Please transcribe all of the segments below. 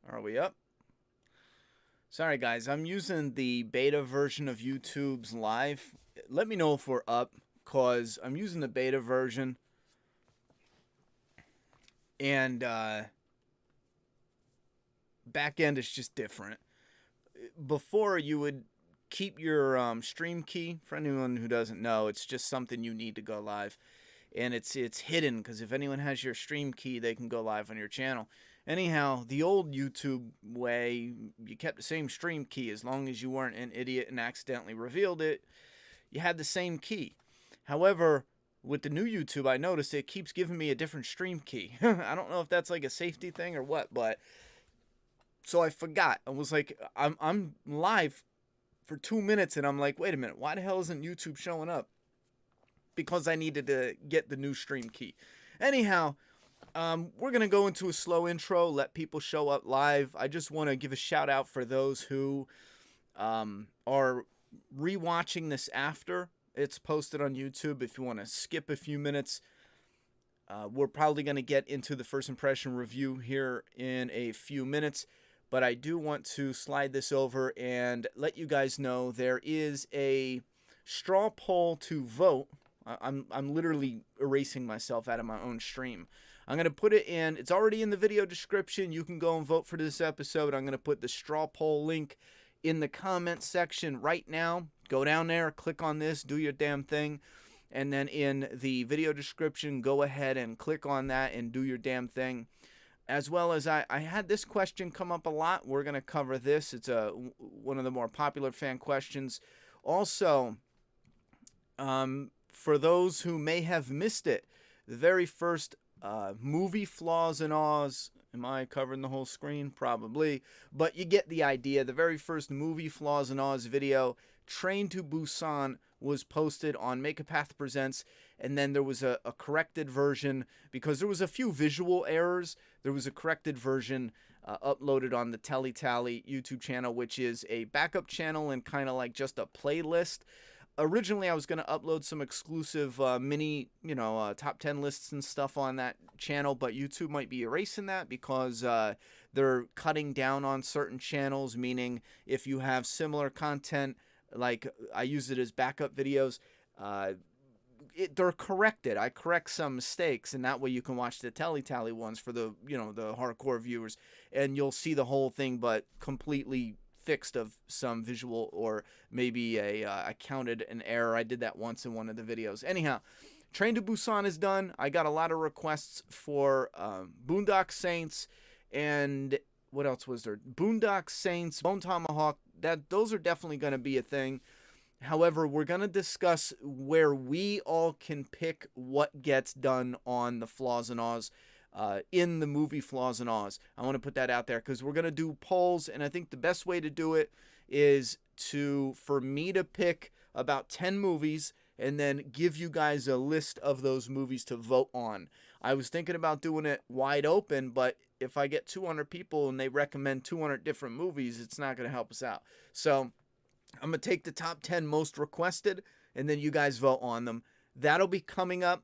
Are we up? Sorry, guys. I'm using the beta version of YouTube's Live. Let me know if we're up, because I'm using the beta version. And back end is just different. Before, you would keep your stream key. For anyone who doesn't know, it's just something you need to go live. And it's hidden, because if anyone has your stream key, they can go live on your channel. Anyhow, the old YouTube way, you kept the same stream key as long as you weren't an idiot and accidentally revealed it. You had the same key. However, with the new YouTube, I noticed it keeps giving me a different stream key. I don't know if that's like a safety thing or what, but so I forgot. I was like, I'm live for 2 minutes, and I'm like, wait a minute, why the hell isn't YouTube showing up? Because I needed to get the new stream key. Anyhow, we're going to go into a slow intro, let people show up live. I just want to give a shout out for those who are rewatching this after it's posted on YouTube. If you want to skip a few minutes, we're probably going to get into the first impression review here in a few minutes. But I do want to slide this over and let you guys know there is a straw poll to vote. I'm literally erasing myself out of my own stream. I'm going to put it in. It's already in the video description. You can go and vote for this episode. I'm going to put the straw poll link in the comment section right now. Go down there, click on this, do your damn thing. And then in the video description, go ahead and click on that and do your damn thing. As well as I had this question come up a lot. We're going to cover this. It's one of the more popular fan questions. Also, for those who may have missed it, the very first movie flaws and ahs. Am I covering the whole screen? Probably. But you get the idea. The very first movie flaws and ahs video, Train to Busan, was posted on Make a Path Presents, and then there was a corrected version because there was a few visual errors. There was a corrected version uploaded on the Telly Tally YouTube channel, which is a backup channel and kind of like just a playlist. Originally, I was going to upload some exclusive mini, top 10 lists and stuff on that channel, but YouTube might be erasing that because they're cutting down on certain channels, meaning if you have similar content, like I use it as backup videos, they're corrected. I correct some mistakes, and that way you can watch the Tally ones for the, the hardcore viewers, and you'll see the whole thing, but completely fixed of some visual, or maybe I counted an error. I did that once in one of the videos. Anyhow, Train to Busan is done. I got a lot of requests for Boondock Saints, and what else was there? Boondock Saints, Bone Tomahawk. Those are definitely going to be a thing. However, we're going to discuss where we all can pick what gets done on the flaws and ahs. In the movie Flaws and Ahs. I want to put that out there because we're going to do polls, and I think the best way to do it is for me to pick about 10 movies and then give you guys a list of those movies to vote on. I was thinking about doing it wide open, but if I get 200 people and they recommend 200 different movies, it's not going to help us out. So I'm going to take the top 10 most requested, and then you guys vote on them. That'll be coming up.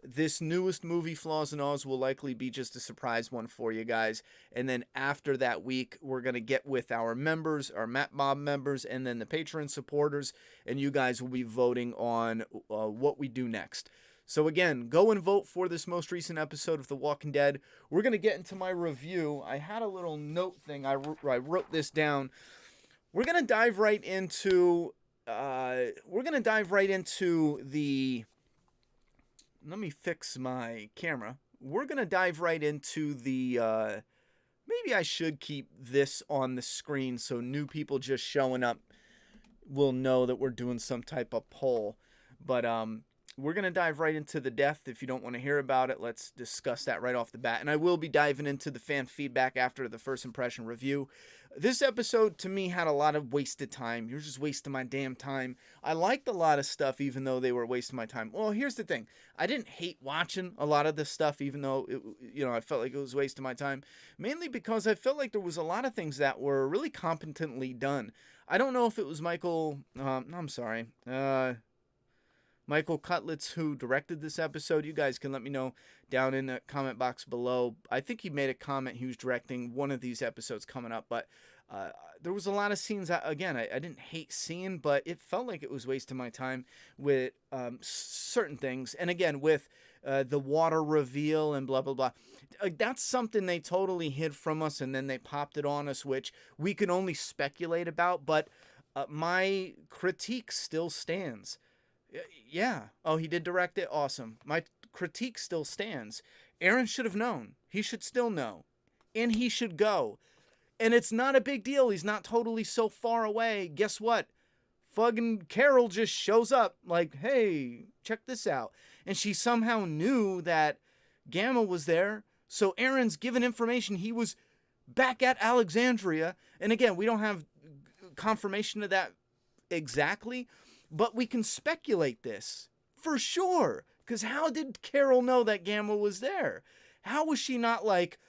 This newest movie, Flaws and Ahs, will likely be just a surprise one for you guys. And then after that week, we're going to get with our members, our Matt Bob members, and then the Patreon supporters. And you guys will be voting on what we do next. So again, go and vote for this most recent episode of The Walking Dead. We're going to get into my review. I had a little note thing. I wrote this down. We're going to dive right into... the... Let me fix my camera. We're going to dive right into the... maybe I should keep this on the screen so new people just showing up will know that we're doing some type of poll. But we're going to dive right into the death. If you don't want to hear about it, let's discuss that right off the bat. And I will be diving into the fan feedback after the first impression review. This episode, to me, had a lot of wasted time. You're just wasting my damn time. I liked a lot of stuff, even though they were wasting my time. Well, here's the thing. I didn't hate watching a lot of this stuff, even though, I felt like it was wasting my time. Mainly because I felt like there was a lot of things that were really competently done. I don't know if it was Michael... I'm sorry. Michael Cutlitz, who directed this episode. You guys can let me know down in the comment box below. I think he made a comment he was directing one of these episodes coming up, but there was a lot of scenes, again, I didn't hate seeing, but it felt like it was wasting my time with certain things. And again, with the water reveal and blah, blah, blah. That's something they totally hid from us, and then they popped it on us, which we can only speculate about, but my critique still stands. Yeah. Oh, he did direct it? Awesome. My critique still stands. Aaron should have known. He should still know. And he should go. And it's not a big deal. He's not totally so far away. Guess what? Fucking Carol just shows up like, hey, check this out. And she somehow knew that Gamma was there. So Aaron's given information. He was back at Alexandria. And again, we don't have confirmation of that exactly, but we can speculate this for sure. Because how did Carol know that Gamma was there? How was she not like,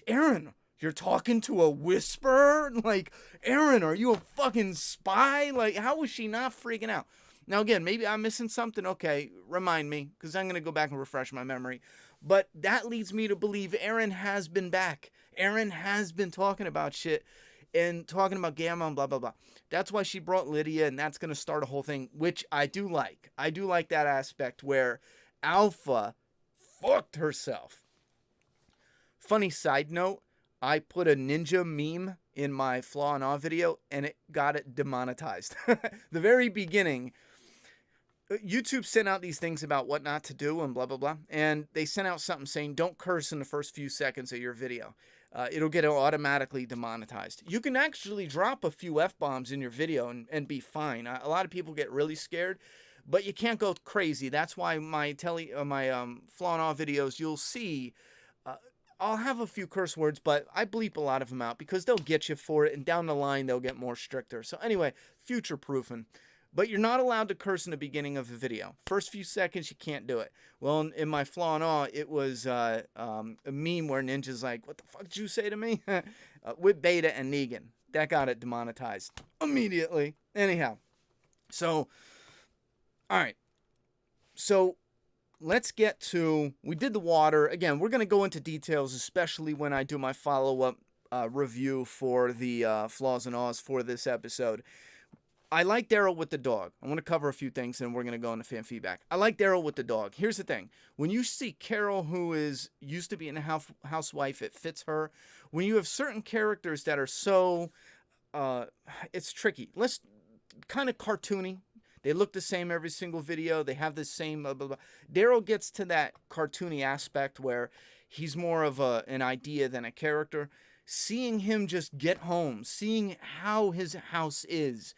Aaron, you're talking to a whisperer? Like, Aaron, are you a fucking spy? Like, how was she not freaking out? Now, again, maybe I'm missing something. Okay, remind me, because I'm going to go back and refresh my memory. But that leads me to believe Aaron has been back. Aaron has been talking about shit and talking about Gamma and blah, blah, blah. That's why she brought Lydia, and that's going to start a whole thing, which I do like. I do like that aspect where Alpha fucked herself. Funny side note, I put a ninja meme in my Flaw and Awe video, and it got it demonetized. The very beginning, YouTube sent out these things about what not to do and blah, blah, blah. And they sent out something saying, don't curse in the first few seconds of your video. It'll get automatically demonetized. You can actually drop a few F-bombs in your video and be fine. A lot of people get really scared, but you can't go crazy. That's why my Flaw and Awe videos, you'll see, I'll have a few curse words, but I bleep a lot of them out because they'll get you for it, and down the line, they'll get more stricter. So anyway, future-proofing. But you're not allowed to curse in the beginning of the video. First few seconds, you can't do it. Well, in my Flaw and Awe, it was a meme where Ninja's like, what the fuck did you say to me? With Beta and Negan. That got it demonetized immediately. Anyhow. So, all right. So, let's get to, we did the water. Again, we're going to go into details, especially when I do my follow-up review for the Flaws and Awes for this episode. I like Daryl with the dog. I want to cover a few things, and we're going to go into fan feedback. I like Daryl with the dog. Here's the thing. When you see Carol, who is used to being a housewife, it fits her. When you have certain characters that are so, it's tricky. Let's kind of cartoony. They look the same every single video. They have the same blah, blah, blah. Daryl gets to that cartoony aspect where he's more of an idea than a character. Seeing him just get home, seeing how his house is,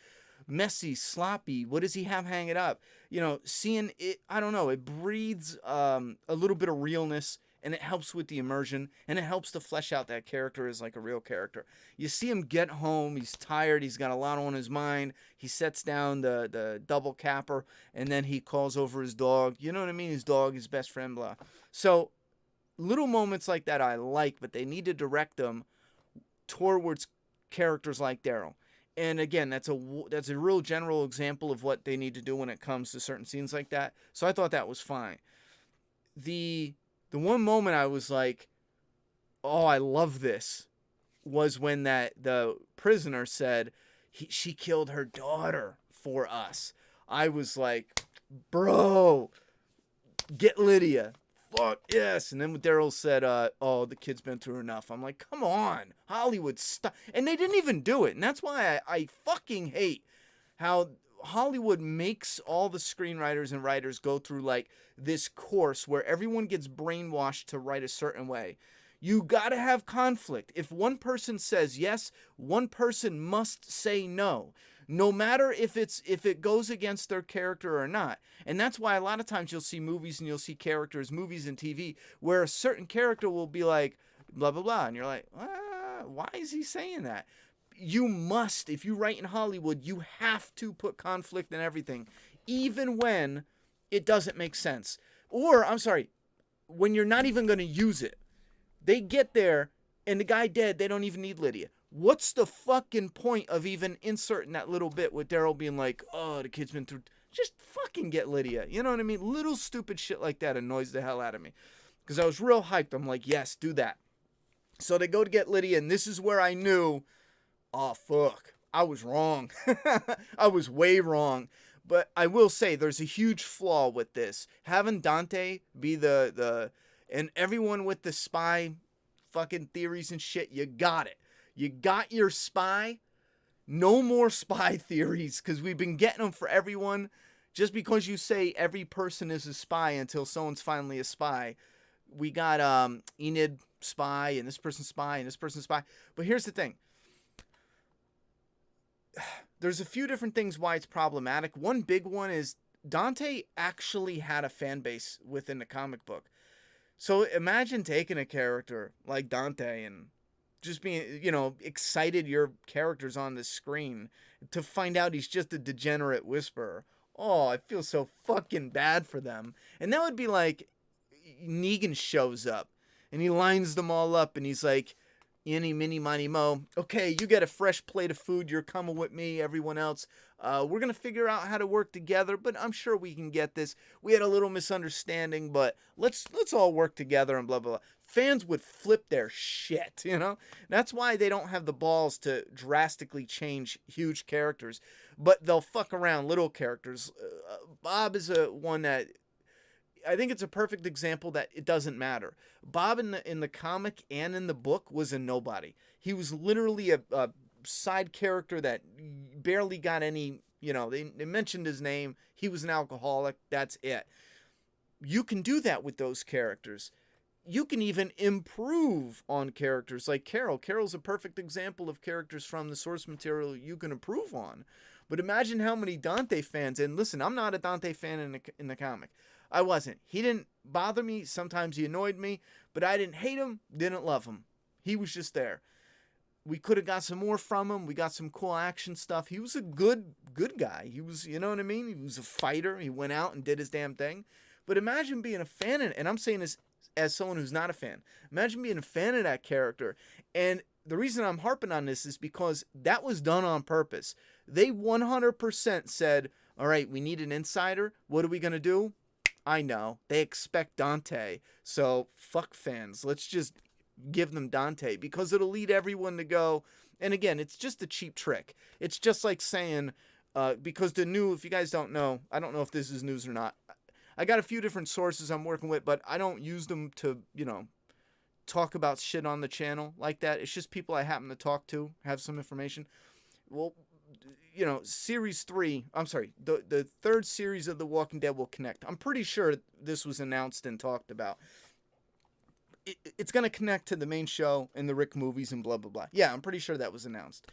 messy, sloppy, what does he have hanging up? You know, seeing it, I don't know, it breeds a little bit of realness, and it helps with the immersion, and it helps to flesh out that character as like a real character. You see him get home, he's tired, he's got a lot on his mind, he sets down the double capper, and then he calls over his dog, you know what I mean, his dog, his best friend, blah. So, little moments like that I like, but they need to direct them towards characters like Daryl. And again, that's a real general example of what they need to do when it comes to certain scenes like that. So I thought that was fine. The one moment I was like, oh, I love this, was when the prisoner said she killed her daughter for us. I was like, bro, get Lydia. Fuck yes. And then when Daryl said, oh, the kid's been through enough. I'm like, come on, Hollywood, stop. And they didn't even do it. And that's why I fucking hate how Hollywood makes all the screenwriters and writers go through like this course where everyone gets brainwashed to write a certain way. You gotta have conflict. If one person says yes, one person must say no. No matter if it goes against their character or not. And that's why a lot of times you'll see movies and you'll see characters, movies and TV, where a certain character will be like, blah, blah, blah. And you're like, why is he saying that? You must, if you write in Hollywood, you have to put conflict in everything, even when it doesn't make sense. Or, I'm sorry, when you're not even going to use it. They get there, and the guy dead, they don't even need Lydia. What's the fucking point of even inserting that little bit with Daryl being like, oh, the kid's been through... just fucking get Lydia. You know what I mean? Little stupid shit like that annoys the hell out of me. Because I was real hyped. I'm like, yes, do that. So they go to get Lydia, and this is where I knew, oh, fuck, I was wrong. I was way wrong. But I will say, there's a huge flaw with this. Having Dante be and everyone with the spy fucking theories and shit, you got it. You got your spy. No more spy theories, because we've been getting them for everyone. Just because you say every person is a spy until someone's finally a spy. We got Enid spy, and this person's spy, and this person's spy. But here's the thing. There's a few different things why it's problematic. One big one is Dante actually had a fan base within the comic book. So imagine taking a character like Dante and just being, excited your character's on the screen to find out he's just a degenerate whisperer. Oh, I feel so fucking bad for them. And that would be like Negan shows up and he lines them all up and he's like, Eeny, mini, miny, mo. Okay, you get a fresh plate of food. You're coming with me, everyone else. We're going to figure out how to work together, but I'm sure we can get this. We had a little misunderstanding, but let's all work together and blah, blah, blah. Fans would flip their shit, That's why they don't have the balls to drastically change huge characters, but they'll fuck around little characters. Bob is one that I think it's a perfect example that it doesn't matter. Bob in the comic and in the book was a nobody. He was literally a side character that barely got any, they mentioned his name. He was an alcoholic. That's it. You can do that with those characters. You can even improve on characters like Carol. Carol's a perfect example of characters from the source material you can improve on. But imagine how many Dante fans, and listen, I'm not a Dante fan in the comic. I wasn't. He didn't bother me. Sometimes he annoyed me, but I didn't hate him, didn't love him. He was just there. We could have got some more from him. We got some cool action stuff. He was a good guy. He was, you know what I mean? He was a fighter. He went out and did his damn thing. But imagine being a fan, and I'm saying this as someone who's not a fan. Imagine being a fan of that character. And the reason I'm harping on this is because that was done on purpose. They 100% said, all right, we need an insider. What are we going to do? I know. They expect Dante. So, fuck fans. Let's just give them Dante because it'll lead everyone to go. And again, it's just a cheap trick. It's just like saying, because if you guys don't know, I don't know if this is news or not. I got a few different sources I'm working with, but I don't use them to, talk about shit on the channel like that. It's just people I happen to talk to, have some information. Well, series 3, I'm sorry, the third series of The Walking Dead will connect. I'm pretty sure this was announced and talked about. It's going to connect to the main show and the Rick movies and blah, blah, blah. Yeah, I'm pretty sure that was announced.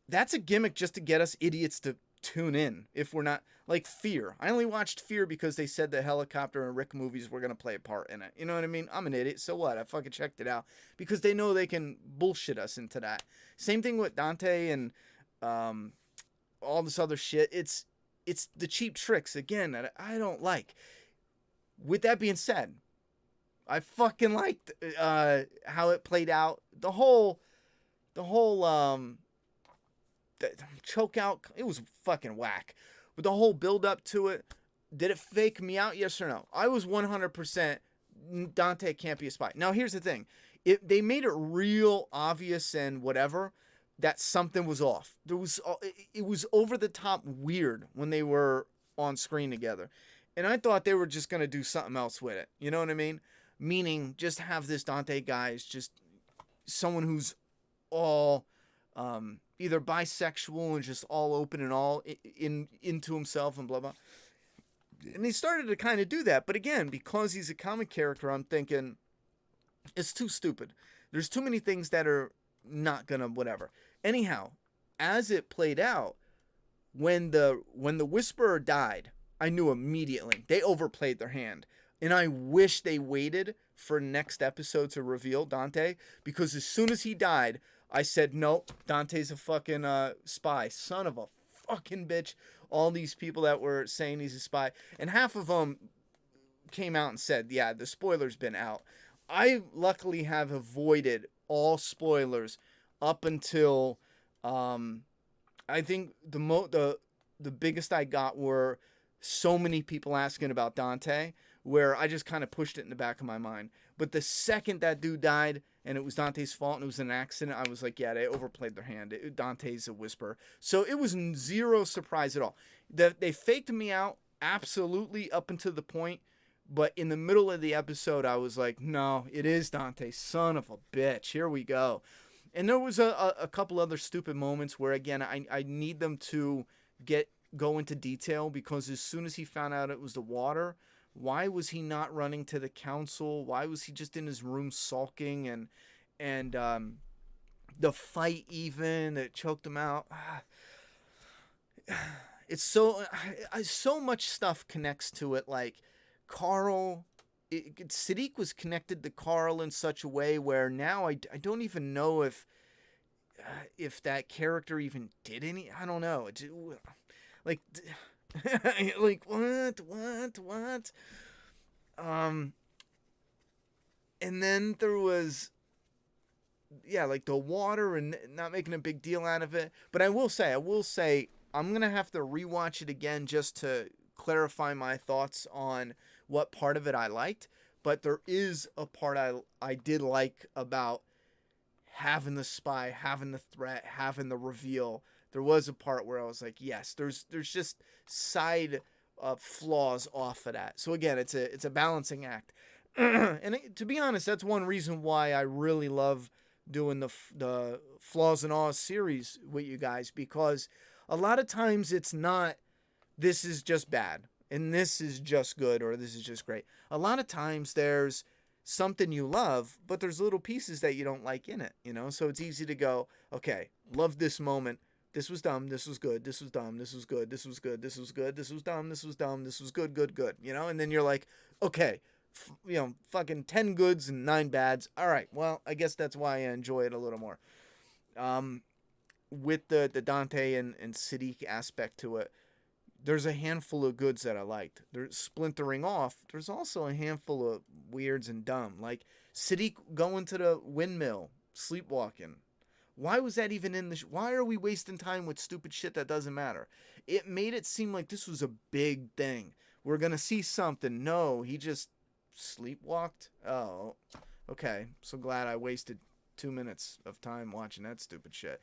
That's a gimmick just to get us idiots to tune in if we're not, like Fear. I only watched Fear because they said the helicopter and Rick movies were going to play a part in it. You know what I mean? I'm an idiot, so what? I fucking checked it out because they know they can bullshit us into that. Same thing with Dante and all this other shit. It's the cheap tricks, again, that I don't like. With that being said, I fucking liked how it played out. The whole choke out, it was fucking whack. But the whole build up to it, did it fake me out? Yes or no? I was 100% Dante can't be a spy. Now here's the thing. They made it real obvious and whatever that something was off. It was over the top weird when they were on screen together. And I thought they were just going to do something else with it. You know what I mean? Meaning just have this Dante guy is just someone who's all either bisexual and just all open and all into himself and blah, blah. And they started to kind of do that. But again, because he's a comic character, I'm thinking it's too stupid. There's too many things that are not gonna whatever. Anyhow, as it played out, when the Whisperer died, I knew immediately. They overplayed their hand. And I wish they waited for next episode to reveal Dante, because as soon as he died, I said, nope, Dante's a fucking spy. Son of a fucking bitch. All these people that were saying he's a spy. And half of them came out and said, yeah, the spoiler's been out. I luckily have avoided all spoilers up until I think the biggest I got were so many people asking about Dante, where I just kind of pushed it in the back of my mind. But the second that dude died and it was Dante's fault and it was an accident, I was like, yeah, they overplayed their hand. Dante's a whisper. So it was zero surprise at all. They faked me out absolutely up until the point, but in the middle of the episode, I was like, no, it is Dante, son of a bitch. Here we go. And there was a couple other stupid moments where, again, I need them to go into detail, because as soon as he found out it was the water, why was he not running to the council? Why was he just in his room sulking? And the fight even that choked him out. It's so much stuff connects to it. Like Carl, Siddiq was connected to Carl in such a way where now I don't even know if that character even did any. I don't know. Like like what? And then there was, yeah, like the water and not making a big deal out of it. But I will say I'm gonna have to rewatch it again just to clarify my thoughts on what part of it I liked. But there is a part I did like about having the spy, having the threat, having the reveal. There was a part where I was like, yes, there's just side flaws off of that. So again, it's a balancing act. And to be honest, that's one reason why I really love doing the Flaws and Awe series with you guys, because a lot of times it's not, this is just bad and this is just good or this is just great. A lot of times there's something you love, but there's little pieces that you don't like in it, you know? So it's easy to go, okay, love this moment. This was dumb. This was good. This was dumb. This was good. This was good. This was good. This was dumb. This was dumb. This was good, good, good. You know? And then you're like, okay, fucking 10 goods and 9 bads. All right. Well, I guess that's why I enjoy it a little more. With the Dante and Siddiq aspect to it, there's a handful of goods that I liked. There's splintering off. There's also a handful of weirds and dumb. Like Siddiq going to the windmill, sleepwalking. Why was that even in the why are we wasting time with stupid shit that doesn't matter? It made it seem like this was a big thing. We're going to see something. No, he just sleepwalked. Oh, okay. So glad I wasted 2 minutes of time watching that stupid shit.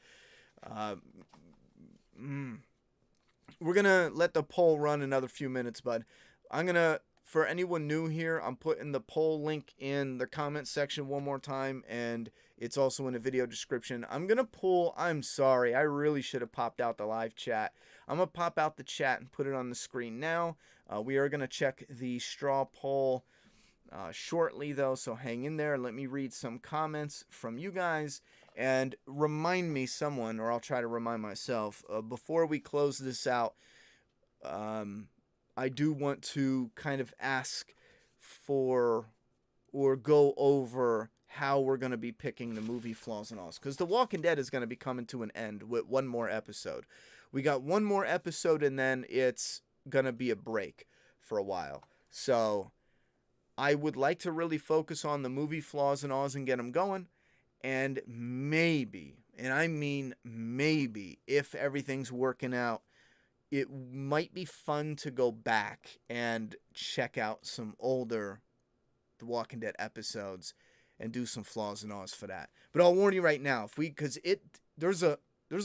We're going to let the poll run another few minutes, bud. I'm going to, for anyone new here, I'm putting the poll link in the comment section one more time, and it's also in the video description. I'm going to pull, I'm sorry, I really should have popped out the live chat. I'm going to pop out the chat and put it on the screen now. We are going to check the straw poll shortly, though, so hang in there. Let me read some comments from you guys. And remind me, someone, or I'll try to remind myself, before we close this out, I do want to kind of ask for or go over how we're going to be picking the movie Flaws and Alls. Because The Walking Dead is going to be coming to an end with one more episode. We got one more episode and then it's going to be a break for a while. So I would like to really focus on the movie Flaws and Alls and get them going. And maybe, and I mean maybe, if everything's working out, it might be fun to go back and check out some older The Walking Dead episodes and do some Flaws and Aws for that. But I'll warn you right now, because there's a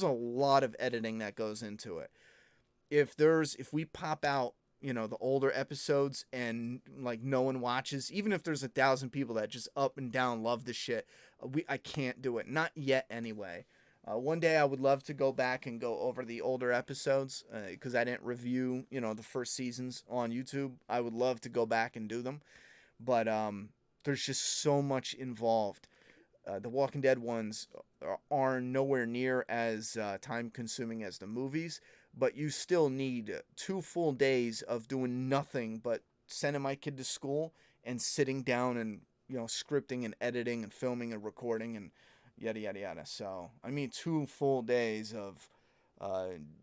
lot of editing that goes into it. If we pop out, the older episodes and like no one watches, even if there's 1,000 people that just up and down love the shit, I can't do it. Not yet anyway. One day I would love to go back and go over the older episodes because I didn't review, the first seasons on YouTube. I would love to go back and do them. But there's just so much involved. The Walking Dead ones are nowhere near as time consuming as the movies, but you still need 2 full days of doing nothing but sending my kid to school and sitting down and, scripting and editing and filming and recording and yada, yada, yada. So, I mean, 2 full days of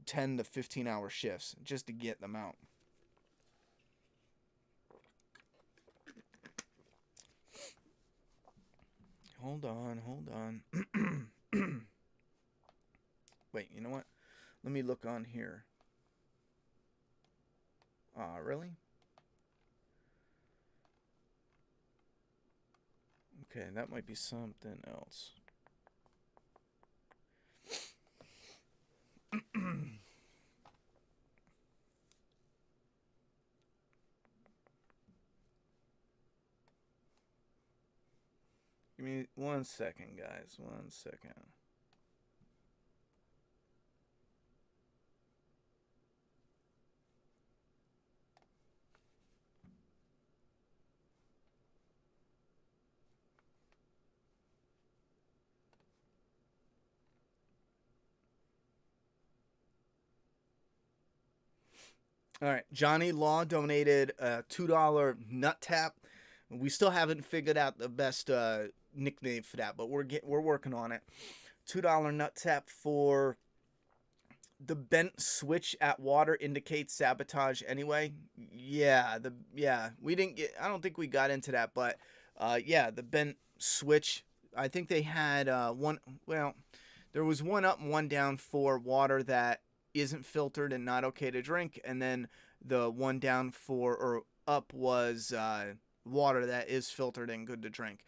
10 to 15 hour shifts just to get them out. Hold on. Wait, you know what? Let me look on here. Aw, really? Okay, that might be something else. Give me 1 second, guys. 1 second. All right, Johnny Law donated a $2 nut tap. We still haven't figured out the best nickname for that, but we're working on it. $2 nut tap for the bent switch at water indicates sabotage anyway. Yeah, we didn't get, I don't think we got into that, but yeah, the bent switch. I think they had one, well, there was one up and one down for water that isn't filtered and not okay to drink, and then the one down for or up was water that is filtered and good to drink.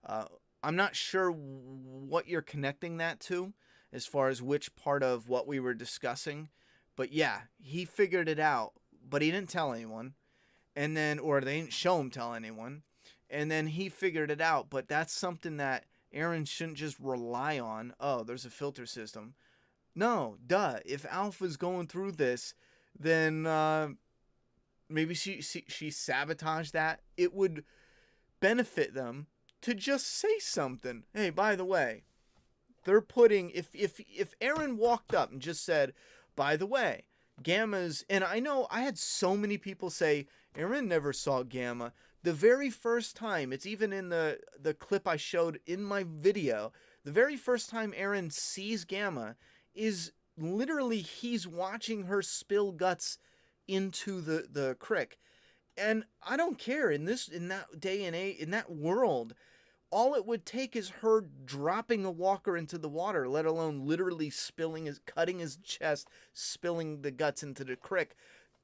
Uh, I'm not sure what you're connecting that to as far as which part of what we were discussing, but yeah, he figured it out, but he didn't tell anyone, and then or they didn't show him tell anyone, and then he figured it out. But that's something that Aaron shouldn't just rely on. Oh, there's a filter system. No, duh. If Alpha's going through this, then maybe she sabotaged that. It would benefit them to just say something. Hey, by the way, they're putting if Aaron walked up and just said, by the way, Gamma's, and I know I had so many people say Aaron never saw Gamma. The very first time, it's even in the clip I showed in my video, the very first time Aaron sees Gamma is literally he's watching her spill guts into the crick. And I don't care in that day and age, in that world, all it would take is her dropping a walker into the water, let alone literally cutting his chest, spilling the guts into the crick.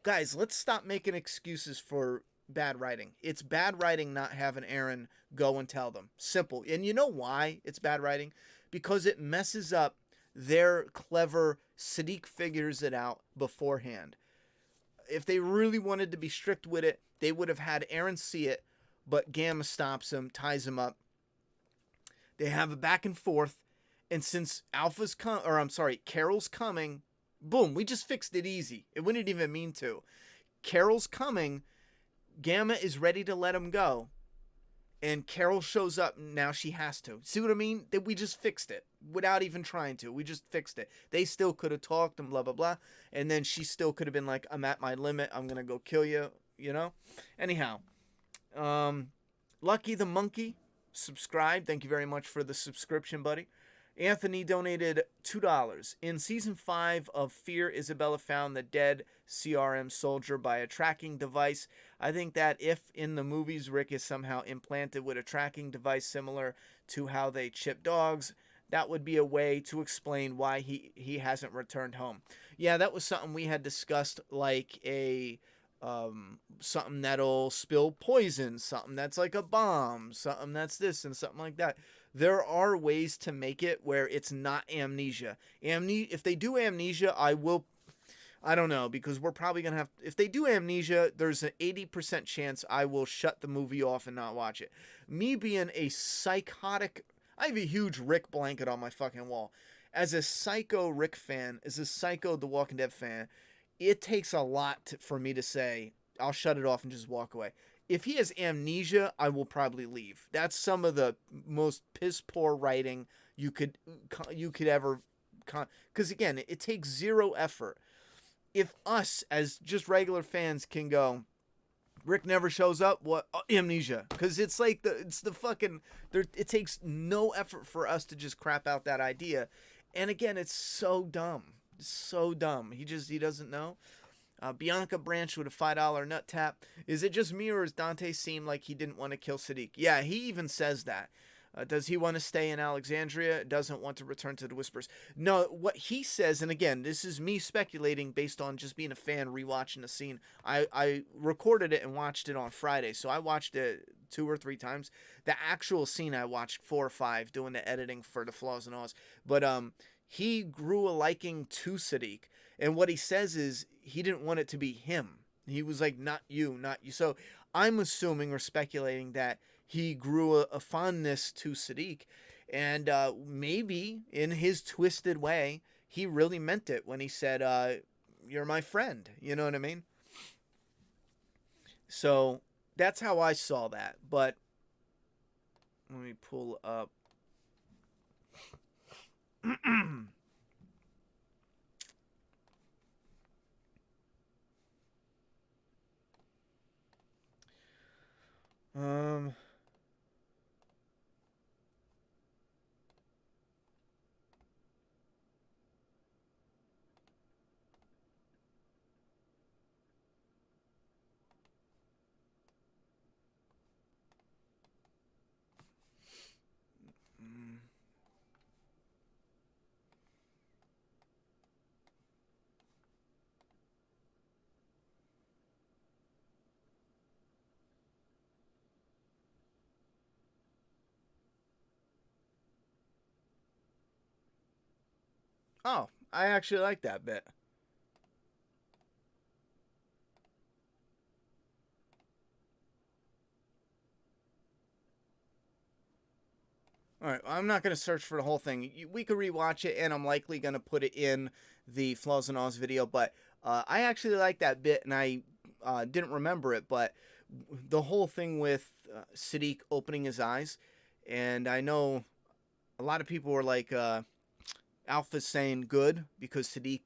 Guys, let's stop making excuses for bad writing. It's bad writing not having Aaron go and tell them. Simple. And you know why it's bad writing? Because it messes up their clever Sadiq figures it out beforehand. If they really wanted to be strict with it, they would have had Aaron see it, but Gamma stops him, ties him up. They have a back and forth, and since Carol's coming, boom, we just fixed it easy. It wouldn't even mean to. Carol's coming, Gamma is ready to let him go, and Carol shows up, and now she has to. See what I mean? That we just fixed it without even trying to. We just fixed it. They still could have talked and blah, blah, blah, and then she still could have been like, I'm at my limit. I'm going to go kill you, you know? Anyhow, Lucky the Monkey subscribed. Thank you very much for the subscription, buddy. Anthony donated $2. In season 5 of Fear, Isabella found the dead CRM soldier by a tracking device. I think that if in the movies Rick is somehow implanted with a tracking device similar to how they chip dogs, that would be a way to explain why he hasn't returned home. Yeah, that was something we had discussed, like a something that'll spill poison, something that's like a bomb, something that's this and something like that. There are ways to make it where it's not amnesia. If they do amnesia, I don't know, because we're probably going to have, if they do amnesia, there's an 80% chance I will shut the movie off and not watch it. Me being a psychotic, I have a huge Rick blanket on my fucking wall. As a psycho Rick fan, as a psycho The Walking Dead fan, it takes a lot for me to say, I'll shut it off and just walk away. If he has amnesia, I will probably leave. That's some of the most piss poor writing you could ever, because again, it takes zero effort. If us as just regular fans can go, Rick never shows up, what? Oh, amnesia, because it's like it takes no effort for us to just crap out that idea, and again, it's so dumb. So dumb. He doesn't know. Bianca Branch with a $5 nut tap. Is it just me or does Dante seem like he didn't want to kill Sadiq? Yeah, he even says that. Does he want to stay in Alexandria? Doesn't want to return to the Whispers. No, what he says, and again, this is me speculating based on just being a fan rewatching the scene. I recorded it and watched it on Friday, so I watched it 2 or 3 times. The actual scene I watched 4 or 5 doing the editing for the Flaws and Alls. But he grew a liking to Sadiq, and what he says is he didn't want it to be him. He was like, not you, not you. So I'm assuming or speculating that he grew a fondness to Sadiq, and maybe in his twisted way, he really meant it when he said, "You're my friend." You know what I mean? So that's how I saw that. But let me pull up. um. mm, Oh, I actually like that bit. All right, I'm not going to search for the whole thing. We could rewatch it, and I'm likely going to put it in the Flaws and Alls video. But I actually like that bit, and I didn't remember it. But the whole thing with Sadiq opening his eyes, and I know a lot of people were like, Alpha's saying good because Sadiq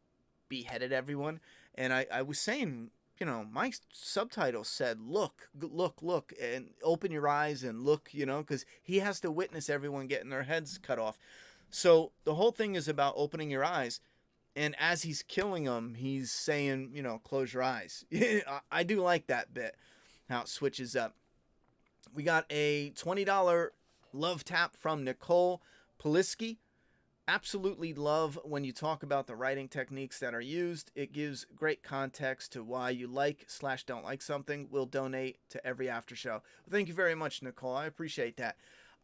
beheaded everyone, and I was saying, my subtitle said, "Look, look, look, and open your eyes and look," because he has to witness everyone getting their heads cut off. So the whole thing is about opening your eyes, and as he's killing them, he's saying, close your eyes. I do like that bit, how it switches up. We got a $20 love tap from Nicole Poliski. Absolutely love when you talk about the writing techniques that are used. It gives great context to why you like/don't like something. We'll donate to every after show. Thank you very much, Nicole. I appreciate that.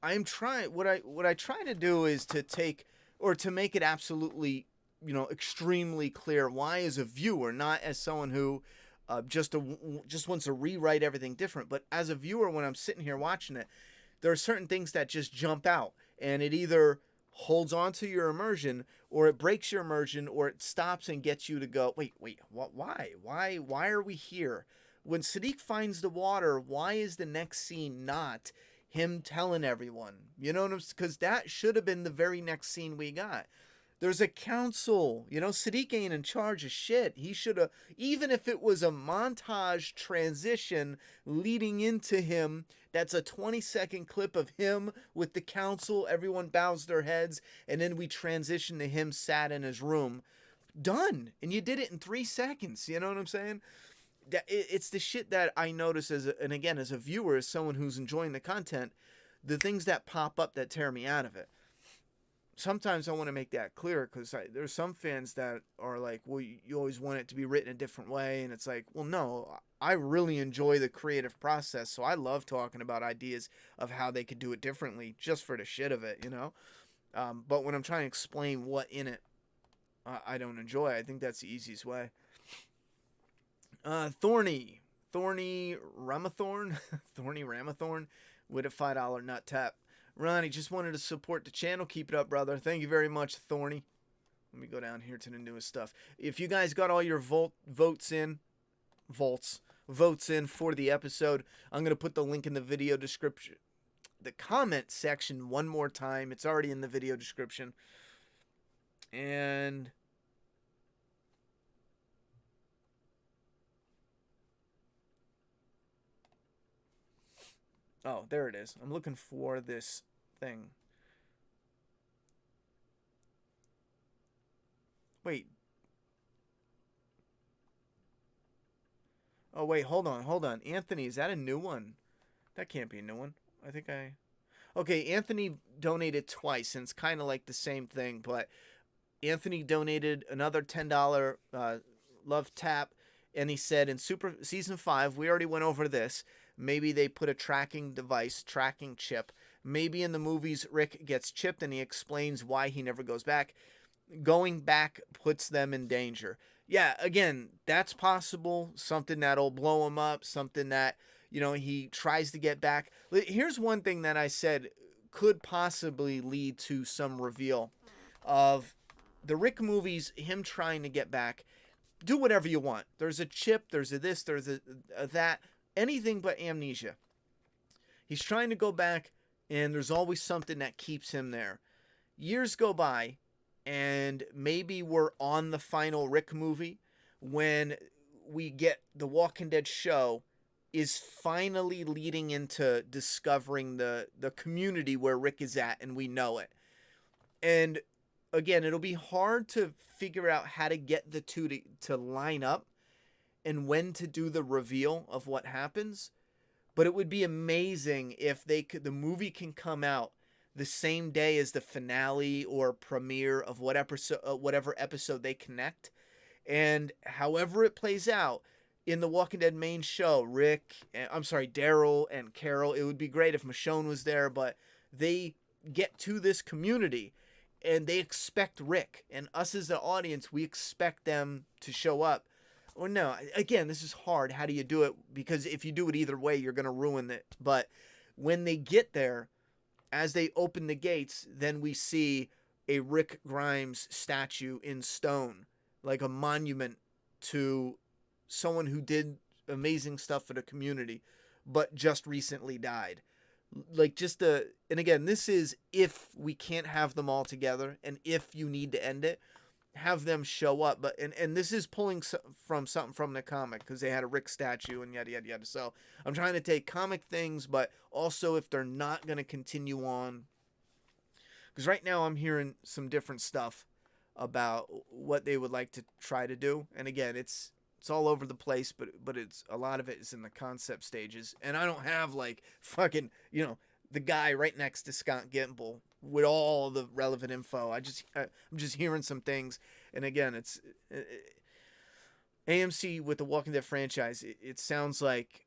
I'm trying what I try to do is to take or to make it absolutely, extremely clear why as a viewer, not as someone who just wants to rewrite everything different, but as a viewer when I'm sitting here watching it, there are certain things that just jump out, and it either holds on to your immersion or it breaks your immersion or it stops and gets you to go, wait, what, why are we here? When Sadiq finds the water, why is the next scene not him telling everyone? You know what I'm saying? Because that should have been the very next scene we got. There's a council. Sadiq ain't in charge of shit. He should have, even if it was a montage transition leading into him, that's a 20-second clip of him with the council. Everyone bows their heads, and then we transition to him sat in his room. Done. And you did it in 3 seconds. You know what I'm saying? It's the shit that I notice and again, as a viewer, as someone who's enjoying the content, the things that pop up that tear me out of it. Sometimes I want to make that clear because there's some fans that are like, well, you always want it to be written a different way. And it's like, well, no, I really enjoy the creative process. So I love talking about ideas of how they could do it differently just for the shit of it. But when I'm trying to explain what in it I don't enjoy, I think that's the easiest way. Thorny Ramathorn, Thorny Ramathorn with a $5 nut tap. Ronnie, just wanted to support the channel. Keep it up, brother. Thank you very much, Thorny. Let me go down here to the newest stuff. If you guys got all your votes in for the episode, I'm going to put the link in the video description. The comment section one more time. It's already in the video description. And oh, there it is. I'm looking for this thing. Wait. Oh, wait. Hold on. Anthony, is that a new one? That can't be a new one. I think I... Okay, Anthony donated twice, and it's kind of like the same thing, but Anthony donated another $10 love tap, and he said in Super Season 5, we already went over this. Maybe they put a tracking device, tracking chip. Maybe in the movies, Rick gets chipped and he explains why he never goes back. Going back puts them in danger. Yeah, again, that's possible. Something that'll blow him up, something that, he tries to get back. Here's one thing that I said could possibly lead to some reveal of the Rick movies, him trying to get back. Do whatever you want. There's a chip, there's a this, there's a that, anything but amnesia. He's trying to go back, and there's always something that keeps him there. Years go by, and maybe we're on the final Rick movie when we get the Walking Dead show is finally leading into discovering the community where Rick is at, and we know it. And again, it'll be hard to figure out how to get the two to line up and when to do the reveal of what happens. But it would be amazing if the movie can come out the same day as the finale or premiere of whatever episode they connect. And however it plays out in the Walking Dead main show, Daryl and Carol, it would be great if Michonne was there, but they get to this community and they expect Rick, and us as the audience, we expect them to show up. Or no, again, this is hard. How do you do it? Because if you do it either way, you're going to ruin it. But when they get there, as they open the gates, then we see a Rick Grimes statue in stone, like a monument to someone who did amazing stuff for the community, but just recently died. And again, this is if we can't have them all together, and if you need to end it, have them show up. But and this is pulling from something from the comic, because they had a Rick statue and yada yada yada. So I'm trying to take comic things, but also if they're not going to continue on, because right now I'm hearing some different stuff about what they would like to try to do. And again, it's all over the place, but it's a lot of it is in the concept stages, and I don't have like fucking the guy right next to Scott Gimple with all the relevant info. I'm just hearing some things, and again, it's AMC with the Walking Dead franchise. It sounds like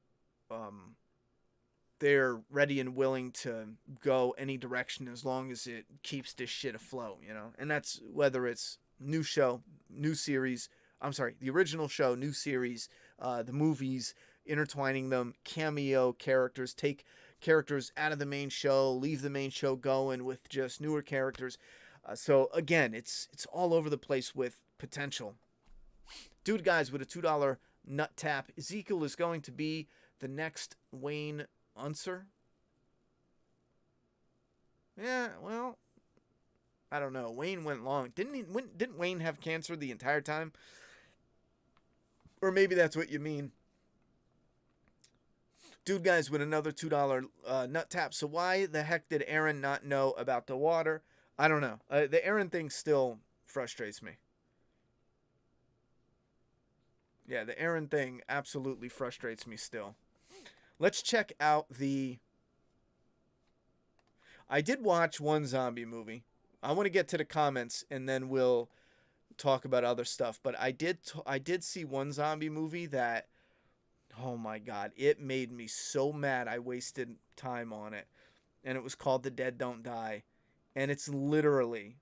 they're ready and willing to go any direction as long as it keeps this shit afloat, and that's whether it's new show, new series. I'm sorry, the original show, new series, the movies, intertwining them, cameo characters, take characters out of the main show, leave the main show going with just newer characters. So again, it's all over the place with potential. Dude, guys, with a $2 nut tap, Ezekiel is going to be the next Wayne Unser. Yeah, well, I don't know. Wayne went long. Didn't Wayne have cancer the entire time? Or maybe that's what you mean. Dude, guys, with another $2 nut tap. So why the heck did Aaron not know about the water? I don't know. The Aaron thing still frustrates me. Yeah, the Aaron thing absolutely frustrates me still. Let's check out I did watch one zombie movie. I want to get to the comments, and then we'll talk about other stuff. But I did see one zombie movie that, oh my God, it made me so mad I wasted time on it. And it was called The Dead Don't Die. And it's literally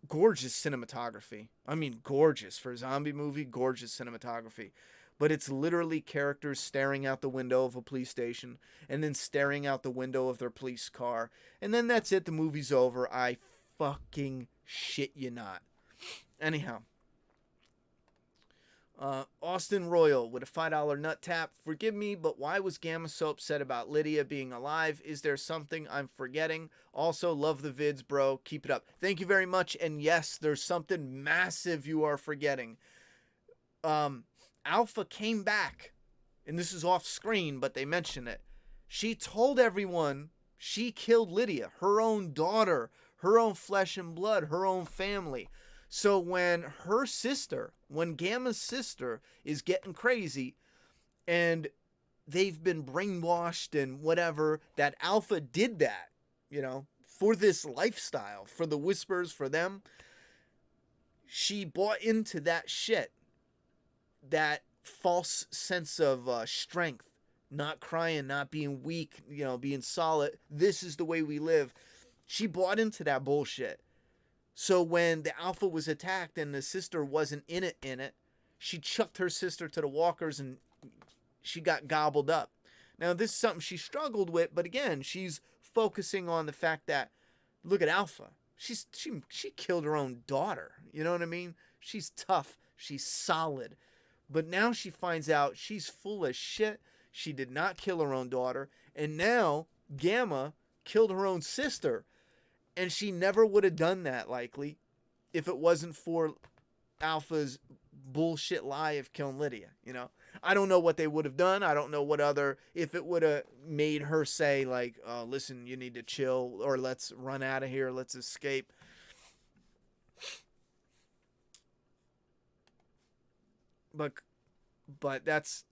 gorgeous cinematography. I mean, gorgeous. For a zombie movie, gorgeous cinematography. But it's literally characters staring out the window of a police station and then staring out the window of their police car. And then that's it. The movie's over. I fucking shit you not. Anyhow. Austin Royal with a $5 nut tap. Forgive me, but why was Gamma so upset about Lydia being alive? Is there something I'm forgetting? Also, love the vids, bro. Keep it up. Thank you very much. And yes, there's something massive you are forgetting. Alpha came back, and this is off screen, but they mention it. She told everyone she killed Lydia, her own daughter, her own flesh and blood, her own family. So when Gamma's sister is getting crazy, and they've been brainwashed and whatever, that Alpha did that, for this lifestyle, for the Whispers, for them. She bought into that shit, that false sense of strength, not crying, not being weak, being solid. This is the way we live. She bought into that bullshit. So when the Alpha was attacked and the sister wasn't in it, she chucked her sister to the walkers and she got gobbled up. Now, this is something she struggled with, but again, she's focusing on the fact that, look at Alpha. She killed her own daughter. You know what I mean? She's tough. She's solid. But now she finds out she's full of shit. She did not kill her own daughter. And now Gamma killed her own sister. And she never would have done that, likely, if it wasn't for Alpha's bullshit lie of killing Lydia, I don't know what they would have done. I don't know what other, if it would have made her say, like, oh, listen, you need to chill, or let's run out of here, let's escape. But that's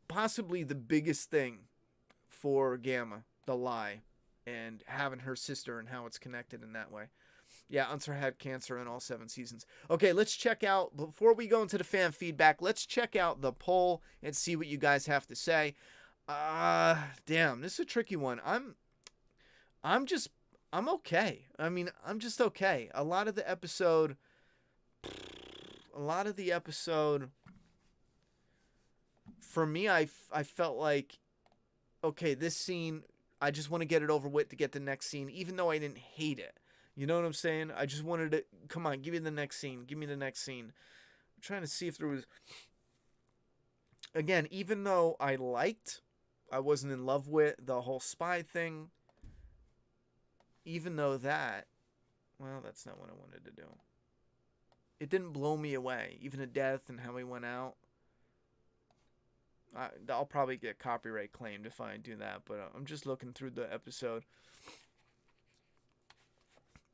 possibly the biggest thing for Gamma, the lie, and having her sister and how it's connected in that way. Yeah, Unser had cancer in all 7 seasons. Okay, let's check out, before we go into the fan feedback, let's check out the poll and see what you guys have to say. Damn, this is a tricky one. I'm okay. I mean, I'm just okay. A lot of the episode, for me, I felt like, okay, this scene, I just want to get it over with to get the next scene, even though I didn't hate it. You know what I'm saying? I just wanted to, come on, give me the next scene. Give me the next scene. I'm trying to see if there was, again, even though I wasn't in love with the whole spy thing, even though that, well, that's not what I wanted to do. It didn't blow me away. Even the death and how he went out. I'll probably get copyright claimed if I do that, but I'm just looking through the episode.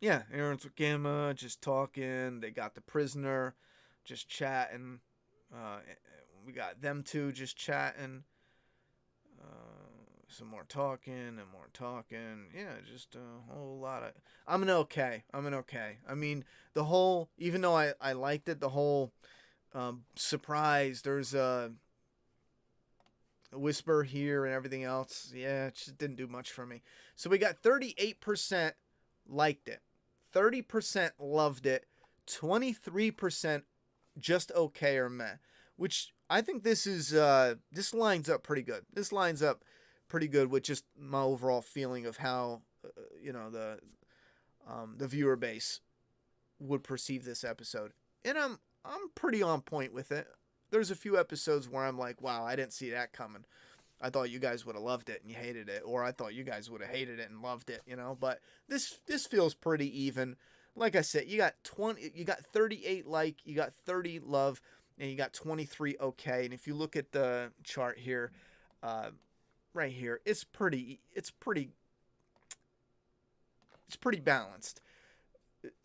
Yeah, Aaron's with Gamma, just talking. They got the prisoner, just chatting. We got them two just chatting. Some more talking and more talking. Yeah, just a whole lot of... I'm an okay. I mean, the whole... Even though I liked it, the whole surprise, there's a whisper here and everything else. Yeah, it just didn't do much for me. So we got 38% liked it. 30% loved it, 23% just okay or meh, which I think this lines up pretty good. This lines up pretty good with just my overall feeling of how the viewer base would perceive this episode, and I'm pretty on point with it. There's a few episodes where I'm like, wow, I didn't see that coming. I thought you guys would have loved it and you hated it, or I thought you guys would have hated it and loved it, But this feels pretty even. Like I said, you got 38 like, you got 30 love, and you got 23 okay. And if you look at the chart here, right here, it's pretty balanced.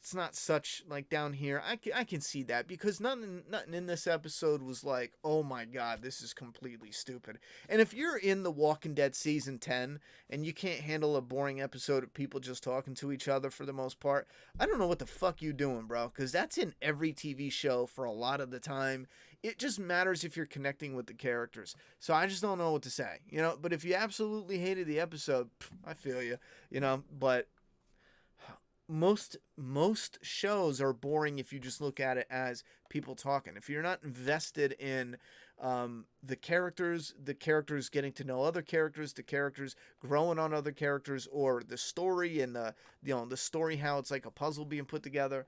It's not such, like, down here. I can see that, because nothing in this episode was like, oh my god, this is completely stupid. And if you're in The Walking Dead season 10 and you can't handle a boring episode of people just talking to each other for the most part, I don't know what the fuck you doing, bro, because that's in every TV show for a lot of the time. It just matters if you're connecting with the characters. So I just don't know what to say, But if you absolutely hated the episode, I feel you, But most shows are boring if you just look at it as people talking. If you're not invested in the characters getting to know other characters, the characters growing on other characters, or the story and the story, how it's like a puzzle being put together.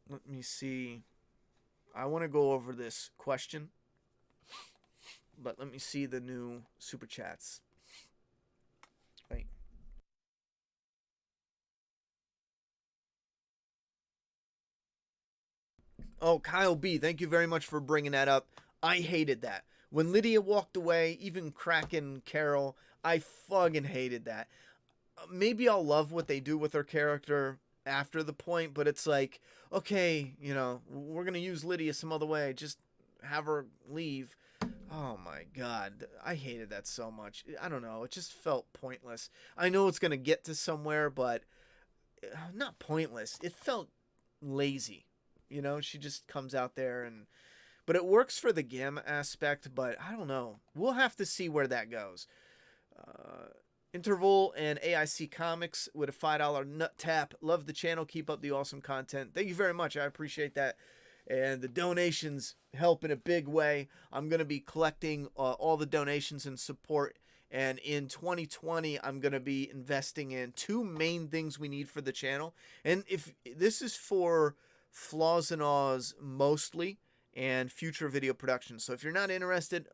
Let me see. I want to go over this question, but let me see the new super chats. Wait. Oh, Kyle B, thank you very much for bringing that up. I hated that. When Lydia walked away, even Kraken, Carol, I fucking hated that. Maybe I'll love what they do with her character after the point, but it's like, okay, we're going to use Lydia some other way. Just have her leave. Oh my god, I hated that so much. I don't know, it just felt pointless. I know it's gonna get to somewhere, but not pointless. It felt lazy. You know, she just comes out there and but it works for the gamma aspect, but I don't know. We'll have to see where that goes. Uh, Interval and AIC Comics with a $5 nut tap. Love the channel. Keep up the awesome content. Thank you very much. I appreciate that. And the donations help in a big way. I'm going to be collecting all the donations and support. And in 2020, I'm going to be investing in two main things we need for the channel. And if this is for Flaws and Aws mostly, and future video production. So if you're not interested,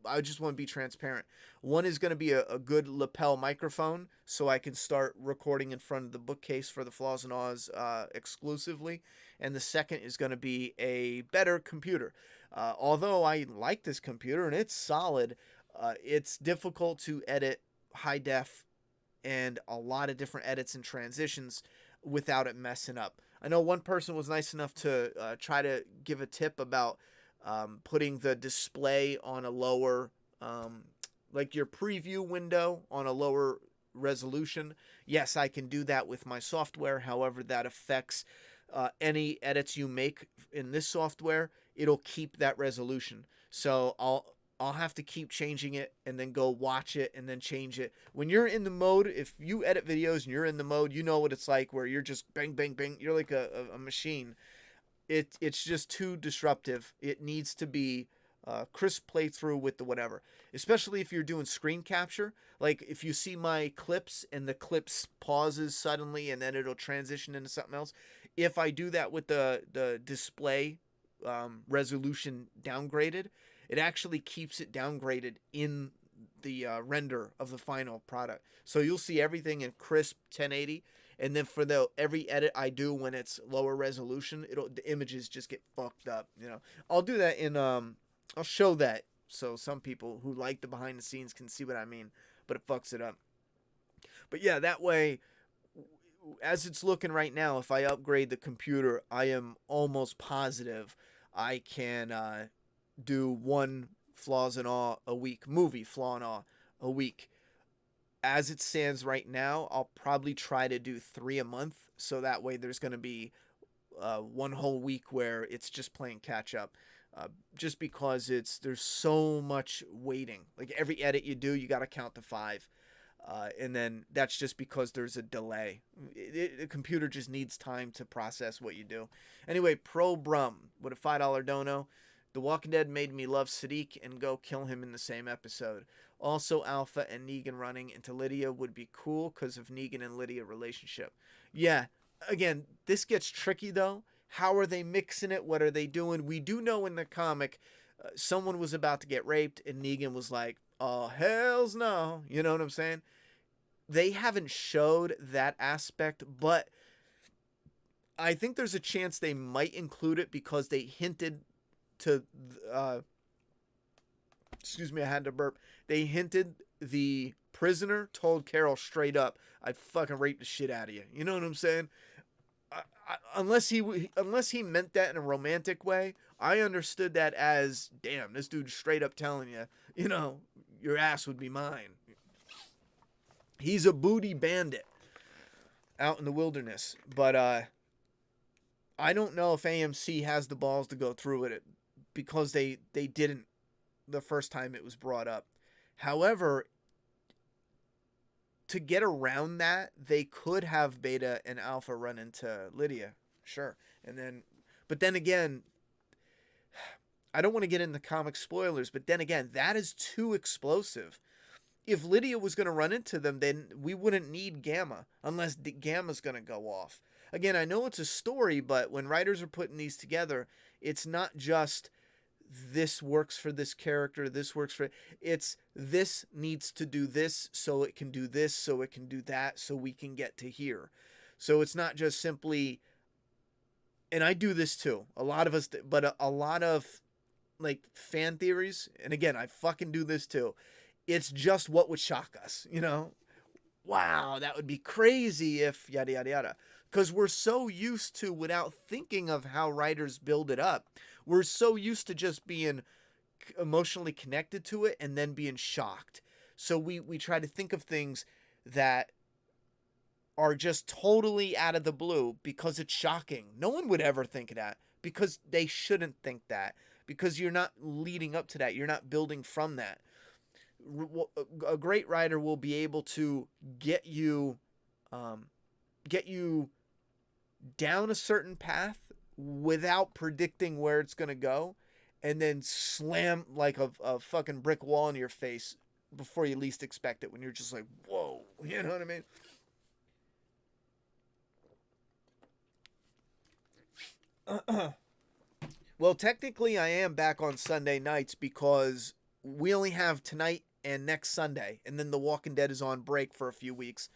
I just want to be transparent. One is going to be a good lapel microphone so I can start recording in front of the bookcase for the Flaws and Aws exclusively. And the second is going to be a better computer. Although I like this computer and it's solid, it's difficult to edit high def and a lot of different edits and transitions without it messing up. I know one person was nice enough to try to give a tip about putting the display on a lower, like your preview window on a lower resolution. Yes, I can do that with my software. However, that affects any edits you make in this software. It'll keep that resolution. So I'll have to keep changing it and then go watch it and then change it. When you're in the mode, if you edit videos and you're in the mode, you know what it's like where you're just bang, bang, bang. You're like a machine. It's just too disruptive. It needs to be crisp playthrough with the whatever. Especially if you're doing screen capture. Like if you see my clips and the clips pauses suddenly and then it'll transition into something else. If I do that with the display resolution downgraded, it actually keeps it downgraded in the render of the final product. So you'll see everything in crisp 1080, and then for every edit I do when it's lower resolution, the images just get fucked up. I'll do that in I'll show that so some people who like the behind the scenes can see what I mean, but it fucks it up. But yeah, that way, as it's looking right now, if I upgrade the computer, I am almost positive I can do one Flaws and Awe a week, movie Flaw and Awe a week. As it stands right now, I'll probably try to do 3 a month, so that way there's going to be one whole week where it's just playing catch up. Just because there's so much waiting. Like every edit you do, you got to count to 5. And then that's just because there's a delay. The computer just needs time to process what you do. Anyway, Pro Brum with a $5 dono. The Walking Dead made me love Sadiq and go kill him in the same episode. Also, Alpha and Negan running into Lydia would be cool because of Negan and Lydia relationship. Yeah, again, this gets tricky though. How are they mixing it? What are they doing? We do know in the comic someone was about to get raped and Negan was like, oh, hells no. You know what I'm saying? They haven't showed that aspect, but I think there's a chance they might include it because they hinted to excuse me, I had to burp. They hinted the prisoner told Carol straight up, "I fucking raped the shit out of you." You know what I'm saying? Unless he meant that in a romantic way, I understood that as, damn, this dude straight up telling you, your ass would be mine. He's a booty bandit out in the wilderness, but I don't know if AMC has the balls to go through with it because they didn't the first time it was brought up. However, to get around that, they could have Beta and Alpha run into Lydia, sure. But then again, I don't want to get into comic spoilers, but then again, that is too explosive. If Lydia was going to run into them, then we wouldn't need Gamma, unless Gamma's going to go off. Again, I know it's a story, but when writers are putting these together, it's not just this works for this character, this works for... It's this needs to do this, so it can do this, so it can do that, so we can get to here. So it's not just simply... And I do this too. A lot of us... But a lot of, like, fan theories, and again, I fucking do this too. It's just what would shock us, Wow, that would be crazy if yada, yada, yada. Because we're so used to, without thinking of how writers build it up, We're so used to just being emotionally connected to it and then being shocked. So we try to think of things that are just totally out of the blue because it's shocking. No one would ever think of that because they shouldn't think that, because you're not leading up to that. You're not building from that. A great writer will be able to get you um, get you down a certain path without predicting where it's going to go, and then slam like a fucking brick wall in your face before you least expect it, when you're just like, whoa, you know what I mean? Well, technically, I am back on Sunday nights because we only have tonight and next Sunday, and then The Walking Dead is on break for a few weeks.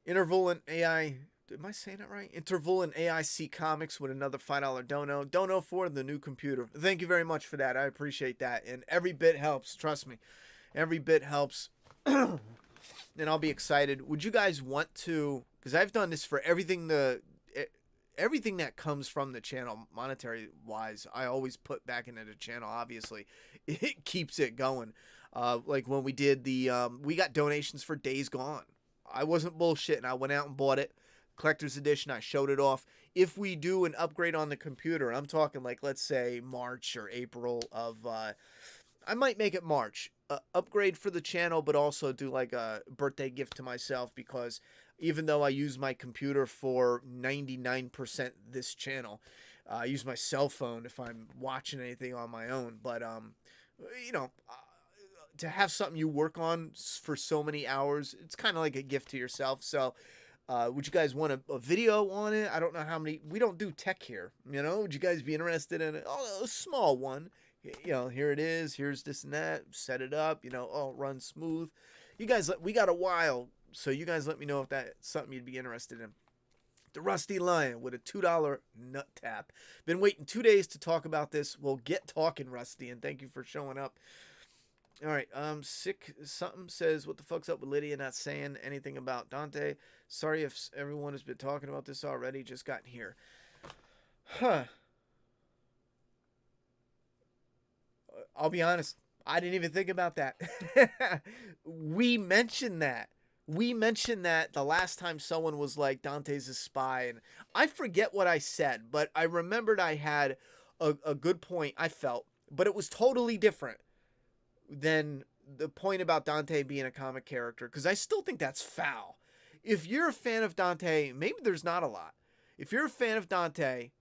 Interval and AI. Am I saying it right? Interval and AIC Comics with another $5 dono. Dono for the new computer. Thank you very much for that. I appreciate that. And every bit helps. Trust me. Every bit helps. And I'll be excited. Would you guys want to, because I've done this for everything everything that comes from the channel, monetary wise, I always put back into the channel. Obviously, it keeps it going. Like when we did we got donations for Days Gone. I wasn't bullshitting. I went out and bought it, collector's edition. I showed it off. If we do an upgrade on the computer, I'm talking like, let's say March or April of, I might make it March. Upgrade for the channel, but also do like a birthday gift to myself, because even though I use my computer for 99% this channel, I use my cell phone if I'm watching anything on my own. But, you know, to have something you work on for so many hours, it's kind of like a gift to yourself. So, would you guys want a video on it? I don't know how many. We don't do tech here, you know. Would you guys be interested in it? Oh, a small one. You know, here it is. Here's this and that. Set it up. You know, oh, run smooth. You guys, we got a while, so you guys let me know if that's something you'd be interested in. The Rusty Lion with a $2 nut tap. Been waiting 2 days to talk about this. We'll get talking, Rusty, and thank you for showing up. All right, sick something says, what the fuck's up with Lydia not saying anything about Dante? Sorry if everyone has been talking about this already, just got here. Huh. I'll be honest, I didn't even think about that. We mentioned that. We mentioned that the last time someone was like, Dante's a spy, and I forget what I said, but I remembered I had a good point, I felt, but it was totally different than the point about Dante being a comic character, because I still think that's foul. If you're a fan of Dante, maybe there's not a lot. If you're a fan of Dante,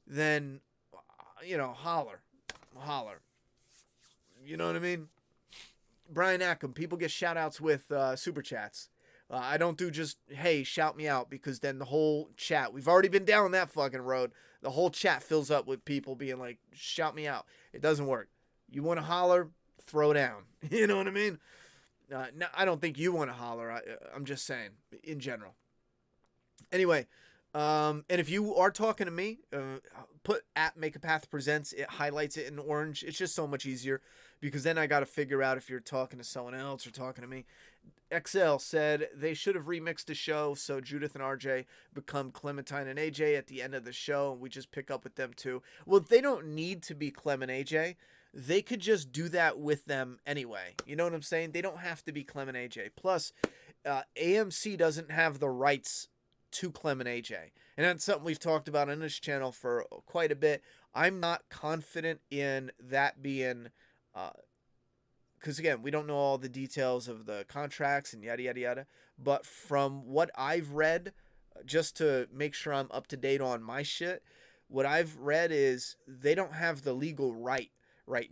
then, you know, holler. You know what I mean? Brian Ackham, people get shout outs with super chats. I don't do just, hey, shout me out, because then the whole chat, we've already been down that fucking road. The whole chat fills up with people being like, shout me out. It doesn't work. You want to holler, throw down. You know what I mean? No, I don't think you want to holler. I'm just saying, in general. Anyway, and if you are talking to me, put at Make a Path Presents. It highlights it in orange. It's just so much easier, because then I got to figure out if you're talking to someone else or talking to me. XL said they should have remixed the show so Judith and RJ become Clementine and AJ at the end of the show, and we just pick up with them too. Well, they don't need to be Clem and AJ. They could just do that with them anyway. You know what I'm saying? They don't have to be Clem and AJ. Plus, AMC doesn't have the rights to Clem and AJ. And that's something we've talked about on this channel for quite a bit. I'm not confident in that being, because again, we don't know all the details of the contracts and yada, yada, yada. But from what I've read, just to make sure I'm up to date on my shit, what I've read is they don't have the legal right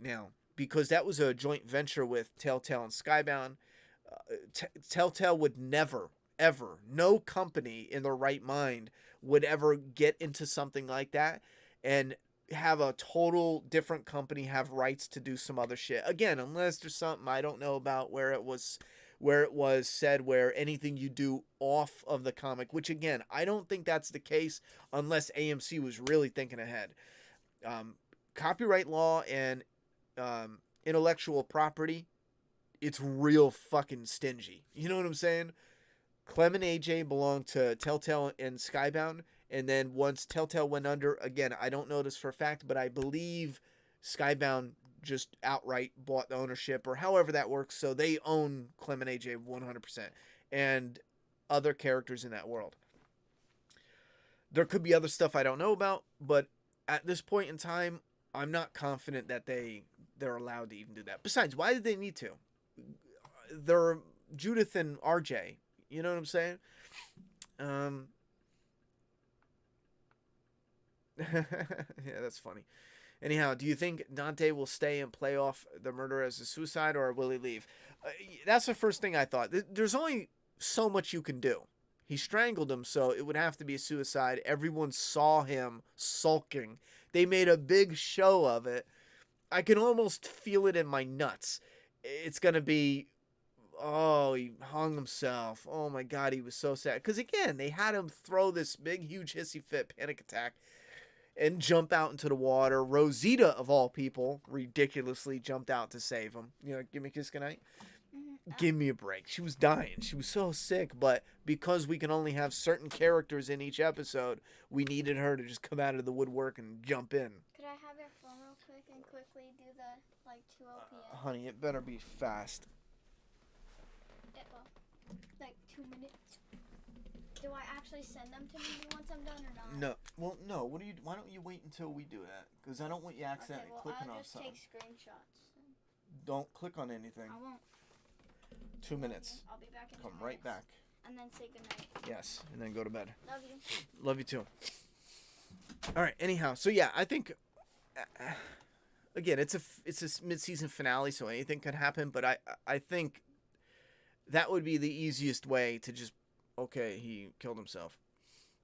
now, because that was a joint venture with Telltale and Skybound. Telltale would never, ever, no company in their right mind would ever get into something like that and have a total different company have rights to do some other shit. Again, unless there's something I don't know about where it was said where anything you do off of the comic, which again, I don't think that's the case unless AMC was really thinking ahead. Copyright law and intellectual property, it's real fucking stingy. You know what I'm saying? Clem and AJ belong to Telltale and Skybound, And then once Telltale went under, again, I don't know this for a fact, but I believe Skybound just outright bought the ownership, or however that works. So they own Clem and AJ 100%, and other characters in that world. There could be other stuff I don't know about, but at this point in time, I'm not confident that they're allowed to even do that. Besides, why did they need to? They're Judith and RJ. You know what I'm saying? Yeah, that's funny. Anyhow, do you think Dante will stay and play off the murder as a suicide, or will he leave? That's the first thing I thought. There's only so much you can do. He strangled him, so it would have to be a suicide. Everyone saw him sulking. They made a big show of it. I can almost feel it in my nuts. It's going to be, oh, he hung himself. Oh my God, he was so sad. Because again, they had him throw this big, huge hissy fit panic attack and jump out into the water. Rosita, of all people, ridiculously jumped out to save him. You know, give me a kiss goodnight. Give me a break. She was dying. She was so sick, but because we can only have certain characters in each episode, we needed her to just come out of the woodwork and jump in. Could I have your phone real quick and quickly do the, 2 p.m.? Honey, it better be fast. Well, 2 minutes. Do I actually send them to me once I'm done or not? No. Well, no. Why don't you wait until we do that? Because I don't want you accidentally clicking on something. I'll just take screenshots. Don't click on anything. I won't. 2 minutes. I'll be back in 2 Come minutes. right back. And then say goodnight. Yes, and then go to bed. Love you. Love you too. All right. Anyhow, so yeah, I think again, it's a mid-season finale, so anything could happen. But I think that would be the easiest way to just he killed himself.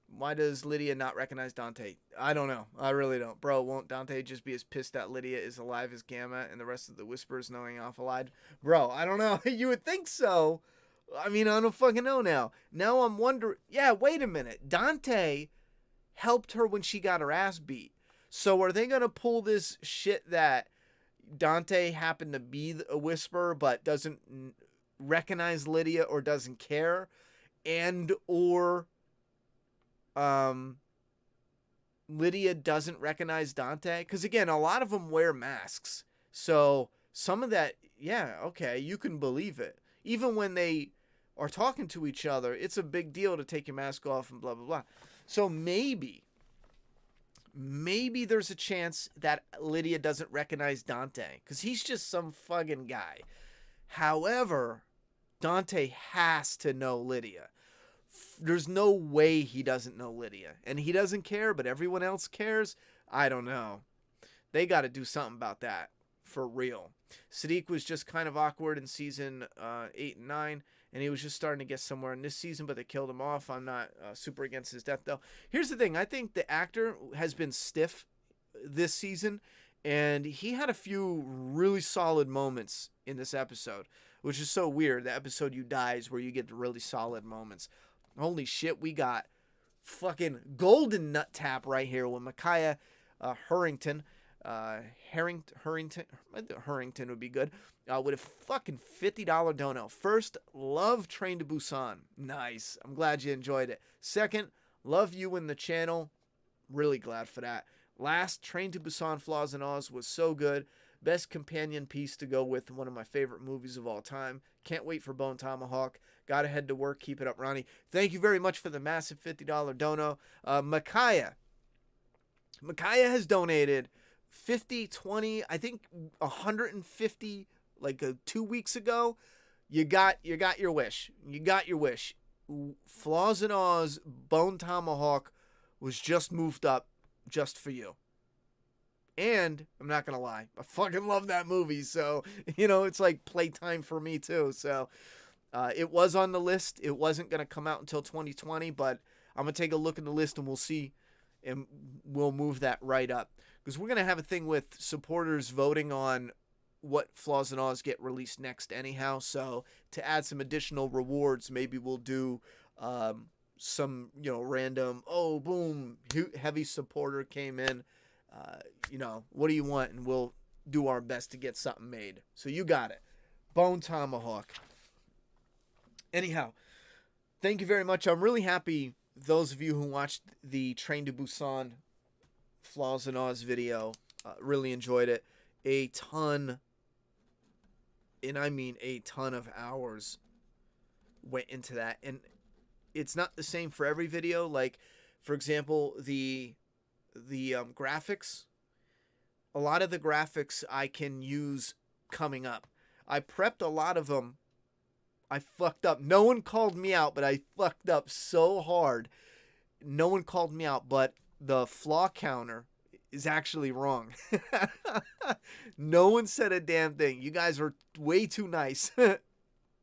Why does Lydia not recognize Dante? I don't know. I really don't. Bro, won't Dante just be as pissed that Lydia is alive as Gamma and the rest of the Whispers knowing Alpha lied? Bro, I don't know. You would think so. I mean, I don't fucking know now. Now I'm wondering. Yeah, wait a minute. Dante helped her when she got her ass beat. So are they going to pull this shit that Dante happened to be a Whisperer but doesn't recognize Lydia or doesn't care? And or Lydia doesn't recognize Dante? Because again, a lot of them wear masks. So some of that, yeah, okay, you can believe it. Even when they are talking to each other, it's a big deal to take your mask off and blah, blah, blah. So maybe there's a chance that Lydia doesn't recognize Dante because he's just some fucking guy. However, Dante has to know Lydia. There's no way he doesn't know Lydia. And he doesn't care, but everyone else cares? I don't know. They got to do something about that. For real. Sadiq was just kind of awkward in season 8 and 9. And he was just starting to get somewhere in this season, but they killed him off. I'm not super against his death, though. Here's the thing. I think the actor has been stiff this season. And he had a few really solid moments in this episode. Which is so weird. The episode you die is where you get the really solid moments. Holy shit, we got fucking golden nut tap right here with Micaiah Harrington. Harrington would be good. With a fucking $50 dono. First, love Train to Busan. Nice. I'm glad you enjoyed it. Second, love you in the channel. Really glad for that. Last, Train to Busan Flaws and Oz was so good. Best companion piece to go with one of my favorite movies of all time. Can't wait for Bone Tomahawk. Gotta head to work. Keep it up, Ronnie. Thank you very much for the massive $50 dono. Micaiah has donated 50, 20, I think 150 like 2 weeks ago. You got your wish. You got your wish. Flaws and Oz Bone Tomahawk was just moved up just for you. And I'm not going to lie, I fucking love that movie. So, it's like playtime for me too. So, it was on the list. It wasn't going to come out until 2020, but I'm going to take a look at the list and we'll see. And we'll move that right up. Because we're going to have a thing with supporters voting on what Flaws and Oz get released next anyhow. So, to add some additional rewards, maybe we'll do some, random, boom, heavy supporter came in. What do you want? And we'll do our best to get something made. So you got it. Bone Tomahawk. Anyhow, thank you very much. I'm really happy those of you who watched the Train to Busan Flaws and Oz video really enjoyed it. A ton, and I mean a ton of hours went into that. And it's not the same for every video. Like, for example, the graphics. A lot of the graphics I can use coming up. I prepped a lot of them. I fucked up. No one called me out, but I fucked up so hard. No one called me out, but the flaw counter is actually wrong. No one said a damn thing. You guys were way too nice.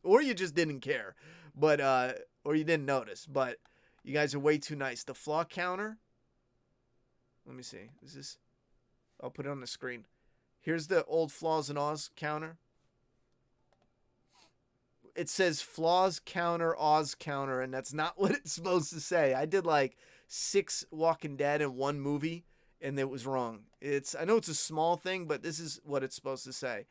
Or you just didn't care. But or you didn't notice, but you guys are way too nice. The flaw counter. Let me see. Is this? I'll put it on the screen. Here's the old Flaws and Oz counter. It says Flaws counter, Oz counter, and that's not what it's supposed to say. I did like 6 Walking Dead in one movie, and it was wrong. I know it's a small thing, but this is what it's supposed to say.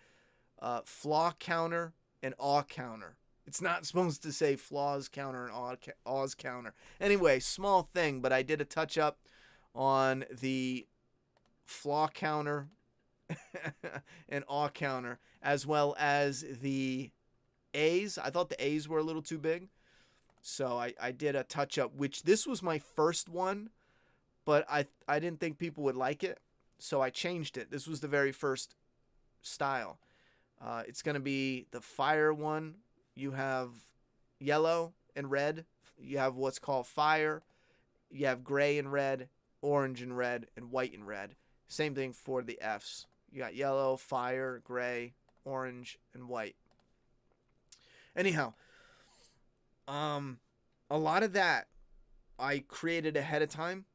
Flaw counter and Aw counter. It's not supposed to say Flaws counter and Oz counter. Anyway, small thing, but I did a touch up on the flaw counter and Aw counter, as well as the A's. I thought the A's were a little too big, so I did a touch up, which this was my first one, but I didn't think people would like it, so I changed it. This was the very first style. It's going to be the fire one. You have yellow and red. You have what's called fire. You have gray and red, orange and red, and white and red. Same thing for the F's. You got yellow, fire, gray, orange, and white. Anyhow, a lot of that I created ahead of time.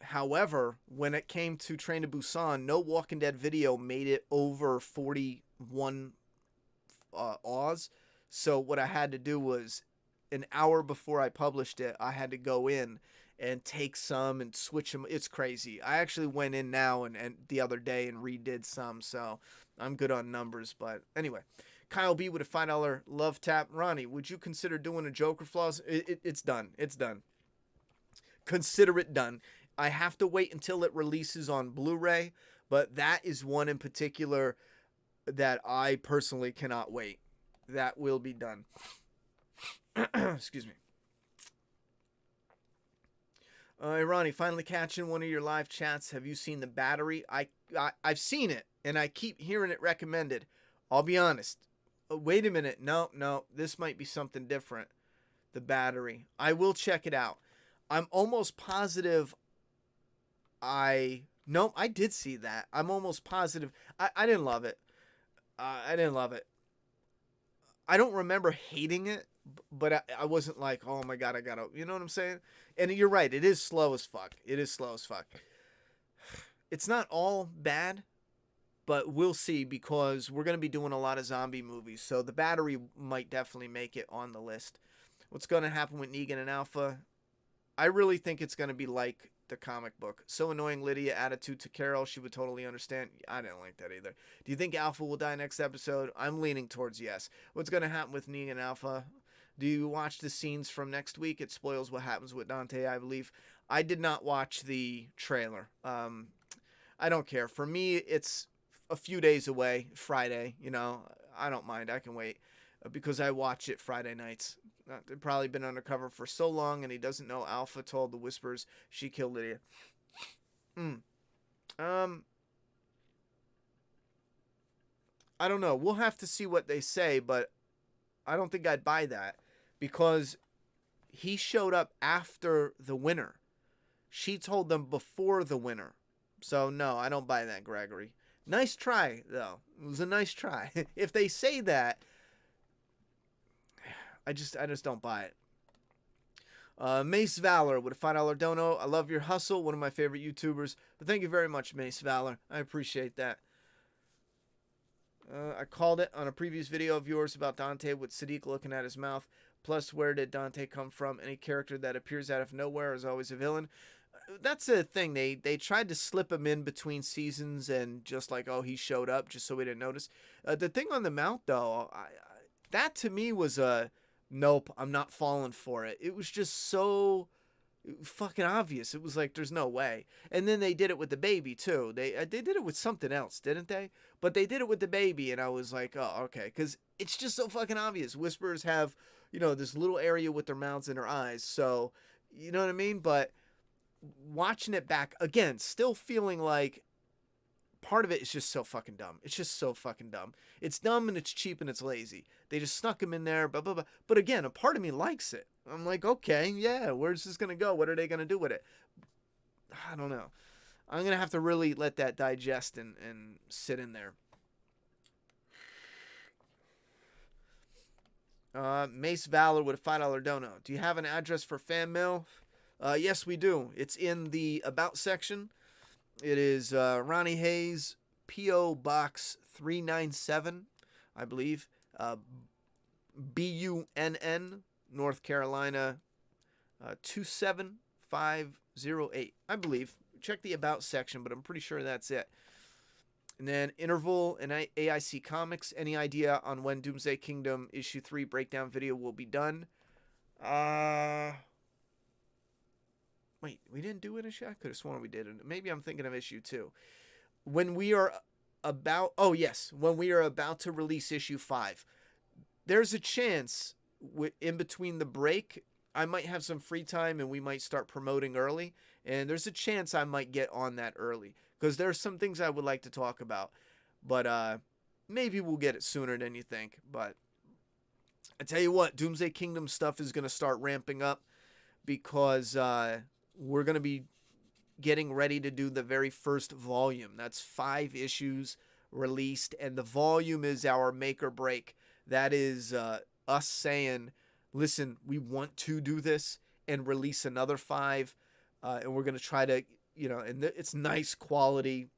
However, when it came to Train to Busan, no Walking Dead video made it over 41 Oz. So what I had to do was, an hour before I published it, I had to go in and take some and switch them. It's crazy. I actually went in now and the other day and redid some, so I'm good on numbers. But anyway, Kyle B with a $5 love tap. Ronnie, would you consider doing a Joker Flaws? It's done. It's done. Consider it done. I have to wait until it releases on Blu-ray, but that is one in particular that I personally cannot wait. That will be done. Excuse me. Ronnie, finally catching one of your live chats. Have you seen The Battery? I've seen it, and I keep hearing it recommended. I'll be honest. Wait a minute. No. This might be something different. The Battery. I will check it out. I'm almost positive No, I did see that. I'm almost positive. I didn't love it. I didn't love it. I don't remember hating it, but I wasn't like, oh my God, I gotta, you know what I'm saying? And you're right, it is slow as fuck. It is slow as fuck. It's not all bad, but we'll see, because we're going to be doing a lot of zombie movies, so The Battery might definitely make it on the list. What's going to happen with Negan and Alpha? I really think it's going to be like the comic book. So annoying, Lydia, attitude to Carol, she would totally understand. I didn't like that either. Do you think Alpha will die next episode? I'm leaning towards yes. What's going to happen with Negan and Alpha? Do you watch the scenes from next week? It spoils what happens with Dante, I believe. I did not watch the trailer. I don't care. For me, it's a few days away, Friday, you know. I don't mind. I can wait, because I watch it Friday nights. They've probably been undercover for so long, and he doesn't know Alpha told the Whispers she killed Lydia. I don't know. We'll have to see what they say, but I don't think I'd buy that, because he showed up after the winner. She told them before the winner. So, no, I don't buy that, Gregory. Nice try, though. It was a nice try. If they say that, I just don't buy it. Mace Valor with a $5 dono. I love your hustle. One of my favorite YouTubers. But thank you very much, Mace Valor. I appreciate that. I called it on a previous video of yours about Dante with Sadiq looking at his mouth. Plus, where did Dante come from? Any character that appears out of nowhere is always a villain. That's a thing. They tried to slip him in between seasons and just like, oh, he showed up just so we didn't notice. The thing on the mount, though, that to me was a nope, I'm not falling for it. It was just so Fucking obvious. It was like there's no way. And then they did it with the baby too. They did it with something else, didn't they? But they did it with the baby, and I was like, oh, okay, because it's just so fucking obvious. Whisperers have, this little area with their mouths and their eyes, so you know what I mean. But watching it back again, still feeling like part of it is just so fucking dumb. It's just so fucking dumb. It's dumb and it's cheap and it's lazy. They just snuck him in there, blah, blah, blah. But again, a part of me likes it. I'm like, okay, yeah, where's this going to go? What are they going to do with it? I don't know. I'm going to have to really let that digest and sit in there. Mace Valor with a $5 dono. Do you have an address for fan mail? Yes, we do. It's in the About section. It is Ronnie Hayes, P.O. Box 397, I believe. BUNN, North Carolina, 27508, I believe. Check the About section, but I'm pretty sure that's it. And then Interval and AIC Comics. Any idea on when Doomsday Kingdom issue 3 breakdown video will be done? Wait, we didn't do it issue? I could have sworn we did. Maybe I'm thinking of issue 2. When we are about... Oh, yes. When we are about to release issue 5. There's a chance in between the break, I might have some free time and we might start promoting early. And there's a chance I might get on that early. Because there's some things I would like to talk about. But maybe we'll get it sooner than you think. But I tell you what, Doomsday Kingdom stuff is going to start ramping up. Because... we're going to be getting ready to do the very first volume. That's 5 issues released, and the volume is our make or break. That is us saying, listen, we want to do this and release another 5, and we're going to try to, and it's nice quality,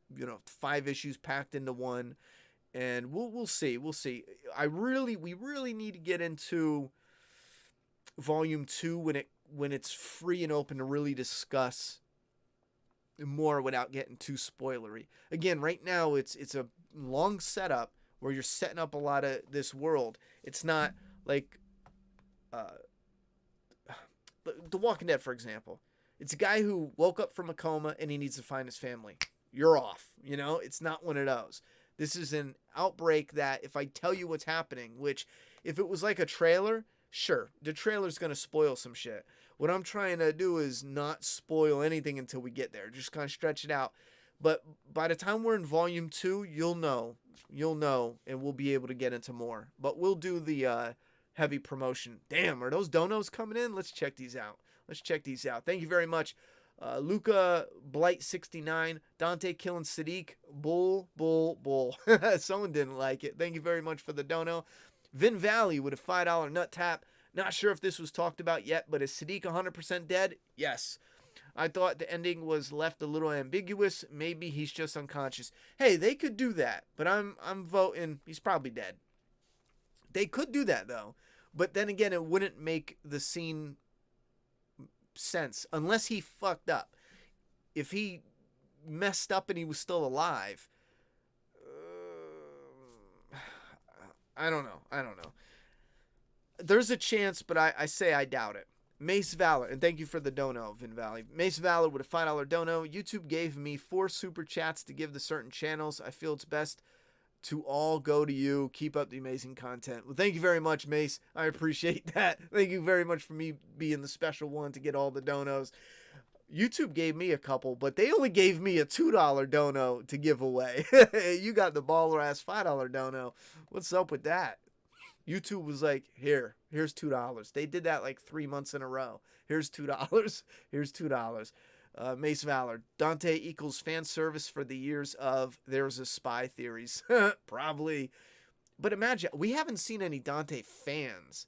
5 issues packed into one, and we'll see. We'll see. We really need to get into volume 2 when it's free and open to really discuss more without getting too spoilery. Again, right now it's a long setup where you're setting up a lot of this world. It's not like The Walking Dead, for example. It's a guy who woke up from a coma and he needs to find his family. You're off. It's not one of those. This is an outbreak that if I tell you what's happening, which if it was like a trailer, sure, the trailer's going to spoil some shit. What I'm trying to do is not spoil anything until we get there. Just kind of stretch it out. But by the time we're in volume 2, you'll know, and we'll be able to get into more. But we'll do the heavy promotion. Damn, are those donos coming in? Let's check these out. Thank you very much. Luca Blight 69, Dante killing Sadiq, bull. Someone didn't like it. Thank you very much for the dono. Vin Valley with a $5 nut tap. Not sure if this was talked about yet, but is Sadiq 100% dead? Yes. I thought the ending was left a little ambiguous. Maybe he's just unconscious. Hey, they could do that, but I'm voting he's probably dead. They could do that though, but then again, it wouldn't make the scene sense unless he fucked up. If he messed up and he was still alive, I don't know. There's a chance, but I say I doubt it. Mace Valor, and thank you for the dono, Vin Valley. Mace Valor with a $5 dono. YouTube gave me 4 super chats to give to certain channels. I feel it's best to all go to you. Keep up the amazing content. Well, thank you very much, Mace. I appreciate that. Thank you very much for me being the special one to get all the donos. YouTube gave me a couple, but they only gave me a $2 dono to give away. You got the baller ass $5 dono. What's up with that? YouTube was like, here's $2. They did that like 3 months in a row. Here's $2. Here's $2. Mace Valor. Dante equals fan service for the years of There's a Spy theories. Probably. But imagine, we haven't seen any Dante fans.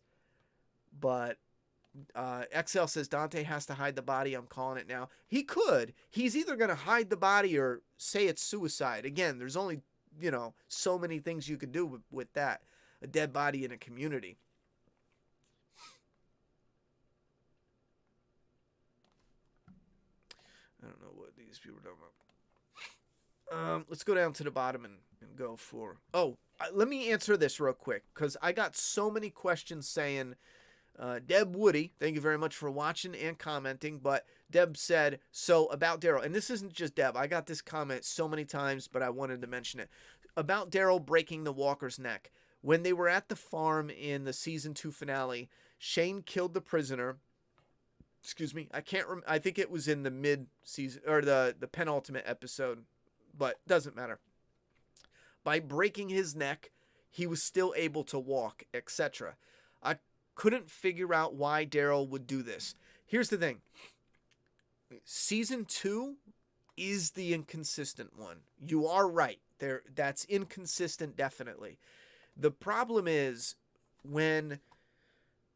But XL says Dante has to hide the body. I'm calling it now. He could. He's either going to hide the body or say it's suicide. Again, there's only, so many things you could do with that. A dead body in a community. I don't know what these people are talking about. Let's go down to the bottom and go for... Oh, let me answer this real quick, because I got so many questions saying, Deb Woody, thank you very much for watching and commenting. But Deb said, so about Daryl, and this isn't just Deb. I got this comment so many times, but I wanted to mention it. About Daryl breaking the walker's neck. When they were at the farm in the season 2 finale, Shane killed the prisoner. Excuse me. I think it was in the mid-season, or the penultimate episode, but doesn't matter. By breaking his neck, he was still able to walk, etc. I couldn't figure out why Daryl would do this. Here's the thing. Season 2 is the inconsistent one. You are right. That's inconsistent, definitely. The problem is when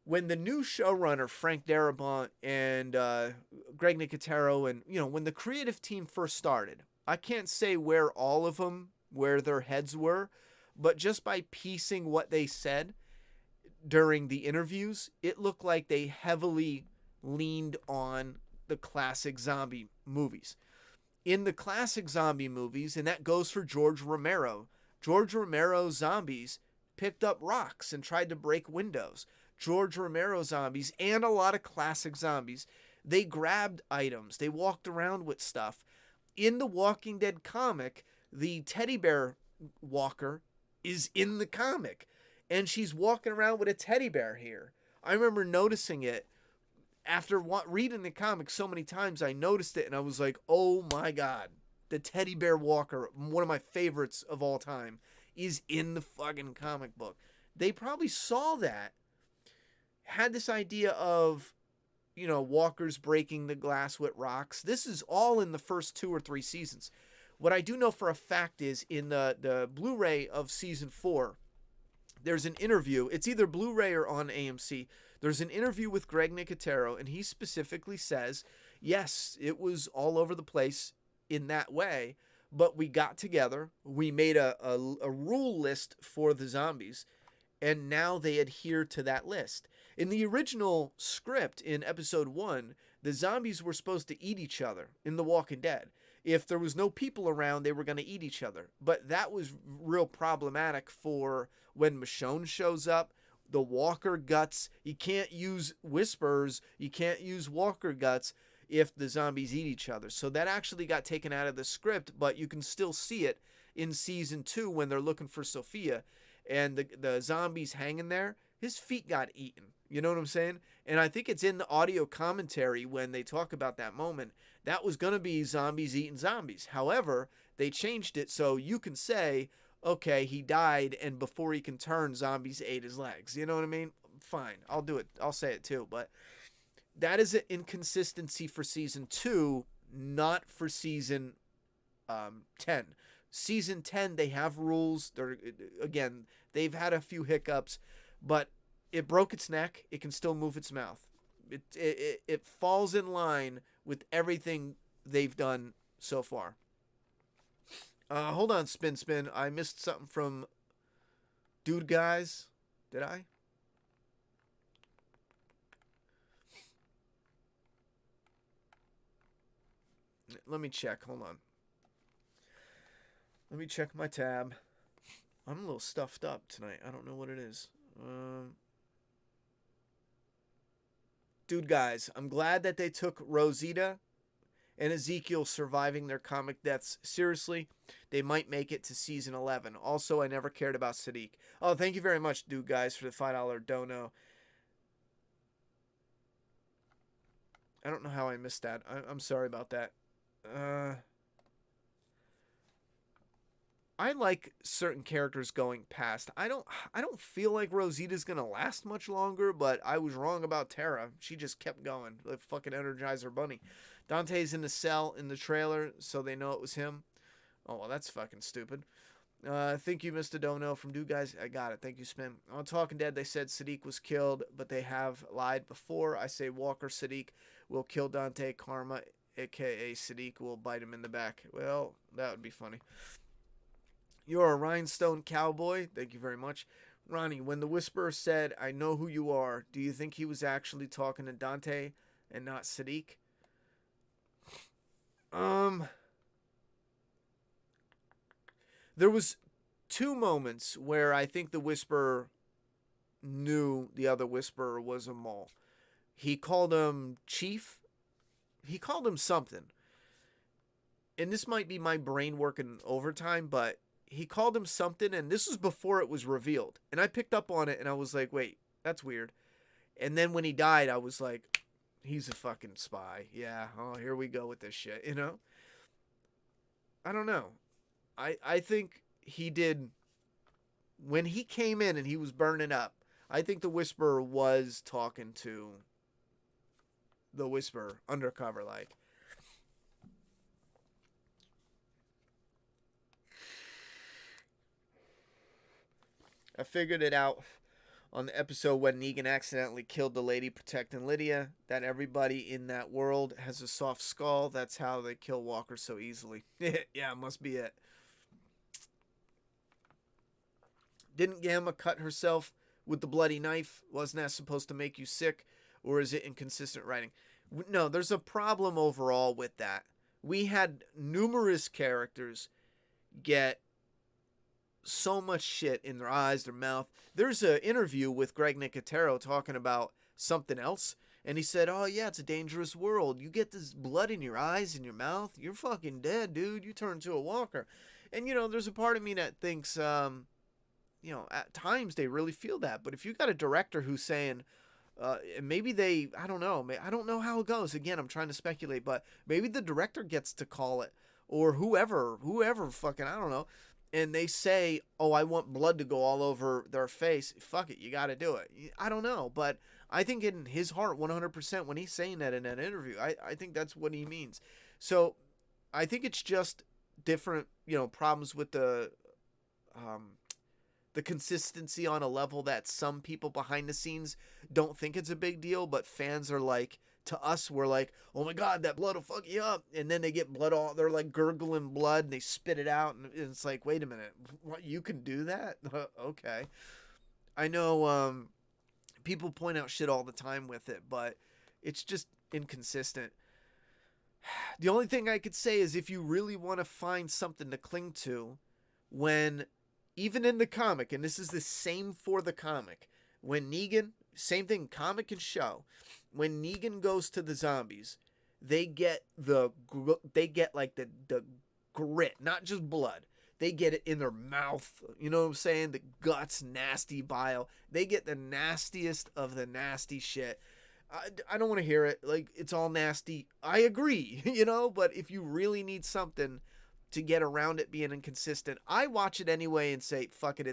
the new showrunner Frank Darabont and Greg Nicotero, and when the creative team first started, I can't say where their heads were, but just by piecing what they said during the interviews, it looked like they heavily leaned on the classic zombie movies. In the classic zombie movies, and that goes for George Romero's zombies picked up rocks and tried to break windows. George Romero zombies and a lot of classic zombies, they grabbed items, they walked around with stuff. In the Walking Dead comic, the teddy bear walker is in the comic, and she's walking around with a teddy bear here. I remember noticing it after reading the comic so many times. I noticed it and I was like, oh my god, the teddy bear walker, one of my favorites of all time, is in the fucking comic book. They probably saw that, had this idea of, walkers breaking the glass with rocks. This is all in the first 2 or 3 seasons. What I do know for a fact is in the Blu-ray of season 4, there's an interview. It's either Blu-ray or on AMC. There's an interview with Greg Nicotero, and he specifically says, yes, it was all over the place in that way, but we got together, we made a rule list for the zombies, and now they adhere to that list. In the original script in episode 1, the zombies were supposed to eat each other in The Walking Dead. If there was no people around, they were going to eat each other. But that was real problematic for when Michonne shows up. The walker guts, you can't use whispers, you can't use walker guts if the zombies eat each other. So that actually got taken out of the script, but you can still see it in season 2 when they're looking for Sophia. And the zombies hanging there, his feet got eaten. You know what I'm saying? And I think it's in the audio commentary when they talk about that moment. That was going to be zombies eating zombies. However, they changed it so you can say, okay, he died, and before he can turn, zombies ate his legs. You know what I mean? Fine, I'll do it. I'll say it too. But that is an inconsistency for season 2, not for season 10. Season 10, they have rules. They've had a few hiccups, but it broke its neck. It can still move its mouth. It falls in line with everything they've done so far. Hold on, Spin. I missed something from Dude Guys. Did I? Let me check. Hold on. Let me check my tab. I'm a little stuffed up tonight. I don't know what it is. Dude, guys, I'm glad that they took Rosita and Ezekiel surviving their comic deaths seriously. They might make it to season 11. Also, I never cared about Sadiq. Oh, thank you very much, dude, guys, for the $5 dono. I don't know how I missed that. I'm sorry about that. I like certain characters going past. I don't feel like Rosita's gonna last much longer, but I was wrong about Tara. She just kept going. Like fucking Energizer Bunny. Dante's in the cell in the trailer, so they know it was him. Oh, well, that's fucking stupid. Thank you, Mr. Dono from Dude Guys. I got it. Thank you, Spin. On Talking Dead, they said Sadiq was killed, but they have lied before. I say Walker Sadiq will kill Dante. Karma, a.k.a. Sadiq, will bite him in the back. Well, that would be funny. You're a rhinestone cowboy. Thank you very much. Ronnie, when the Whisperer said, I know who you are, do you think he was actually talking to Dante and not Sadiq? There was 2 moments where I think the Whisperer knew the other Whisperer was a mole. He called him Chief. He called him something. And this might be my brain working overtime, but he called him something, and this was before it was revealed. And I picked up on it, and I was like, wait, that's weird. And then when he died, I was like, he's a fucking spy. Yeah, oh, here we go with this shit, you know? I don't know. I think he did, when he came in and he was burning up, I think the Whisperer was talking to the Whisperer undercover, like. I figured it out on the episode when Negan accidentally killed the lady protecting Lydia, that everybody in that world has a soft skull. That's how they kill Walker so easily. Yeah, must be it. Didn't Gamma cut herself with the bloody knife? Wasn't that supposed to make you sick? Or is it inconsistent writing? No, there's a problem overall with that. We had numerous characters get so much shit in their eyes, their mouth. There's an interview with Greg Nicotero talking about something else, and he said, oh yeah, it's a dangerous world. You get this blood in your eyes and your mouth, you're fucking dead, dude. You turn into a walker. And you know, there's a part of me that thinks you know, at times they really feel that. But if you got a director who's saying, maybe they, I don't know how it goes. Again, I'm trying to speculate, but maybe the director gets to call it, or whoever fucking, I don't know. And they say, oh, I want blood to go all over their face. Fuck it, you got to do it. I don't know, but I think in his heart, 100%, when he's saying that in that interview, I think that's what he means. So I think it's just different, you know, problems with the consistency on a level that some people behind the scenes don't think it's a big deal, but fans are like, to us, we're like, oh my god, that blood will fuck you up. And then they get blood all, they're like gurgling blood and they spit it out. And it's like, wait a minute, what, you can do that? Okay. I know people point out shit all the time with it, but it's just inconsistent. The only thing I could say is if you really want to find something to cling to, when even in the comic, and this is the same for the comic, when Negan, same thing, comic and show, when Negan goes to the zombies, they get like the grit, not just blood. They get it in their mouth. You know what I'm saying? The guts, nasty bile. They get the nastiest of the nasty shit. I don't want to hear it. Like, it's all nasty. I agree, you know, but if you really need something to get around it being inconsistent, I watch it anyway and say, fuck it,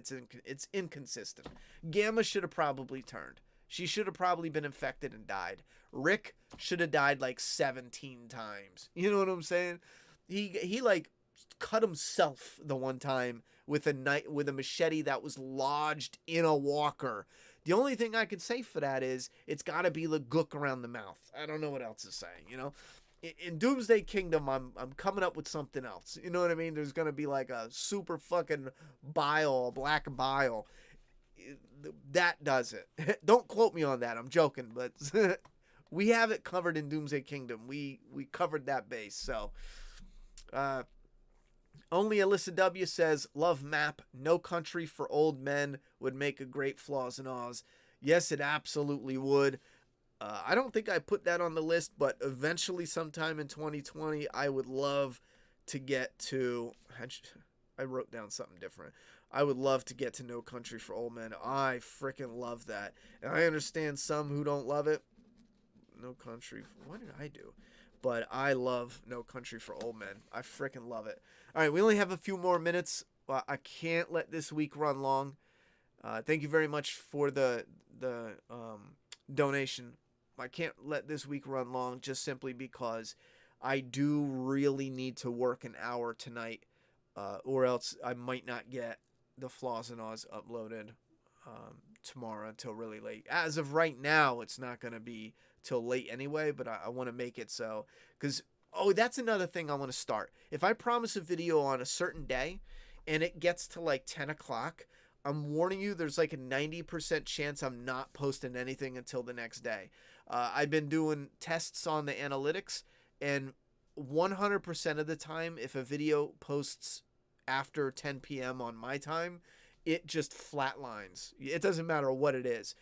it's inconsistent. Gamma should have probably turned. She should have probably been infected and died. Rick should have died like 17 times. You know what I'm saying? He like cut himself the one time with a machete that was lodged in a walker. The only thing I can say for that is it's got to be the gook around the mouth. I don't know what else to say, you know? In Doomsday Kingdom, I'm coming up with something else. You know what I mean? There's going to be like a super fucking bile, black bile. That does it. Don't quote me on that. I'm joking, but we have it covered in Doomsday Kingdom. We covered that base. So, only Alyssa W says, love map, No Country for Old Men would make a great Flaws and Oz. Yes, it absolutely would. I don't think I put that on the list, but eventually sometime in 2020, I would love to get to... I wrote down something different. I would love to get to No Country for Old Men. I freaking love that. And I understand some who don't love it. No Country... What did I do? But I love No Country for Old Men. I freaking love it. All right, we only have a few more minutes. I can't let this week run long. Thank you very much for the donation. I can't let this week run long just simply because I do really need to work an hour tonight, or else I might not get the Flaws and Oz uploaded tomorrow until really late. As of right now, it's not going to be till late anyway, but I want to make it so, because, oh, that's another thing I want to start. If I promise a video on a certain day and it gets to like 10 o'clock, I'm warning you, there's like a 90% chance I'm not posting anything until the next day. I've been doing tests on the analytics, and 100% of the time, if a video posts after 10 p.m. on my time, it just flatlines. It doesn't matter what it is.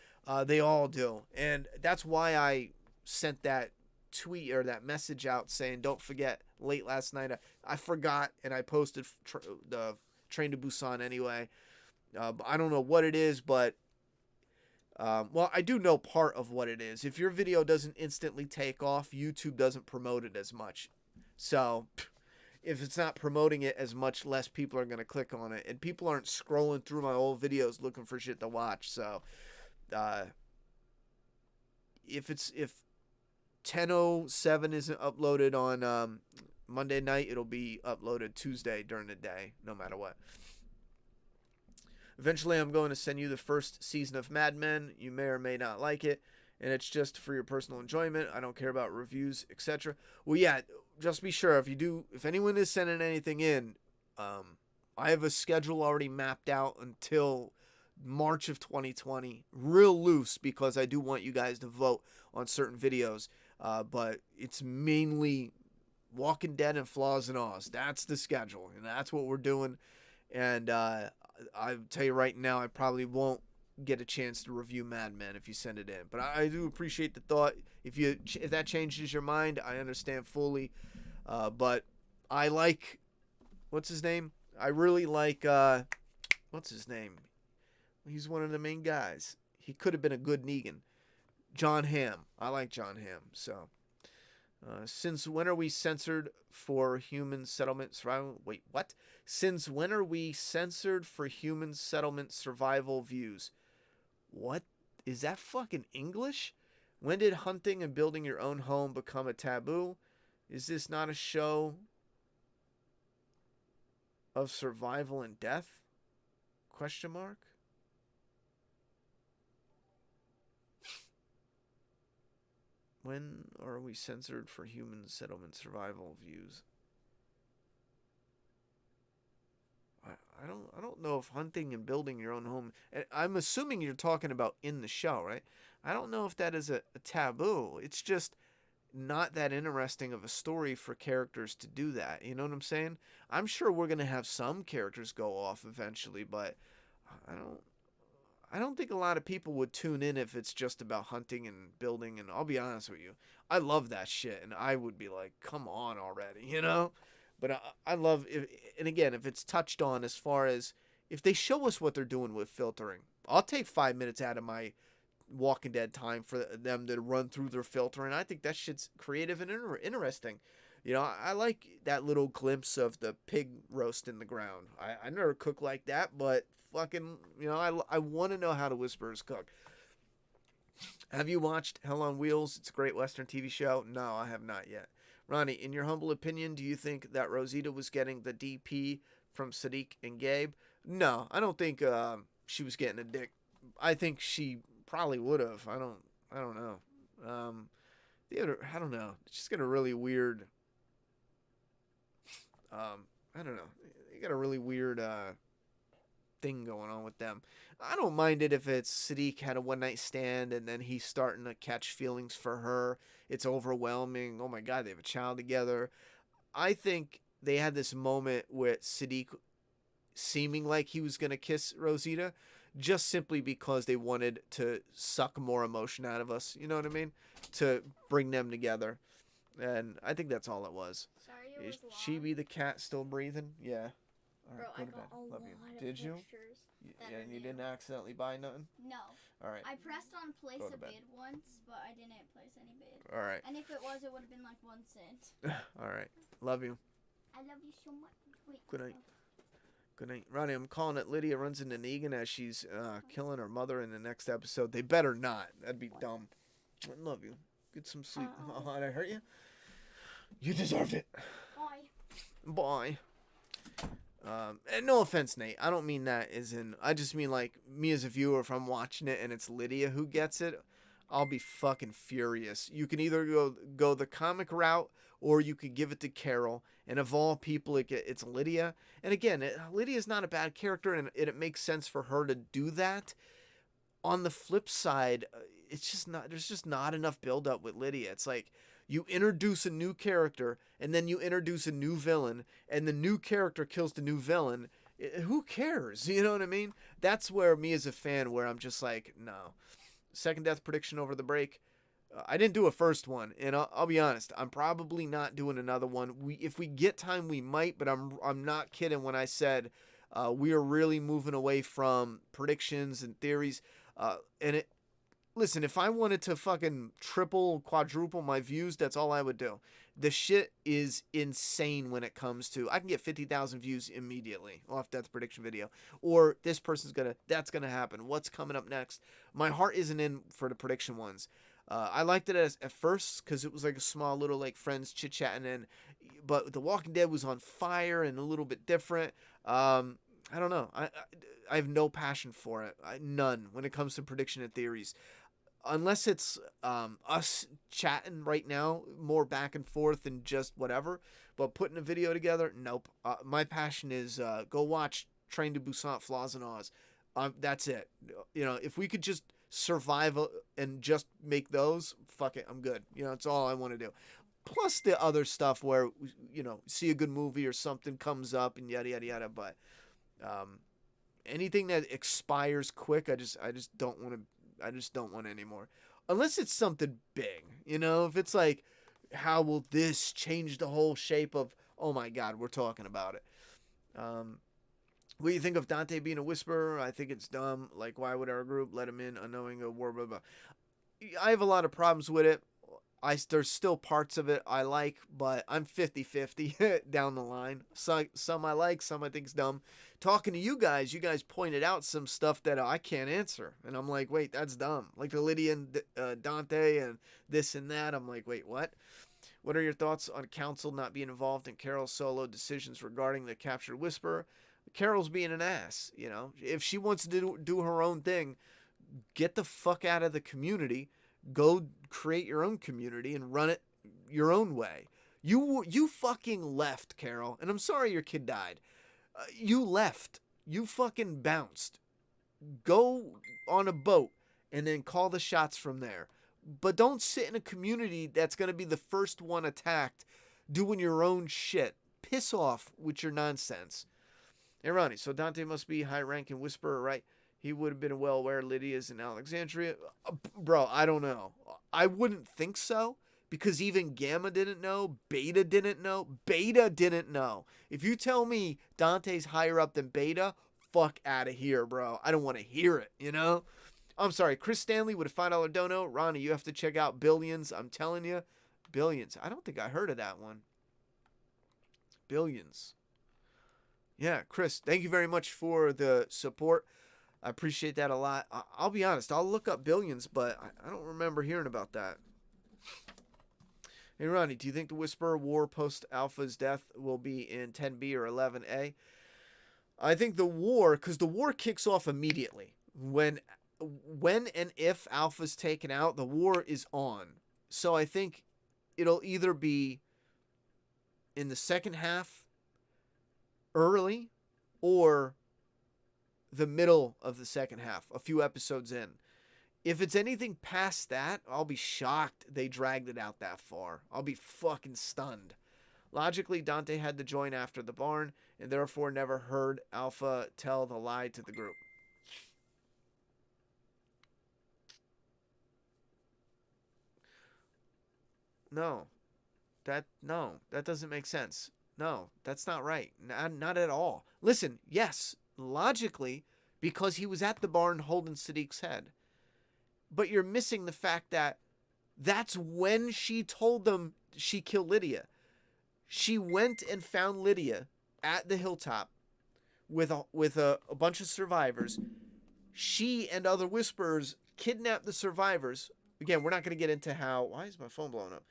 They all do. And that's why I sent that tweet or that message out saying, don't forget, late last night. I forgot, and I posted the Train to Busan anyway. I don't know what it is, but well, I do know part of what it is. If your video doesn't instantly take off, YouTube doesn't promote it as much. So if it's not promoting it as much, less people are going to click on it. And people aren't scrolling through my old videos looking for shit to watch. So if 10:07 isn't uploaded on Monday night, it'll be uploaded Tuesday during the day, no matter what. Eventually, I'm going to send you the first season of Mad Men. You may or may not like it, and it's just for your personal enjoyment. I don't care about reviews, etc. Well, yeah, just be sure if anyone is sending anything in, I have a schedule already mapped out until March of 2020, real loose, because I do want you guys to vote on certain videos. But it's mainly Walking Dead and Flaws and Awes. That's the schedule, and that's what we're doing. And I tell you right now, I probably won't get a chance to review Mad Men if you send it in. But I do appreciate the thought. If that changes your mind, I understand fully. But I like, what's his name? I really like, what's his name? He's one of the main guys. He could have been a good Negan. John Hamm. I like John Hamm. So, since when are we censored for human settlement survival? Wait, what? Since when are we censored for human settlement survival views? What? Is that fucking English? When did hunting and building your own home become a taboo? Is this not a show of survival and death? Question mark? When are we censored for human settlement survival views? I don't know if hunting and building your own home. I'm assuming you're talking about in the show, right? I don't know if that is a taboo. It's just not that interesting of a story for characters to do that. You know what I'm saying? I'm sure we're gonna have some characters go off eventually, but I don't think a lot of people would tune in if it's just about hunting and building. And I'll be honest with you, I love that shit, and I would be like, come on already, you know? But I love it. And again, if it's touched on as far as if they show us what they're doing with filtering, I'll take 5 minutes out of my Walking Dead time for them to run through their filtering. I think that shit's creative and interesting. You know, I like that little glimpse of the pig roast in the ground. I never cook like that, but fucking, you know, I want to know how the Whisperers cook. Have you watched Hell on Wheels? It's a great Western TV show. No, I have not yet. Ronnie, in your humble opinion, do you think that Rosita was getting the DP from Sadiq and Gabe? No, I don't think she was getting a dick. I think she probably would have. I don't know. I don't know. It's just got a really weird. I don't know. You got a really weird thing going on with them. I don't mind it if it's Sadiq had a one night stand and then he's starting to catch feelings for her. It's overwhelming. Oh my God, they have a child together. I think they had this moment with Sadiq seeming like he was going to kiss Rosita just simply because they wanted to suck more emotion out of us. You know what I mean? To bring them together. And I think that's all it was. Sorry, it Is was long. Chibi the cat still breathing? Yeah. All right, Bro, go to I bed. got a Love lot you. of Did you? pictures that Yeah, are and you new. didn't accidentally buy nothing? No. All right. I pressed on place Go to a bed. bid once, but I didn't place any bid. All right. And if it was, it would have been like 1 cent. All right. Love you. I love you so much. Wait. Good night. Good night. Ronnie, I'm calling it Lydia runs into Negan as she's killing her mother in the next episode. They better not. That'd be dumb. I love you. Get some sleep. Did I hurt you? You deserved it. Bye. Bye. And no offense, Nate. I don't mean that as in. I just mean like me as a viewer. If I'm watching it and it's Lydia who gets it, I'll be fucking furious. You can either go the comic route or you could give it to Carol. And of all people, it's Lydia. And again, Lydia's not a bad character, and it makes sense for her to do that. On the flip side, it's just not. There's just not enough build up with Lydia. It's like you introduce a new character, and then you introduce a new villain, and the new character kills the new villain, Who cares? You know what I mean? That's where me as a fan, where I'm just like, no. Second death prediction over the break. I didn't do a first one, and I'll be honest. I'm probably not doing another one. If we get time, we might, but I'm not kidding when I said we are really moving away from predictions and theories. And it, listen, if I wanted to fucking triple, quadruple my views, that's all I would do. The shit is insane when it comes to, I can get 50,000 views immediately off death prediction video, or this person's that's gonna happen. What's coming up next? My heart isn't in for the prediction ones. I liked it at first because it was like a small little like friends chit chatting, but The Walking Dead was on fire and a little bit different. I don't know. I have no passion for it. None when it comes to prediction and theories. Unless it's us chatting right now, more back and forth and just whatever. But putting a video together, nope. My passion is go watch Train to Busan Flaws and Oz. That's it. You know, if we could just survive and just make those, fuck it, I'm good. You know, it's all I want to do. Plus the other stuff where, you know, see a good movie or something comes up and yada yada yada. But anything that expires quick, I just don't want to. I just don't want anymore. Unless it's something big, you know, if it's like, how will this change the whole shape of, oh my God, we're talking about it. What do you think of Dante being a whisperer? I think it's dumb. Like, why would our group let him in unknowing a war, blah, blah. I have a lot of problems with it. There's still parts of it I like, but I'm 50-50 down the line. Some I like, some I think's dumb. Talking to you guys pointed out some stuff that I can't answer. And I'm like, wait, that's dumb. Like the Lydia and Dante and this and that. I'm like, wait, what? What are your thoughts on Council not being involved in Carol's solo decisions regarding the captured Whisperer? Carol's being an ass, you know. If she wants to do her own thing, get the fuck out of the community. Go create your own community and run it your own way. You fucking left, Carol. And I'm sorry your kid died. You left. You fucking bounced. Go on a boat and then call the shots from there. But don't sit in a community that's going to be the first one attacked doing your own shit. Piss off with your nonsense. Hey, Ronnie, so Dante must be high-ranking whisperer, right? He would have been well aware Lydia's in Alexandria. Bro, I don't know. I wouldn't think so, because even Gamma didn't know. Beta didn't know. Beta didn't know. If you tell me Dante's higher up than Beta, fuck out of here, bro. I don't want to hear it, you know? I'm sorry, Chris Stanley with a $5 dono. Ronnie, you have to check out Billions. I'm telling you. Billions. I don't think I heard of that one. Billions. Yeah, Chris, thank you very much for the support. I appreciate that a lot. I'll be honest, I'll look up Billions, but I don't remember hearing about that. Hey, Ronnie, do you think the Whisperer War post-Alpha's death will be in 10B or 11A? I think the war, because the war kicks off immediately. When and if Alpha's taken out, the war is on. So I think it'll either be in the second half, early, or the middle of the second half, a few episodes in. If it's anything past that, I'll be shocked they dragged it out that far. I'll be fucking stunned. Logically, Dante had to join after the barn, and therefore never heard Alpha tell the lie to the group. No, that doesn't make sense. No, that's not right. Not at all. Listen, yes, logically, because he was at the barn holding Sadiq's head. But you're missing the fact that that's when she told them she killed Lydia. She went and found Lydia at the hilltop with a bunch of survivors. She and other Whisperers kidnapped the survivors. Again, we're not going to get into how... Why is my phone blowing up?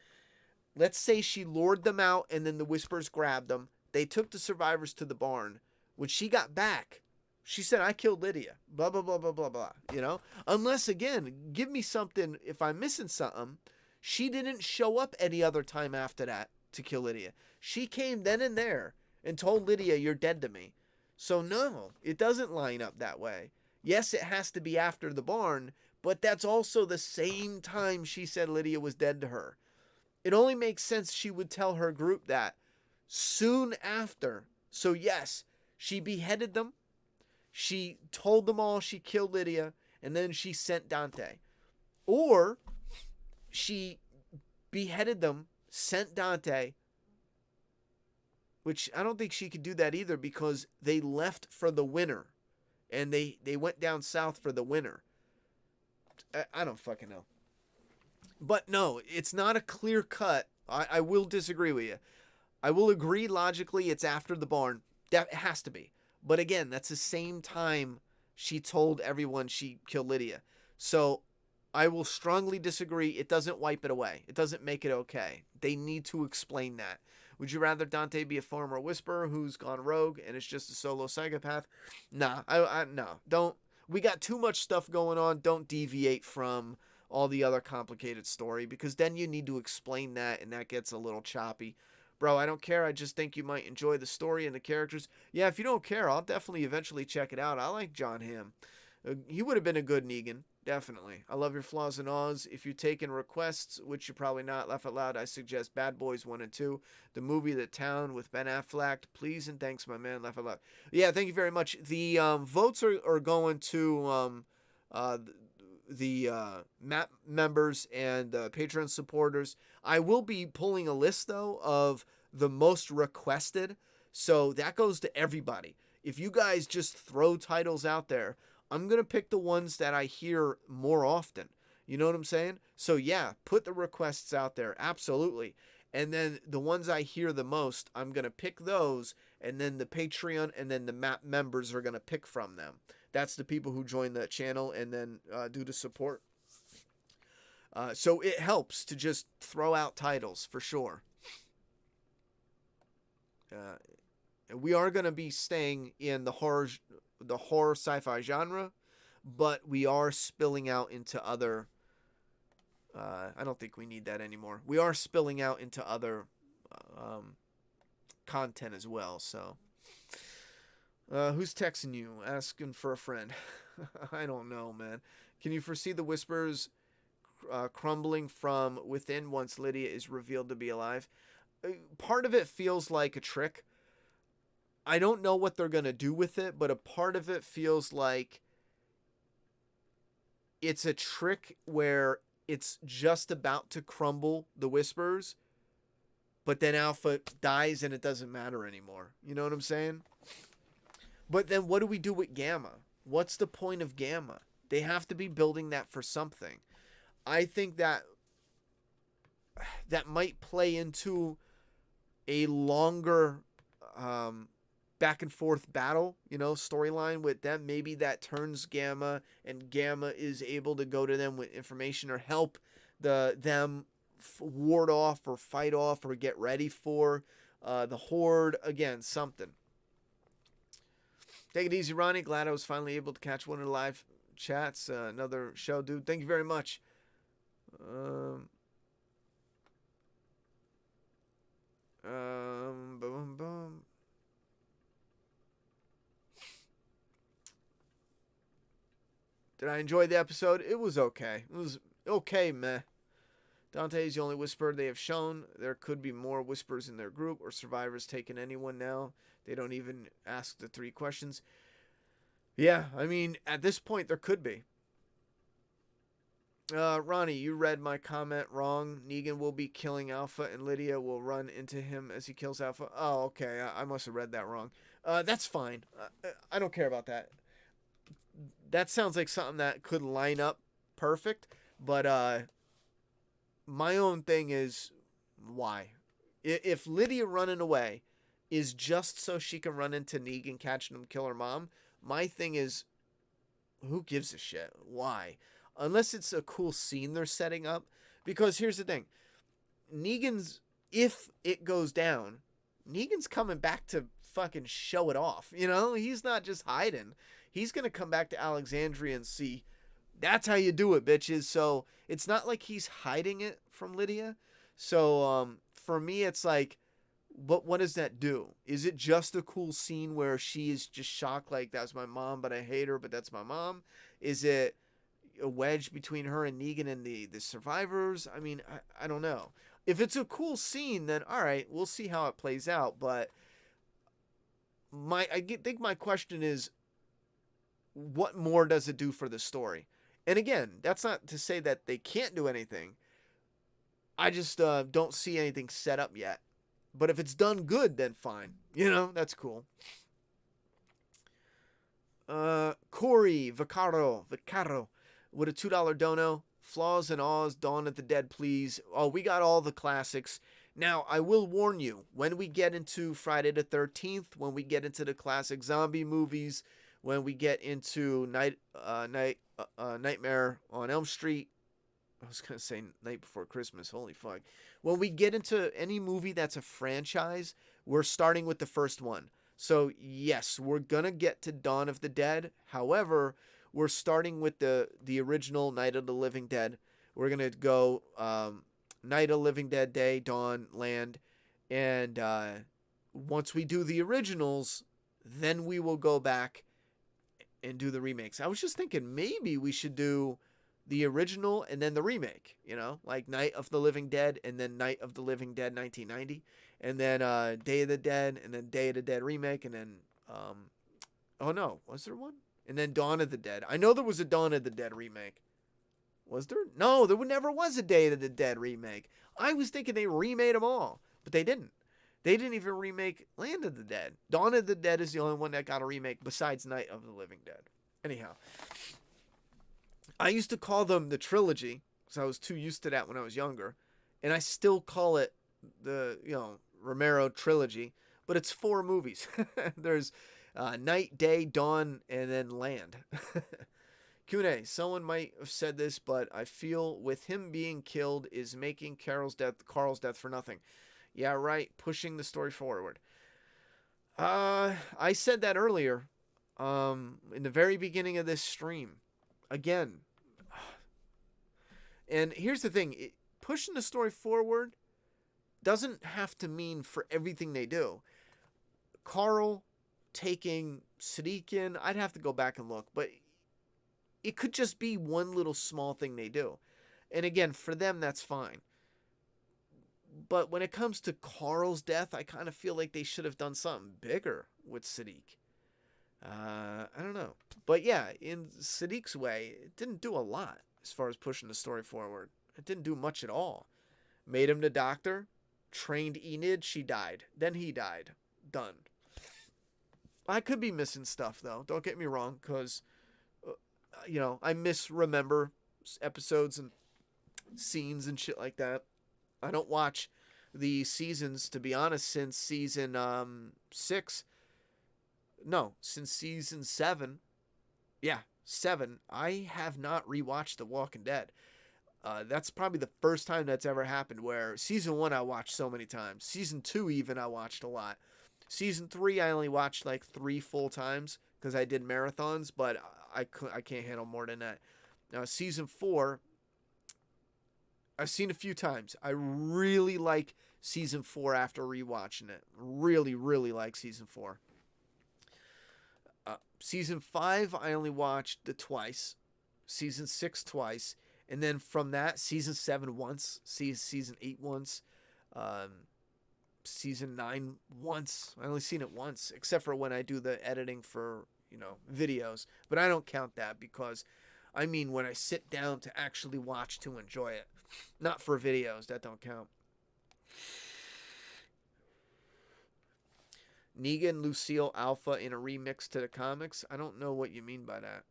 Let's say she lured them out and then the Whisperers grabbed them. They took the survivors to the barn. When she got back, she said, I killed Lydia. Blah, blah, blah, blah, blah, blah. You know? Unless, again, give me something, if I'm missing something, she didn't show up any other time after that to kill Lydia. She came then and there and told Lydia, you're dead to me. So no, it doesn't line up that way. Yes, it has to be after the barn, but that's also the same time she said Lydia was dead to her. It only makes sense she would tell her group that soon after. So yes, She beheaded them. She told them all she killed Lydia, and then she sent Dante. Or she beheaded them, sent Dante, which I don't think she could do that either because they left for the winter. And they went down south for the winter. I don't fucking know. But no, it's not a clear cut. I will disagree with you. I will agree logically it's after the barn. That it has to be. But again, that's the same time she told everyone she killed Lydia. So I will strongly disagree. It doesn't wipe it away. It doesn't make it okay. They need to explain that. Would you rather Dante be a former whisperer who's gone rogue and is just a solo psychopath? Nah, no. Don't. We got too much stuff going on. Don't deviate from all the other complicated story because then you need to explain that and that gets a little choppy. Bro, I don't care. I just think you might enjoy the story and the characters. Yeah, if you don't care, I'll definitely eventually check it out. I like John Hamm. He would have been a good Negan. Definitely. I love your flaws and ahs. If you're taking requests, which you're probably not, laugh out loud, I suggest Bad Boys 1 and 2. The movie The Town with Ben Affleck. Please and thanks, my man. Laugh out loud. Yeah, thank you very much. The votes are going to the MAP members and Patreon supporters. I will be pulling a list, though, of the most requested. So that goes to everybody. If you guys just throw titles out there, I'm going to pick the ones that I hear more often. You know what I'm saying? So yeah, put the requests out there. Absolutely. And then the ones I hear the most, I'm going to pick those. And then the Patreon and then the MAP members are going to pick from them. That's the people who join the channel and then do the support. So it helps to just throw out titles for sure. We are going to be staying in the horror sci-fi genre, but we are spilling out into other I don't think we need that anymore. We are spilling out into other content as well. So who's texting you asking for a friend? I don't know, man. Can you foresee the whispers crumbling from within once Lydia is revealed to be alive? Part of it feels like a trick. I don't know what they're going to do with it, but a part of it feels like it's a trick where it's just about to crumble the whispers, but then Alpha dies and it doesn't matter anymore. You know what I'm saying? But then what do we do with Gamma? What's the point of Gamma? They have to be building that for something. I think that might play into a longer back and forth battle, storyline with them. Maybe that turns Gamma and Gamma is able to go to them with information or help them ward off or fight off or get ready for the Horde. Again, something. Take it easy, Ronnie. Glad I was finally able to catch one of the live chats. Another show, dude. Thank you very much. Boom, boom. Did I enjoy the episode? It was okay. It was okay, meh. Dante is the only whisperer they have shown. There could be more whispers in their group or survivors taking anyone now. They don't even ask the 3 questions. Yeah, I mean, at this point, there could be. Ronnie, you read my comment wrong. Negan will be killing Alpha and Lydia will run into him as he kills Alpha. Oh, okay. I must have read that wrong. That's fine. I don't care about that. That sounds like something that could line up perfect. But my own thing is, why? If Lydia running away is just so she can run into Negan, catching him, kill her mom, my thing is, who gives a shit? Why? Unless it's a cool scene they're setting up. Because here's the thing. Negan's, if it goes down, Negan's coming back to fucking show it off. He's not just hiding. He's going to come back to Alexandria and see, that's how you do it, bitches. So it's not like he's hiding it from Lydia. So for me, it's like, but what does that do? Is it just a cool scene where she is just shocked, like, that's my mom, but I hate her, but that's my mom? Is it a wedge between her and Negan and the survivors? I mean, I don't know. If it's a cool scene, then all right, we'll see how it plays out. But think my question is, what more does it do for the story? And again, that's not to say that they can't do anything. I just don't see anything set up yet. But if it's done good, then fine. That's cool. Corey Vaccaro with a $2 dono. Flaws and Awes, Dawn of the Dead, please. Oh, we got all the classics. Now, I will warn you, when we get into Friday the 13th, when we get into the classic zombie movies, when we get into Nightmare on Elm Street, I was going to say Night Before Christmas, holy fuck. When we get into any movie that's a franchise, we're starting with the first one. So, yes, we're going to get to Dawn of the Dead. However, we're starting with the original Night of the Living Dead. We're going to go Night of the Living Dead, Day, Dawn, Land. And once we do the originals, then we will go back and do the remakes. I was just thinking maybe we should do the original and then the remake, like Night of the Living Dead and then Night of the Living Dead 1990. And then Day of the Dead and then Day of the Dead remake. And then, oh no, was there one? And then Dawn of the Dead. I know there was a Dawn of the Dead remake. Was there? No, there never was a Day of the Dead remake. I was thinking they remade them all, but they didn't. They didn't even remake Land of the Dead. Dawn of the Dead is the only one that got a remake besides Night of the Living Dead. Anyhow, I used to call them the trilogy because I was too used to that when I was younger. And I still call it the, Romero trilogy, but it's 4 movies. There's Night, Day, Dawn, and then Land. Kune, someone might have said this, but I feel with him being killed is making Carl's death for nothing. Yeah, right. Pushing the story forward. I said that earlier, in the very beginning of this stream. Again. And here's the thing. Pushing the story forward doesn't have to mean for everything they do. Carl taking Sadiq in, I'd have to go back and look, but it could just be one little small thing they do. And again, for them, that's fine. But when it comes to Carl's death, I kind of feel like they should have done something bigger with Sadiq. I don't know. But yeah, in Sadiq's way, it didn't do a lot as far as pushing the story forward. It didn't do much at all. Made him the doctor, trained Enid, she died. Then he died. Done. I could be missing stuff, though. Don't get me wrong, because, I misremember episodes and scenes and shit like that. I don't watch the seasons, to be honest, since season 6. No, since season 7. Yeah, 7. I have not rewatched The Walking Dead. That's probably the first time that's ever happened, where season 1 I watched so many times. Season 2 even I watched a lot. Season 3 I only watched like 3 full times because I did marathons, but I can't handle more than that. Now season 4, I've seen a few times. I really like season 4 after rewatching it. Really, really like season 4. Season 5 I only watched it twice. Season 6 twice. And then from that, season 7 once. Season 8 once. Season 9 once. I only seen it once, except for when I do the editing for, videos. But I don't count that because, when I sit down to actually watch to enjoy it. Not for videos, that don't count. Negan, Lucille, Alpha in a remix to the comics? I don't know what you mean by that.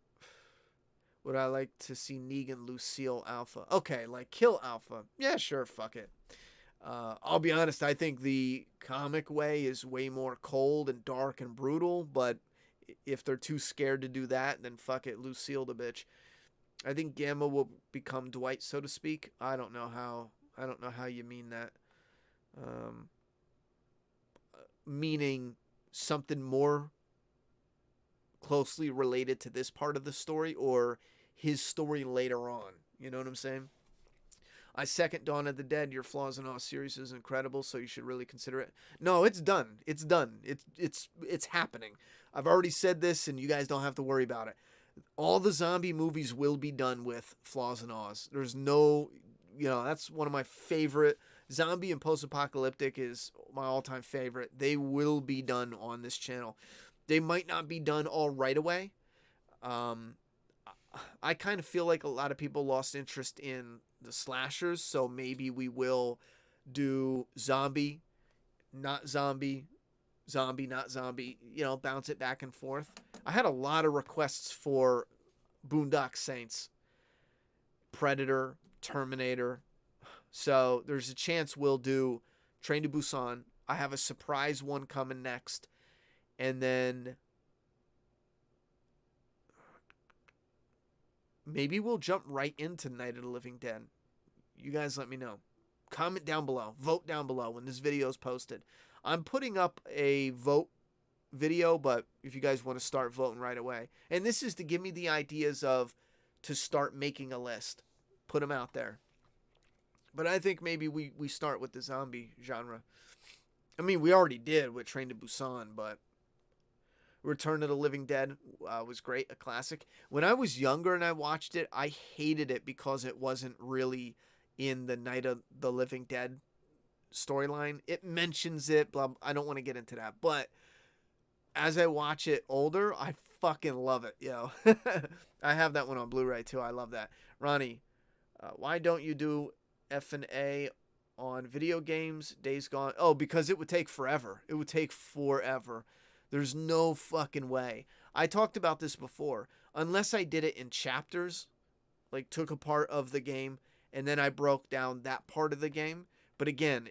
Would I like to see Negan, Lucille, Alpha? Okay, like kill Alpha. Yeah, sure, fuck it. I'll be honest, I think the comic way is way more cold and dark and brutal, but if they're too scared to do that, then fuck it, Lucille the bitch. I think Gamma will become Dwight, so to speak. I don't know how you mean that. Meaning something more closely related to this part of the story or his story later on. You know what I'm saying? I second Dawn of the Dead. Your Flaws in All series is incredible, so you should really consider it. No, it's done. It's done. It's happening. I've already said this, and you guys don't have to worry about it. All the zombie movies will be done with Flaws and Awes. There's no, that's one of my favorite Zombie and post-apocalyptic is my all-time favorite. They will be done on this channel. They might not be done all right away. Um, I kind of feel like a lot of people lost interest in the slashers, so maybe we will do zombie, not zombie, zombie, not zombie, bounce it back and forth. I had a lot of requests for Boondock Saints, Predator, Terminator. So there's a chance we'll do Train to Busan. I have a surprise one coming next. And then maybe we'll jump right into Night of the Living Dead. You guys let me know. Comment down below. Vote down below when this video is posted. I'm putting up a vote video, but if you guys want to start voting right away. And this is to give me the ideas of to start making a list. Put them out there. But I think maybe we start with the zombie genre. I mean, we already did with Train to Busan, but Return of the Living Dead was great, a classic. When I was younger and I watched it, I hated it because it wasn't really in the Night of the Living Dead storyline. It mentions it, blah. I don't want to get into that, but as I watch it older, I fucking love it, yo. I have that one on Blu-ray too. I love that. Ronnie, why don't you do F&A on video games? Days Gone. Oh, because it would take forever. It would take forever. There's no fucking way. I talked about this before. Unless I did it in chapters, like took a part of the game and then I broke down that part of the game. But again,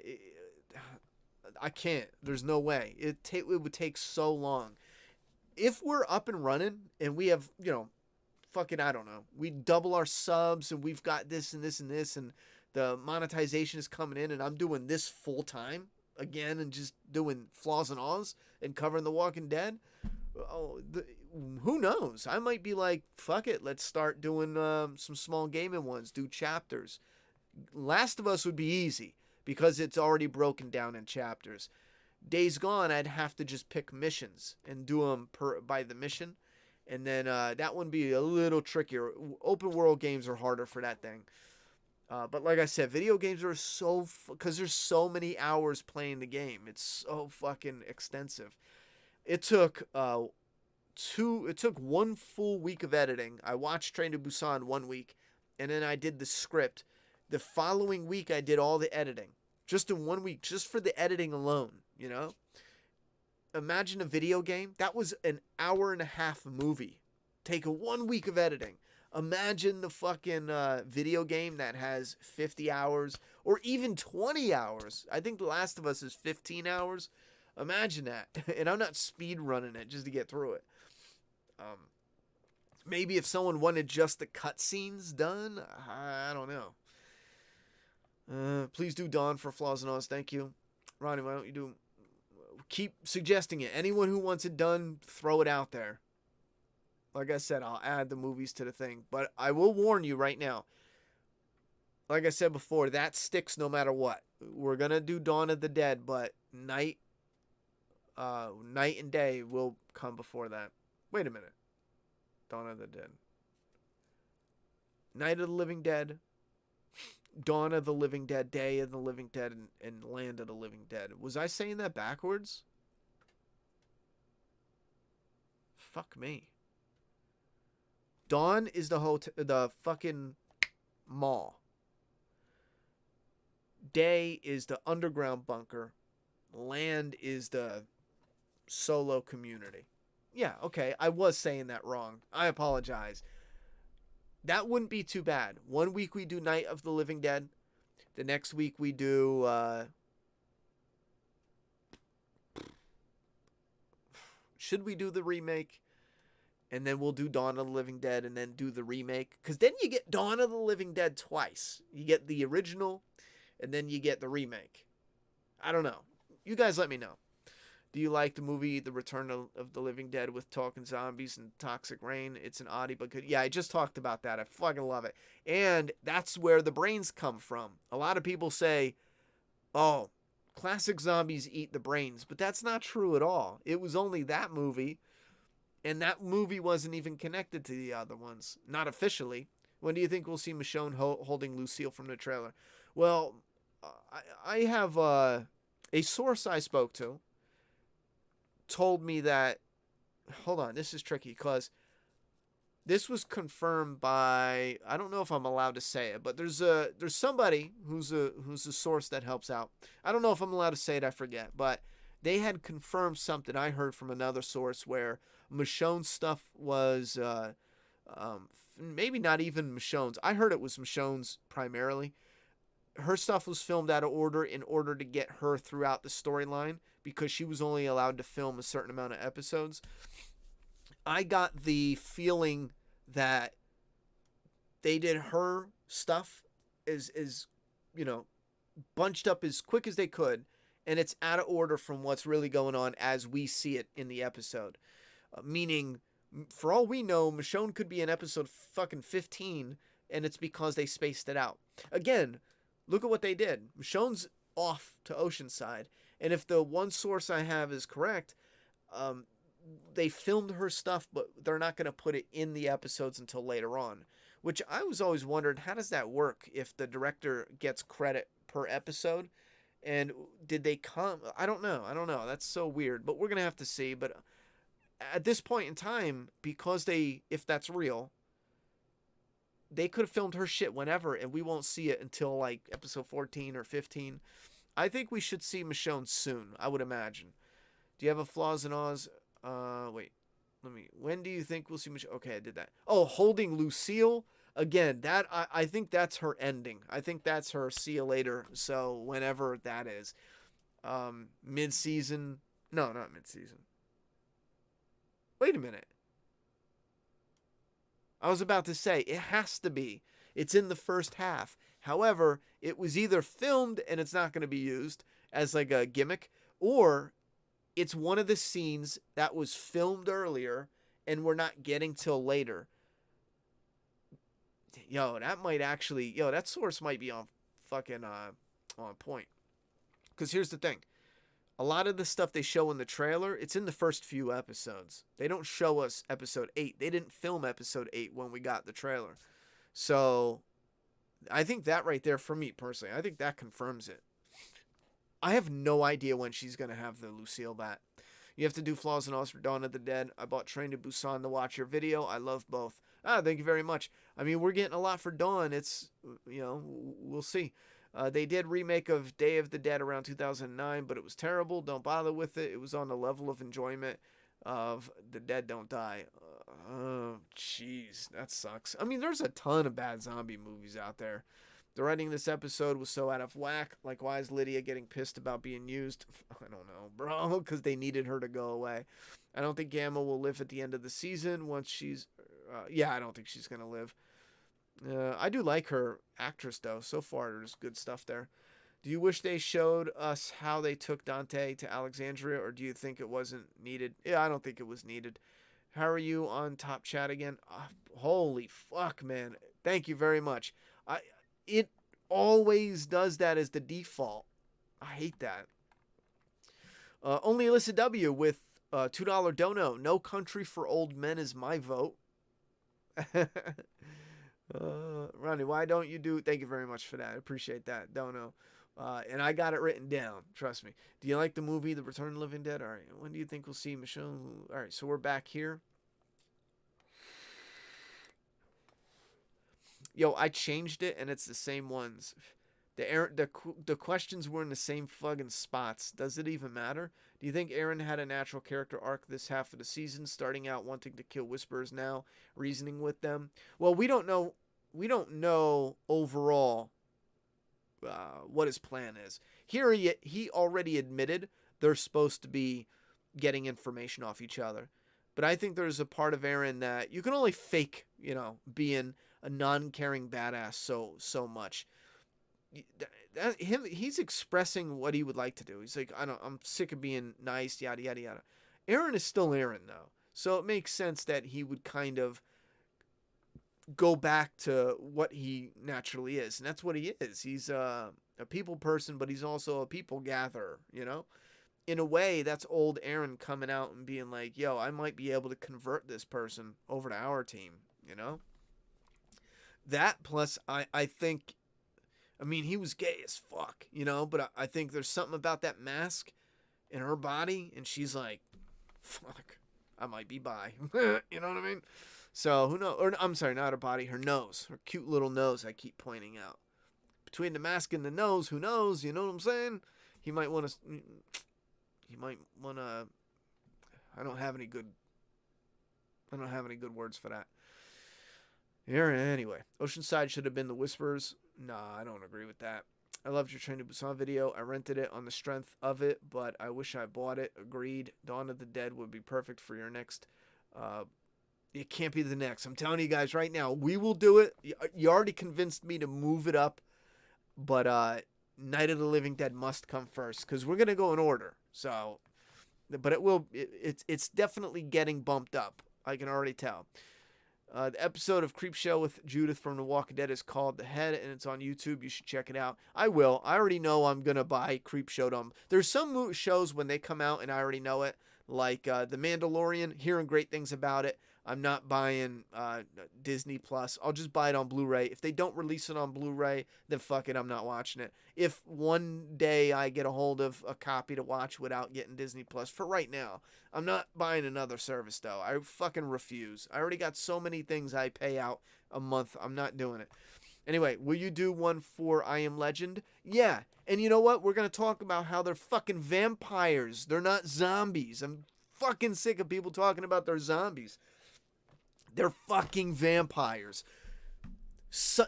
I can't. There's no way. It would take so long. If we're up and running and we have, fucking, I don't know, we double our subs and we've got this and this and this and the monetization is coming in and I'm doing this full time again and just doing flaws and ahs and covering The Walking Dead, who knows? I might be like, fuck it, let's start doing some small gaming ones, do chapters. Last of Us would be easy because it's already broken down in chapters. Days Gone, I'd have to just pick missions and do them by the mission. And then that one be a little trickier. Open world games are harder for that thing. But like I said, video games are so... because there's so many hours playing the game. It's so fucking extensive. It took 1 full week of editing. I watched Train to Busan 1 week. And then I did the script. The following week, I did all the editing. Just in 1 week. Just for the editing alone, Imagine a video game. That was an 1.5-hour movie. Take 1 week of editing. Imagine the fucking video game that has 50 hours or even 20 hours. I think The Last of Us is 15 hours. Imagine that. And I'm not speed running it just to get through it. Maybe if someone wanted just the cutscenes done, I don't know. Please do Dawn for Flaws and Ahs. Thank you. Ronnie, why don't you keep suggesting it. Anyone who wants it done, throw it out there. Like I said, I'll add the movies to the thing. But I will warn you right now. Like I said before, that sticks no matter what. We're going to do Dawn of the Dead, but night and day will come before that. Wait a minute. Dawn of the Dead. Night of the Living Dead. Dawn of the Living Dead, Day of the Living Dead, and Land of the Living Dead. Was I saying that backwards? Fuck me. Dawn is the fucking mall. Day is the underground bunker. Land is the solo community. Yeah, okay, I was saying that wrong. I apologize. That wouldn't be too bad. 1 week we do Night of the Living Dead. The next week we do... should we do the remake? And then we'll do Dawn of the Living Dead and then do the remake. Because then you get Dawn of the Living Dead twice. You get the original and then you get the remake. I don't know. You guys let me know. Do you like the movie The Return of the Living Dead with talking zombies and toxic rain? It's an oddie but good. Yeah, I just talked about that. I fucking love it. And that's where the brains come from. A lot of people say, oh, classic zombies eat the brains. But that's not true at all. It was only that movie. And that movie wasn't even connected to the other ones. Not officially. When do you think we'll see Michonne holding Lucille from the trailer? Well, I have a source I spoke to told me that. Hold on, this is tricky because this was confirmed by, I don't know if I'm allowed to say it, but there's somebody who's a source that helps out. I don't know if I'm allowed to say it, I forget, but they had confirmed something I heard from another source where Michonne's stuff was maybe not even Michonne's. I heard it was Michonne's primarily. Her stuff was filmed out of order in order to get her throughout the storyline because she was only allowed to film a certain amount of episodes. I got the feeling that they did her stuff as you know, bunched up as quick as they could, and it's out of order from what's really going on as we see it in the episode. Meaning, for all we know, Michonne could be in episode fucking 15, and it's because they spaced it out. Again, look at what they did. Michonne's off to Oceanside, and if the one source I have is correct, um, they filmed her stuff, but they're not going to put it in the episodes until later on. Which I was always wondering, how does that work if the director gets credit per episode? And did they come? I don't know. That's so weird. But we're going to have to see. But at this point in time, because if that's real, they could have filmed her shit whenever, and we won't see it until like episode 14 or 15. I think we should see Michonne soon, I would imagine. Do you have a flaws and Oz? Wait. When do you think we'll see Michonne? Okay, I did that. Oh, holding Lucille. Again, I think that's her ending. I think that's her see you later. So whenever that is. Mid-season. No, not mid-season. Wait a minute. I was about to say, it has to be. It's in the first half. However, it was either filmed and it's not going to be used as like a gimmick, or it's one of the scenes that was filmed earlier and we're not getting till later. Yo, that source might be on fucking on point. Because here's the thing. A lot of the stuff they show in the trailer, it's in the first few episodes. They don't show us episode 8. They didn't film episode 8 when we got the trailer. So, I think that right there, for me personally, I think that confirms it. I have no idea when she's going to have the Lucille bat. You have to do Flaws and All for Dawn of the Dead. I bought Train to Busan to watch your video. I love both. Thank you very much. I mean, we're getting a lot for Dawn. It's, we'll see. They did remake of Day of the Dead around 2009, but it was terrible. Don't bother with it. It was on the level of enjoyment of The Dead Don't Die. Oh, jeez, that sucks. I mean, there's a ton of bad zombie movies out there. The writing of this episode was so out of whack. Like, why is Lydia getting pissed about being used? I don't know, bro, because they needed her to go away. I don't think Gamma will live at the end of the season once she's... I don't think she's going to live. I do like her actress, though. So far, there's good stuff there. Do you wish they showed us how they took Dante to Alexandria, or do you think it wasn't needed? Yeah, I don't think it was needed. How are you on Top Chat again? Holy fuck, man. Thank you very much. It always does that as the default. I hate that. Only Alyssa W with $2 dono. No Country for Old Men is my vote. Ronnie, why don't you do... Thank you very much for that. I appreciate that. Dono. And I got it written down. Trust me. Do you like the movie The Return of the Living Dead? All right. When do you think we'll see Michonne? All right. So we're back here. Yo, I changed it, and it's the same ones. The questions were in the same fucking spots. Does it even matter? Do you think Aaron had a natural character arc this half of the season, starting out wanting to kill Whisperers now, reasoning with them? Well, we don't know. We don't know overall what his plan is. Here he already admitted they're supposed to be getting information off each other. But I think there's a part of Aaron that you can only fake, being a non-caring badass so much. He's expressing what he would like to do. He's like, I'm sick of being nice, yada yada yada. Aaron is still Aaron though, so it makes sense that he would kind of go back to what he naturally is, and that's what he is. He's a people person, but he's also a people gatherer. In a way, that's old Aaron coming out and being like, yo, I might be able to convert this person over to our team. That plus I think. I mean, he was gay as fuck, you know, but I think there's something about that mask in her body, and she's like, fuck, I might be bi. You know what I mean? So, who knows? Or, I'm sorry, not her body, her nose. Her cute little nose I keep pointing out. Between the mask and the nose, who knows? You know what I'm saying? He might want to. He might want to. I don't have any good. I don't have any good words for that. Here, anyway. Oceanside should have been the Whispers. Nah, I don't agree with that. I loved your Train to Busan video. I rented it on the strength of it, but I wish I bought it. Agreed. Dawn of the Dead would be perfect for your next. It can't be the next. I'm telling you guys right now, we will do it. You already convinced me to move it up, but Night of the Living Dead must come first because we're gonna go in order. So, but it will. It's definitely getting bumped up. I can already tell. The episode of Creepshow with Judith from The Walking Dead is called The Head, and it's on YouTube. You should check it out. I will. I already know I'm going to buy Creepshow. There's some shows when they come out and I already know it, like The Mandalorian, hearing great things about it. I'm not buying Disney Plus. I'll just buy it on Blu-ray. If they don't release it on Blu-ray, then fuck it, I'm not watching it. If one day I get a hold of a copy to watch without getting Disney Plus, for right now, I'm not buying another service, though. I fucking refuse. I already got so many things I pay out a month. I'm not doing it. Anyway, will you do one for I Am Legend? Yeah. And you know what? We're going to talk about how they're fucking vampires. They're not zombies. I'm fucking sick of people talking about their zombies. They're fucking vampires.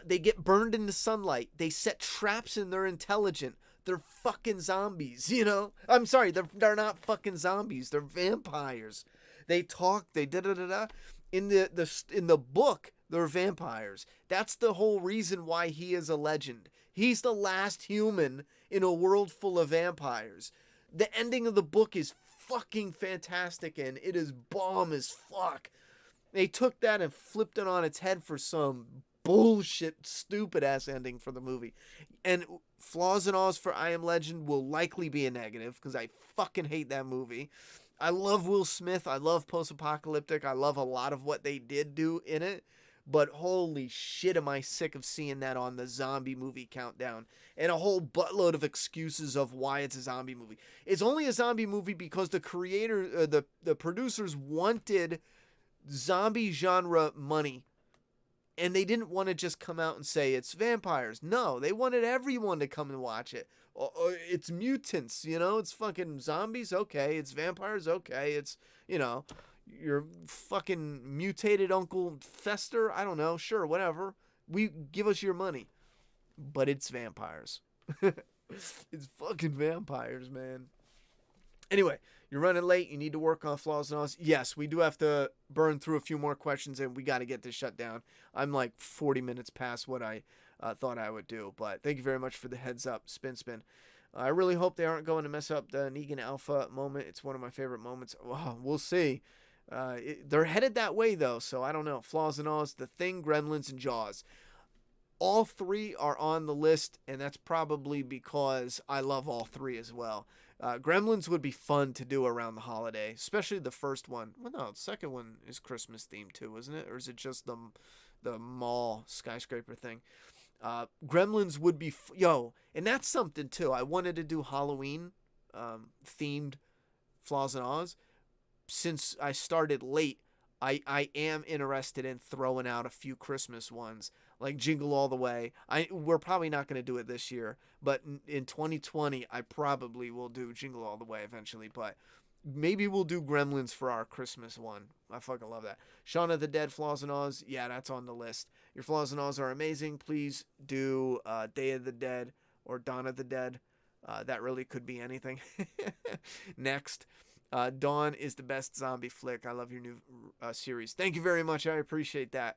They get burned in the sunlight. They set traps and they're intelligent. They're fucking zombies, you know? I'm sorry, they're not fucking zombies. They're vampires. They talk, they da-da-da-da. In the book, they're vampires. That's the whole reason why he is a legend. He's the last human in a world full of vampires. The ending of the book is fucking fantastic and it is bomb as fuck. They took that and flipped it on its head for some bullshit, stupid ass ending for the movie. And flaws and alls for I Am Legend will likely be a negative because I fucking hate that movie. I love Will Smith. I love post-apocalyptic. I love a lot of what they did do in it. But holy shit, am I sick of seeing that on the zombie movie countdown. And a whole buttload of excuses of why it's a zombie movie. It's only a zombie movie because the producers wanted zombie genre money, and they didn't want to just come out and say it's vampires. No, they wanted everyone to come and watch it. It's mutants, you know, it's fucking zombies, okay, it's vampires, okay, it's, you know, your fucking mutated Uncle Fester, I don't know, sure, whatever, we give us your money, but it's vampires. It's fucking vampires, man. Anyway, you're running late. You need to work on flaws and alls. Yes, we do have to burn through a few more questions, and we got to get this shut down. I'm like 40 minutes past what I thought I would do. But thank you very much for the heads up, Spin. I really hope they aren't going to mess up the Negan Alpha moment. It's one of my favorite moments. Well, we'll see. They're headed that way, though, so I don't know. Flaws and alls, The Thing, Gremlins, and Jaws. All three are on the list, and that's probably because I love all three as well. Gremlins would be fun to do around the holiday, especially the first one. Well, no, the second one is Christmas themed too, isn't it? Or is it just the mall skyscraper thing? Gremlins would be and that's something too. I wanted to do Halloween themed flaws and ahs. Since I started late, I am interested in throwing out a few Christmas ones, like Jingle All the Way. We're probably not going to do it this year, but in 2020, I probably will do Jingle All the Way eventually, but maybe we'll do Gremlins for our Christmas one. I fucking love that. Shaun of the Dead, Flaws and Alls, yeah, that's on the list. Your Flaws and Alls are amazing. Please do Day of the Dead or Dawn of the Dead. That really could be anything. Next. Dawn is the best zombie flick. I love your new series. Thank you very much. I appreciate that.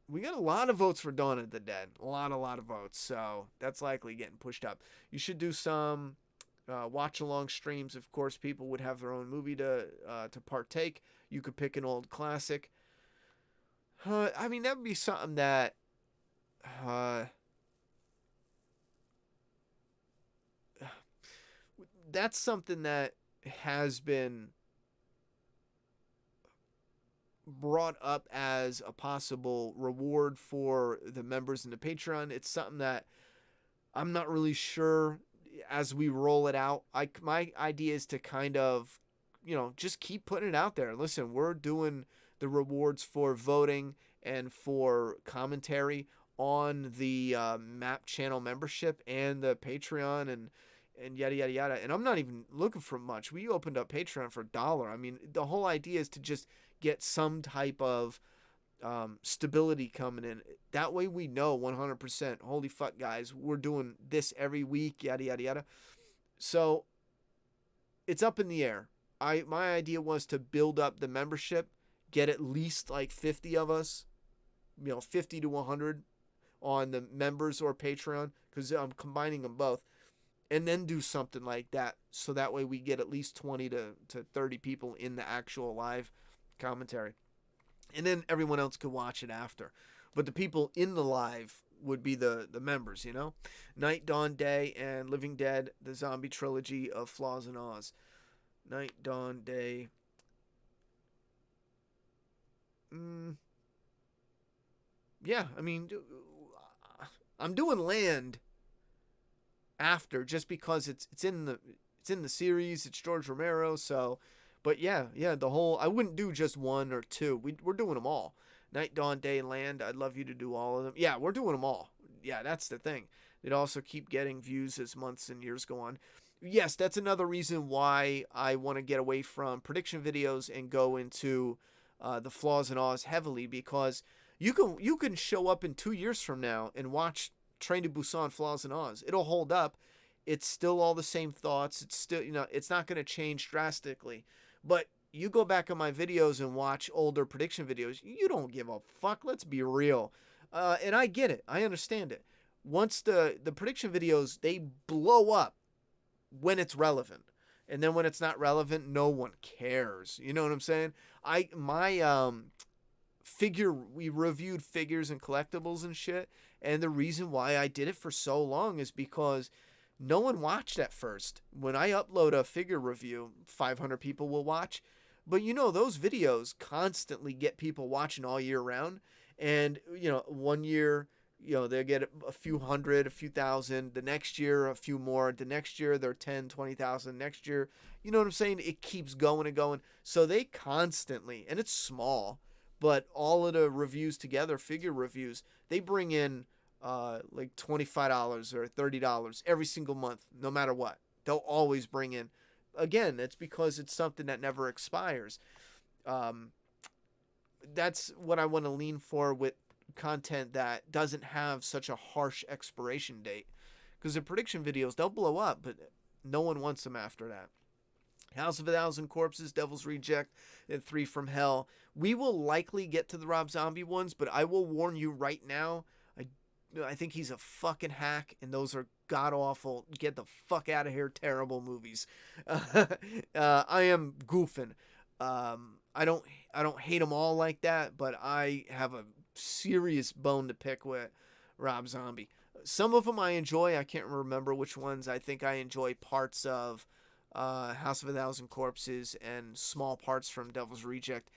We got a lot of votes for Dawn of the Dead. A lot of votes. So that's likely getting pushed up. You should do some watch along streams. Of course, people would have their own movie to partake. You could pick an old classic. I mean, that would be something that that's something that has been brought up as a possible reward for the members in the Patreon. It's something that I'm not really sure as we roll it out. My idea is to kind of, just keep putting it out there. Listen, we're doing the rewards for voting and for commentary on the Map Channel membership and the Patreon and yada yada yada. And I'm not even looking for much. We opened up Patreon for $1. I mean, the whole idea is to just get some type of stability coming in. That way we know 100%. Holy fuck, guys, we're doing this every week. Yada yada yada. So it's up in the air. My idea was to build up the membership, get at least like 50 of us, 50 to 100 on the members or Patreon, because I'm combining them both, and then do something like that, so that way we get at least 20 to 30 people in the actual live commentary, and then everyone else could watch it after. But the people in the live would be the members, Night, Dawn, Day, and Living Dead, the zombie trilogy of Flaws in Oz. Night, Dawn, Day. Yeah, I mean, I'm doing Land after, just because it's in the series. It's George Romero, so. But yeah, the whole. I wouldn't do just one or two. We're doing them all. Night, Dawn, Day, Land. I'd love you to do all of them. Yeah, we're doing them all. Yeah, that's the thing. They'd also keep getting views as months and years go on. Yes, that's another reason why I want to get away from prediction videos and go into the Flaws in Oz heavily, because you can show up in 2 years from now and watch Train to Busan, Flaws in Oz. It'll hold up. It's still all the same thoughts. It's still, it's not going to change drastically. But you go back on my videos and watch older prediction videos, you don't give a fuck. Let's be real. And I get it. I understand it. Once the prediction videos, they blow up when it's relevant. And then when it's not relevant, no one cares. You know what I'm saying? We reviewed figures and collectibles and shit. And the reason why I did it for so long is because no one watched at first. When I upload a figure review, 500 people will watch. But those videos constantly get people watching all year round. And, 1 year, they'll get a few hundred, a few thousand. The next year, a few more. The next year, they're 10, 20,000. Next year, you know what I'm saying? It keeps going and going. So they constantly, and it's small, but all of the reviews together, figure reviews, they bring in like $25 or $30 every single month, no matter what. They'll always bring in. Again, it's because it's something that never expires. That's what I want to lean for with content that doesn't have such a harsh expiration date. Because the prediction videos, they'll blow up, but no one wants them after that. House of a Thousand Corpses, Devil's Reject, and Three from Hell. We will likely get to the Rob Zombie ones, but I will warn you right now, I think he's a fucking hack, and those are god-awful, get the fuck out of here, terrible movies. I am goofing. I don't hate them all like that, but I have a serious bone to pick with Rob Zombie. Some of them I enjoy. I can't remember which ones. I think I enjoy parts of House of a Thousand Corpses and small parts from Devil's Reject.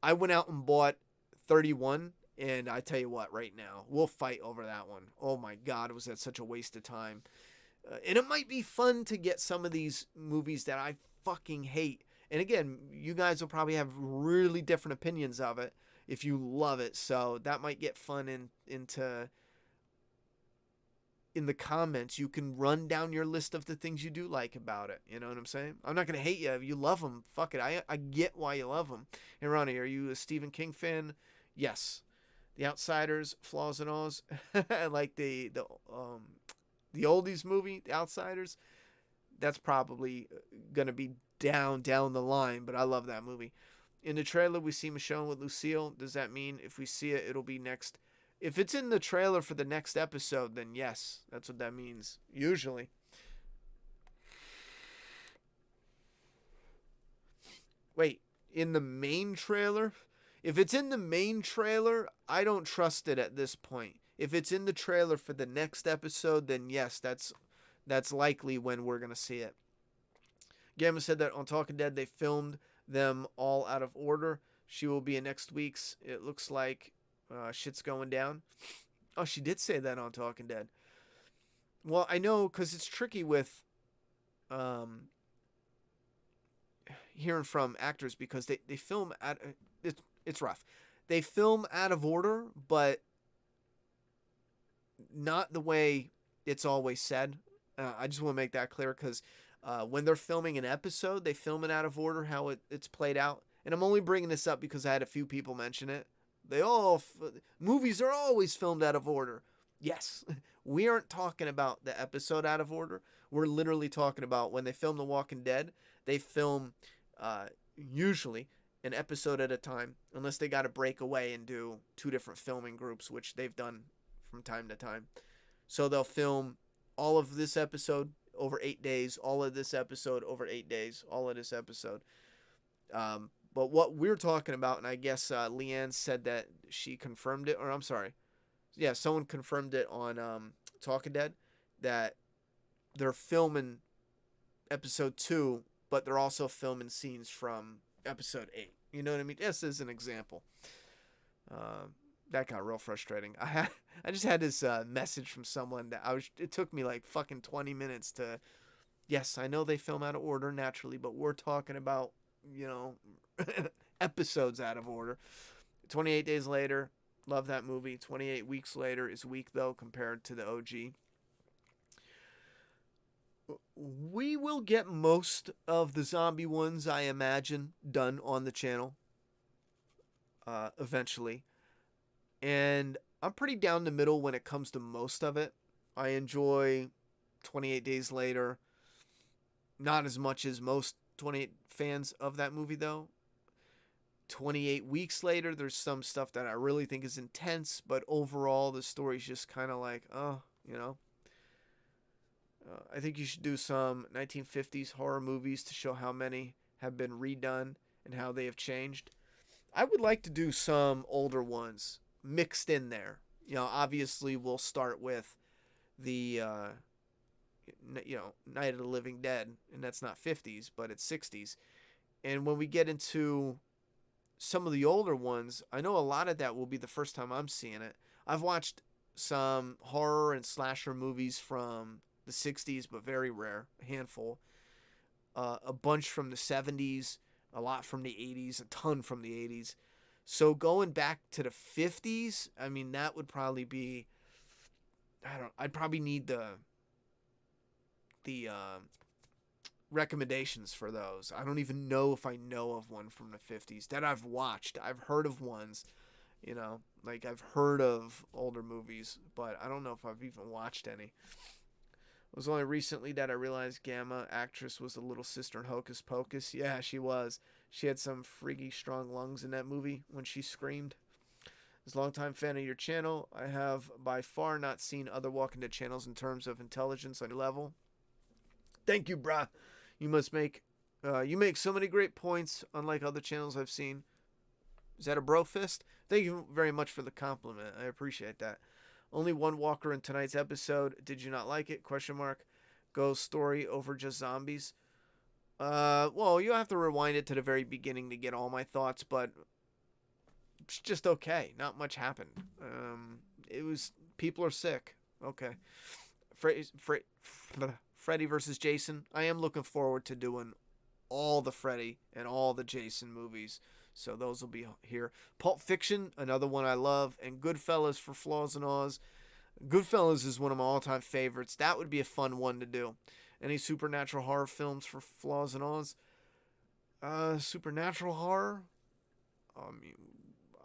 I went out and bought 31, and I tell you what, right now, we'll fight over that one. Oh my God, was that such a waste of time. And it might be fun to get some of these movies that I fucking hate. And again, you guys will probably have really different opinions of it if you love it. So that might get fun in the comments. You can run down your list of the things you do like about it. You know what I'm saying? I'm not going to hate you. If you love them, fuck it. I get why you love them. Hey, Ronnie, are you a Stephen King fan? Yes. The Outsiders, Flaws and Oz. I like the oldies movie, The Outsiders. That's probably going to be down the line, but I love that movie. In the trailer, we see Michonne with Lucille. Does that mean if we see it, it'll be next? If it's in the trailer for the next episode, then yes, that's what that means, usually. Wait, in the main trailer? If it's in the main trailer, I don't trust it at this point. If it's in the trailer for the next episode, then yes, that's likely when we're going to see it. Gamma said that on Talking Dead, they filmed them all out of order. She will be in next week's. It looks like shit's going down. Oh, she did say that on Talking Dead. Well, I know because it's tricky with um, hearing from actors because they film at it's rough. They film out of order, but not the way it's always said. I just want to make that clear because when they're filming an episode, they film it out of order how it's played out. And I'm only bringing this up because I had a few people mention it. Movies are always filmed out of order. Yes, we aren't talking about the episode out of order. We're literally talking about when they film The Walking Dead, they film usually an episode at a time, unless they got to break away and do two different filming groups, which they've done from time to time. So they'll film all of this episode over 8 days, all of this episode over 8 days, all of this episode. But what we're talking about, and I guess Leanne said that she confirmed it, or I'm sorry, yeah, someone confirmed it on Talking Dead that they're filming episode 2, but they're also filming scenes from episode 8. You know what I mean? Just as an example. That got real frustrating. I just had this message from someone that it took me like fucking 20 minutes to. Yes, I know they film out of order naturally, but we're talking about, episodes out of order. 28 days later, love that movie. 28 weeks later is weak though compared to the OG. We will get most of the zombie ones, I imagine, done on the channel eventually. And I'm pretty down the middle when it comes to most of it. I enjoy 28 Days Later. Not as much as most 28 fans of that movie, though. 28 Weeks Later, there's some stuff that I really think is intense, but overall, the story's just kind of like, I think you should do some 1950s horror movies to show how many have been redone and how they have changed. I would like to do some older ones mixed in there. Obviously we'll start with the Night of the Living Dead, and that's not 50s, but it's 60s. And when we get into some of the older ones, I know a lot of that will be the first time I'm seeing it. I've watched some horror and slasher movies from the 60s, but very rare, a handful. A bunch from the 70s, a lot from the 80s, a ton from the 80s. So going back to the 50s, I mean, that would probably be, I'd probably need the recommendations for those. I don't even know if I know of one from the 50s that I've watched. I've heard of ones, like I've heard of older movies, but I don't know if I've even watched any. It was only recently that I realized Gamma actress was the little sister in Hocus Pocus. Yeah, she was. She had some freaky strong lungs in that movie when she screamed. As a longtime fan of your channel, I have by far not seen other Walking Dead channels in terms of intelligence on your level. Thank you, brah. You make so many great points, unlike other channels I've seen. Is that a bro fist? Thank you very much for the compliment. I appreciate that. Only one walker in tonight's episode. Did you not like it? ? Ghost story over just zombies. Well, you have to rewind it to the very beginning to get all my thoughts, but it's just okay. Not much happened. It was people are sick. Okay. Freddy versus Jason. I am looking forward to doing all the Freddy and all the Jason movies. So those will be here. Pulp Fiction, another one I love, and Goodfellas for Flaws and Aws. Goodfellas is one of my all-time favorites. That would be a fun one to do. Any supernatural horror films for Flaws and Aws? Supernatural horror?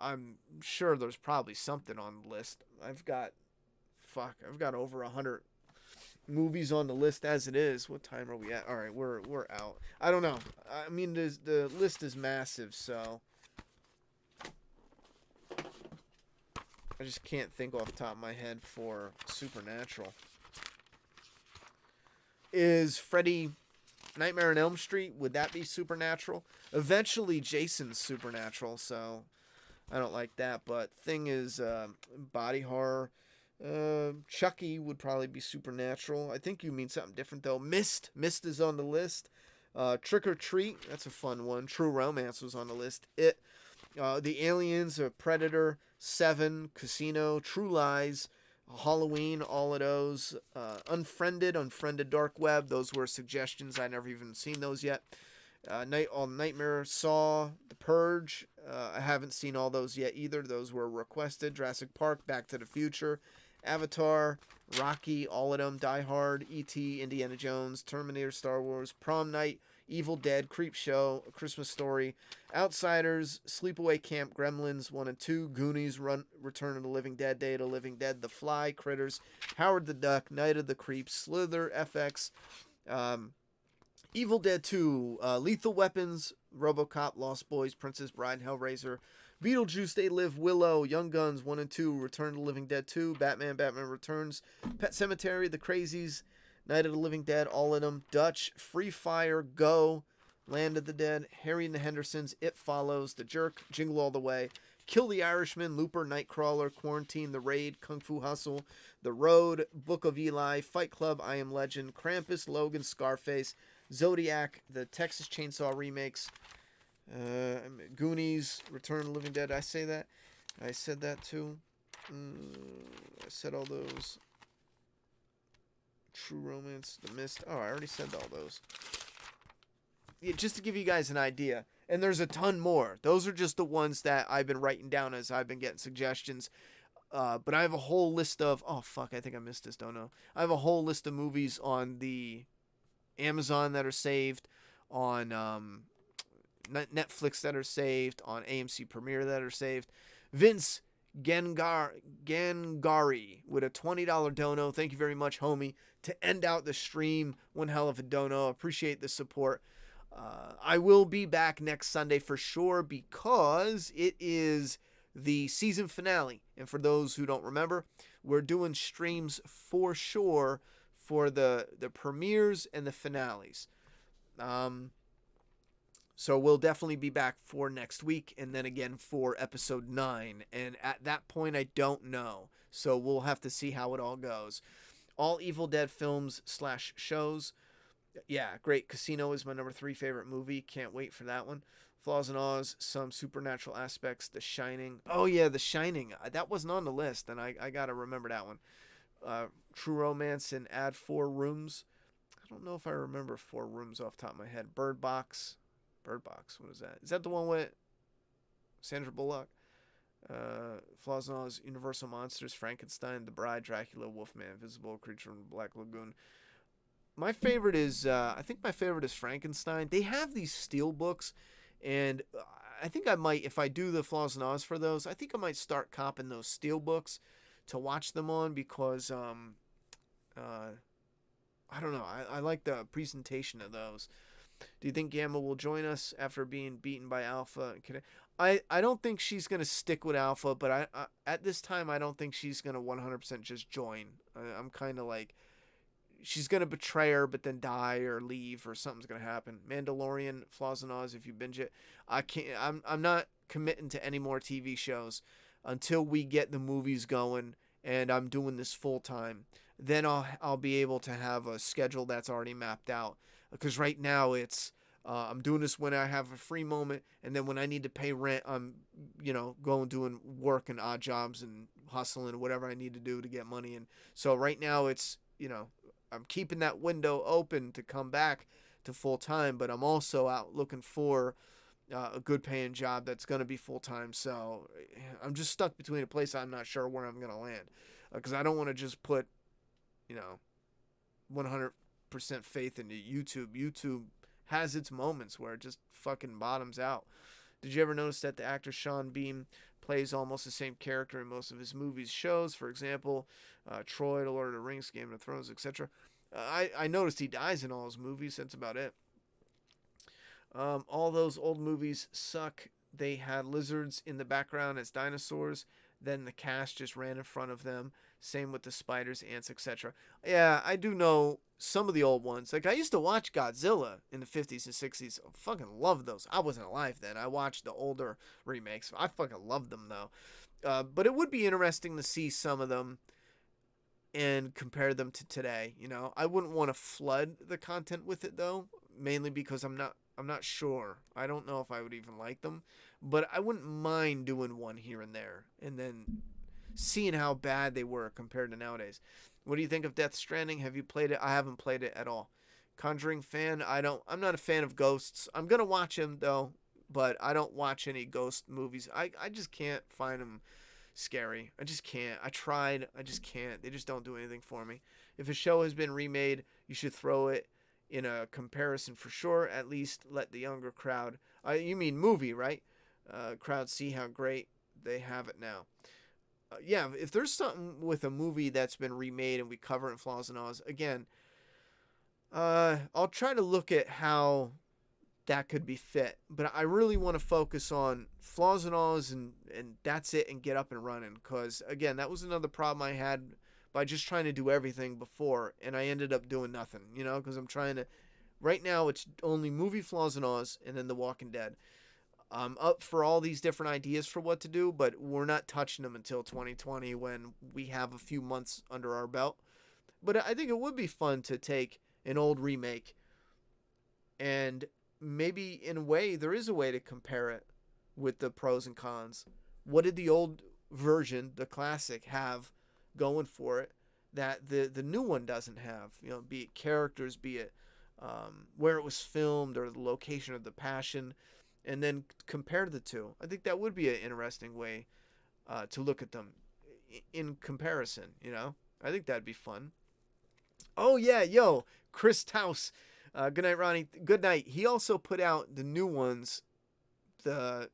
I'm sure there's probably something on the list. I've got over 100 movies on the list as it is. What time are we at? All right, we're out. I don't know. I mean, the list is massive, so I just can't think off the top of my head for Supernatural. Is Freddy Nightmare on Elm Street, would that be Supernatural? Eventually Jason's Supernatural, so I don't like that, but thing is body horror. Chucky would probably be Supernatural. I think you mean something different though. Mist is on the list. Trick or Treat, that's a fun one. True Romance was on the list. The Aliens, Predator, Seven, Casino, True Lies, Halloween, all of those. Unfriended Dark Web. Those were suggestions. I never even seen those yet. Nightmare, Saw, The Purge. I haven't seen all those yet either. Those were requested. Jurassic Park, Back to the Future, Avatar, Rocky, all of them. Die Hard, E.T., Indiana Jones, Terminator, Star Wars, Prom Night, Evil Dead, Creep Show, A Christmas Story, Outsiders, Sleepaway Camp, Gremlins 1 and 2, Goonies, Return of the Living Dead, Day of the Living Dead, The Fly, Critters, Howard the Duck, Night of the Creeps, Slither, FX, Evil Dead 2, Lethal Weapons, RoboCop, Lost Boys, Princess Bride, Hellraiser, Beetlejuice, They Live, Willow, Young Guns 1 and 2, Return of the Living Dead 2, Batman Returns, Pet Sematary, The Crazies, Night of the Living Dead, all of them, Dutch, Free Fire, Go, Land of the Dead, Harry and the Hendersons, It Follows, The Jerk, Jingle All the Way, Kill the Irishman, Looper, Nightcrawler, Quarantine, The Raid, Kung Fu Hustle, The Road, Book of Eli, Fight Club, I Am Legend, Krampus, Logan, Scarface, Zodiac, the Texas Chainsaw remakes, Goonies, Return of the Living Dead. I say that? I said that too. I said all those. True Romance, The Mist. Oh, I already said all those. Yeah, just to give you guys an idea. And there's a ton more. Those are just the ones that I've been writing down as I've been getting suggestions. But I have a whole list of... Oh, fuck, I think I missed this, don't know. I have a whole list of movies on the Amazon that are saved, on Netflix that are saved, on AMC Premiere that are saved. Vince Gangari with a $20 dono. Thank you very much, homie. To end out the stream, one hell of a dono. Appreciate the support. I will be back next Sunday for sure because it is the season finale. And for those who don't remember, we're doing streams for sure for the premieres and the finales. So we'll definitely be back for next week and then again for episode 9. And at that point, I don't know. So we'll have to see how it all goes. All Evil Dead films / shows. Yeah, great. Casino is my number 3 favorite movie. Can't wait for that one. Flaws and Oz, some supernatural aspects. The Shining. Oh, yeah, The Shining. That wasn't on the list, and I got to remember that one. True Romance and Add 4 Rooms. I don't know if I remember 4 Rooms off the top of my head. Bird Box, what is that? Is that the one with Sandra Bullock? Flaws and Oz, Universal Monsters, Frankenstein, The Bride, Dracula, Wolfman, Invisible, Creature from the Black Lagoon. My favorite is, I think my favorite is Frankenstein. They have these steel books, and I think I might, if I do the Flaws and Oz for those, I think I might start copping those steel books to watch them on because, I don't know, I like the presentation of those. Do you think Gamma will join us after being beaten by Alpha? I don't think she's going to stick with Alpha, but I at this time, I don't think she's going to 100% just join. I'm kind of like, she's going to betray her, but then die or leave or something's going to happen. Mandalorian, Flaws and Oz, if you binge it. I'm not committing to any more TV shows until we get the movies going and I'm doing this full time. Then I'll be able to have a schedule that's already mapped out. Because right now it's I'm doing this when I have a free moment, and then when I need to pay rent, I'm going doing work and odd jobs and hustling whatever I need to do to get money. And so right now it's I'm keeping that window open to come back to full time, but I'm also out looking for a good paying job that's going to be full time. So I'm just stuck between a place I'm not sure where I'm going to land because I don't want to just put 100% faith into YouTube. YouTube has its moments where it just fucking bottoms out. Did you ever notice that the actor Sean Bean plays almost the same character in most of his movies, shows? For example, Troy, The Lord of the Rings, Game of Thrones, etc. I noticed he dies in all his movies. That's about it. All those old movies suck. They had lizards in the background as dinosaurs. Then the cast just ran in front of them. Same with the spiders, ants, etc. Yeah, I do know some of the old ones. Like, I used to watch Godzilla in the 50s and 60s. I fucking loved those. I wasn't alive then. I watched the older remakes. I fucking loved them, though. But it would be interesting to see some of them and compare them to today. I wouldn't want to flood the content with it, though. Mainly because I'm not I'm not sure. I don't know if I would even like them, but I wouldn't mind doing one here and there, and then seeing how bad they were compared to nowadays. What do you think of Death Stranding? Have you played it? I haven't played it at all. Conjuring fan? I'm not a fan of ghosts. I'm gonna watch them though, but I don't watch any ghost movies. I just can't find them scary. I just can't. I tried. I just can't. They just don't do anything for me. If a show has been remade, you should throw it in a comparison for sure. At least let the younger crowd. You mean movie, right? Crowd see how great they have it now. Yeah, if there's something with a movie that's been remade and we cover it in flaws and alls, again, I'll try to look at how that could be fit. But I really want to focus on flaws and alls, and that's it, and get up and running. Because, again, that was another problem I had by just trying to do everything before, and I ended up doing nothing, because I'm trying to. Right now, it's only movie flaws and alls, and then The Walking Dead. I'm up for all these different ideas for what to do, but we're not touching them until 2020 when we have a few months under our belt. But I think it would be fun to take an old remake and maybe in a way there is a way to compare it with the pros and cons. What did the old version, the classic, have going for it that the new one doesn't have? Be it characters, be it where it was filmed or the location of the passion, and then compare the two. I think that would be an interesting way to look at them in comparison. I think that'd be fun. Oh yeah, yo, Chris Taus. Good night, Ronnie. Good night. He also put out the new ones, the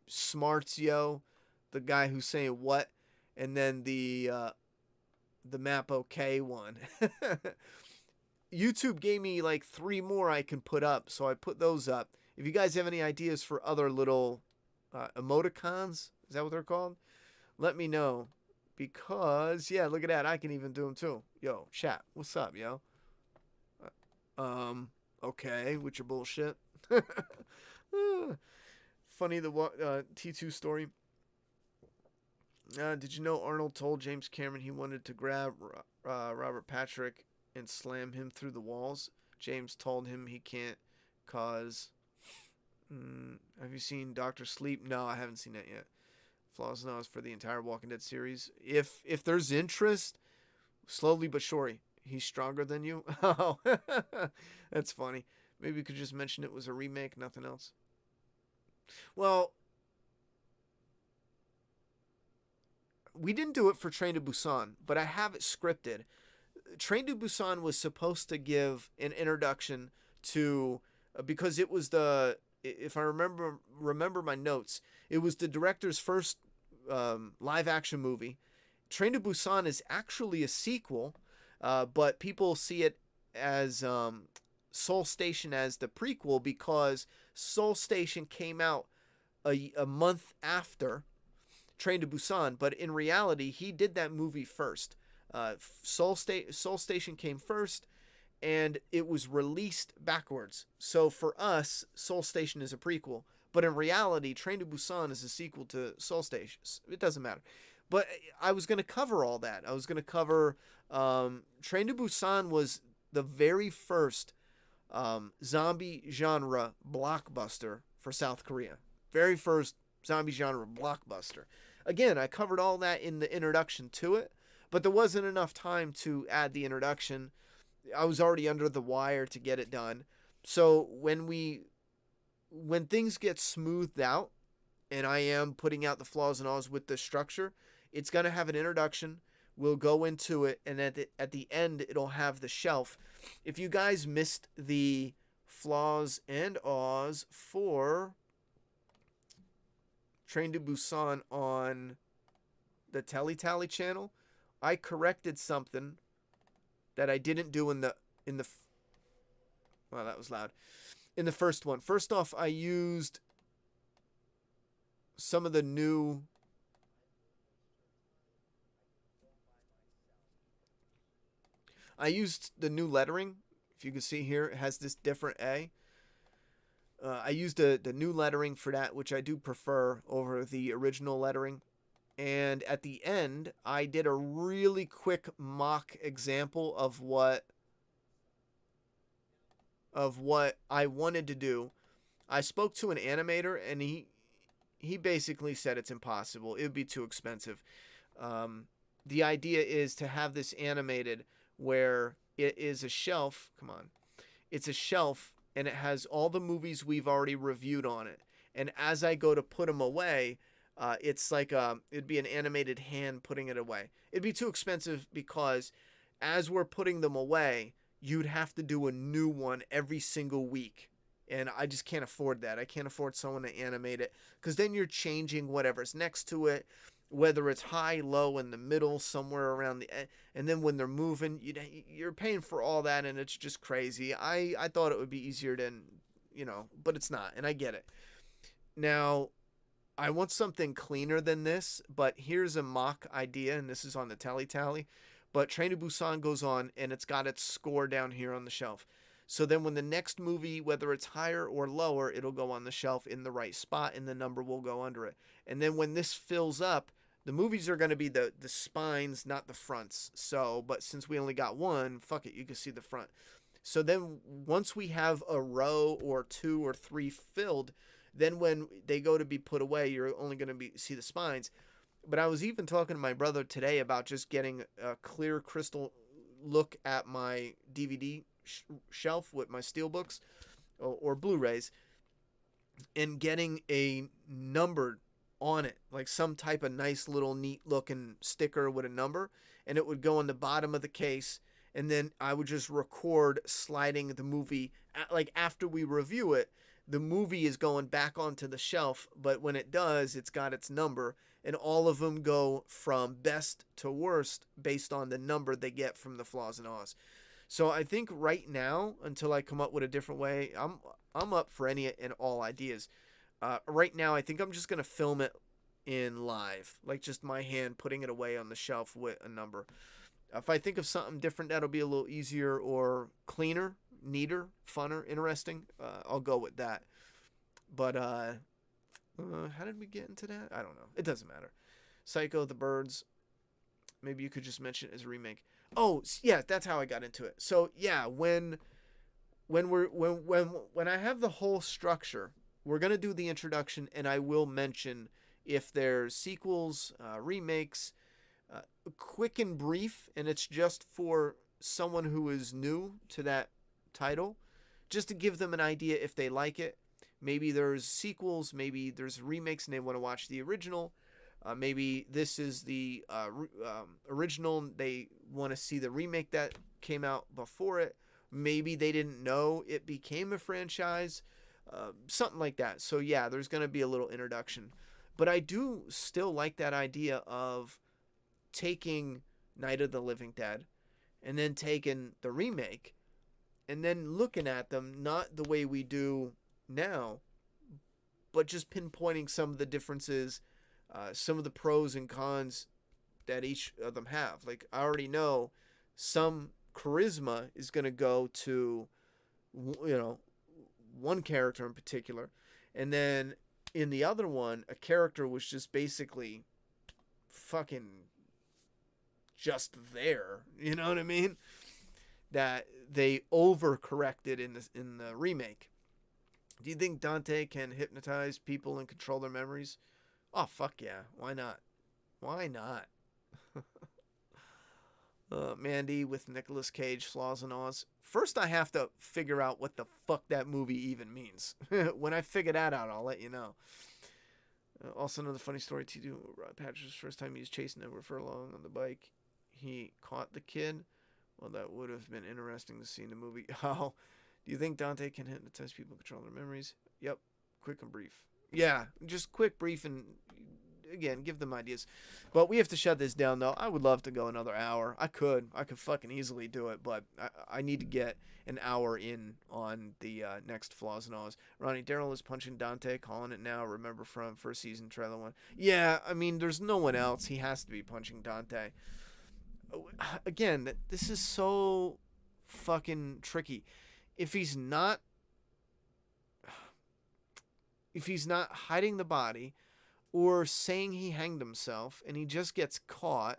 Smarts, yo, the guy who's saying what, and then the map okay one. YouTube gave me like 3 more I can put up, so I put those up. If you guys have any ideas for other little emoticons, is that what they're called? Let me know. Because, yeah, look at that. I can even do them too. Yo, chat. What's up, yo? Okay, with your bullshit. Funny the T2 story. Did you know Arnold told James Cameron he wanted to grab Robert Patrick and slam him through the walls? James told him he can't cause. Have you seen Doctor Sleep? No, I haven't seen that yet. Flaws and Alls for the entire Walking Dead series. If there's interest, slowly but surely. He's stronger than you? Oh, that's funny. Maybe we could just mention it was a remake, nothing else. Well, we didn't do it for Train to Busan, but I have it scripted. Train to Busan was supposed to give an introduction to, because it was if I remember my notes, it was the director's first live action movie. Train to Busan is actually a sequel, but people see it as Seoul Station as the prequel because Seoul Station came out a month after Train to Busan, but in reality, he did that movie first. Seoul Station came first, and it was released backwards. So for us, Seoul Station is a prequel, but in reality, Train to Busan is a sequel to Seoul Station. It doesn't matter. But I was going to cover all that. I was going to cover Train to Busan was the very first zombie genre blockbuster for South Korea. Very first zombie genre blockbuster. Again, I covered all that in the introduction to it, but there wasn't enough time to add the introduction. I was already under the wire to get it done. So when things get smoothed out, and I am putting out the flaws and alls with the structure, it's going to have an introduction. We'll go into it, and at the end, it'll have the shelf. If you guys missed the flaws and alls for Train to Busan on the Tally channel, I corrected something that I didn't do in the wow, that was loud. In the first one. First off, I used some of the new lettering. If you can see here, it has this different A. I used the new lettering for that, which I do prefer over the original lettering. And at the end, I did a really quick mock example of what of what I wanted to do. I spoke to an animator, and he basically said it's impossible. It would be too expensive. Um, the idea is to have this animated where it is a shelf. Come on, it's a shelf, and it has all the movies we've already reviewed on it. And as I go to put them away, it's like it'd be an animated hand putting it away. It'd be too expensive because as we're putting them away, you'd have to do a new one every single week. And I just can't afford that. I can't afford someone to animate it because then you're changing whatever's next to it, whether it's high, low, in the middle, somewhere around the end. And then when they're moving, you're paying for all that, and it's just crazy. I thought it would be easier than, but it's not, and I get it. Now, I want something cleaner than this, but here's a mock idea, and this is on the Tally. But Train to Busan goes on, and it's got its score down here on the shelf. So then when the next movie, whether it's higher or lower, it'll go on the shelf in the right spot, and the number will go under it. And then when this fills up, the movies are going to be the spines, not the fronts. So, but since we only got one, fuck it, you can see the front. So then once we have a row or two or three filled, then when they go to be put away, you're only going to see the spines. But I was even talking to my brother today about just getting a clear crystal look at my DVD shelf with my steelbooks or Blu-rays, and getting a number on it, like some type of nice little neat looking sticker with a number, and it would go on the bottom of the case. And then I would just record sliding the movie, like after we review it, the movie is going back onto the shelf, but when it does, it's got its number, and all of them go from best to worst based on the number they get from the flaws and ahs. So I think right now, until I come up with a different way, I'm up for any and all ideas. Right now, I think I'm just gonna film it in live, like just my hand putting it away on the shelf with a number. If I think of something different that'll be a little easier or cleaner, neater, funner, interesting, I'll go with that. But how did we get into that? I don't know. It doesn't matter. Psycho, The Birds. Maybe you could just mention it as a remake. Oh yeah, that's how I got into it. So yeah, when I have the whole structure, we're gonna do the introduction, and I will mention if there's sequels, remakes, quick and brief, and it's just for someone who is new to that title, just to give them an idea if they like it. Maybe there's sequels, maybe there's remakes and they want to watch the original. Maybe this is the original and they want to see the remake that came out before it. Maybe they didn't know it became a franchise. Something like that. So yeah, there's going to be a little introduction. But I do still like that idea of taking Night of the Living Dead and then taking the remake and then looking at them not the way we do now, but just pinpointing some of the differences, some of the pros and cons that each of them have. Like I already know some charisma is going to go to, one character in particular, and then in the other one, a character was just basically fucking just there. You know what I mean? That they overcorrected in the remake. Do you think Dante can hypnotize people and control their memories? Oh fuck yeah! Why not? Why not? Mandy with Nicolas Cage, flaws and ahs. First, I have to figure out what the fuck that movie even means. When I figure that out, I'll let you know. Also, another funny story to do. Rod Patrick's first time he was chasing Edward Furlong on the bike, he caught the kid. Well, that would have been interesting to see in the movie. Oh, do you think Dante can hypnotize people and control their memories? Yep. Quick and brief. Yeah, just quick, brief, and again, give them ideas. But we have to shut this down, though. I would love to go another hour. I could fucking easily do it, but I need to get an hour in on the next flaws and ahs. Ronnie, Daryl is punching Dante, calling it now. Remember from first season trailer one. Yeah, I mean, there's no one else. He has to be punching Dante. Again, this is so fucking tricky. If he's not hiding the body or saying he hanged himself and he just gets caught,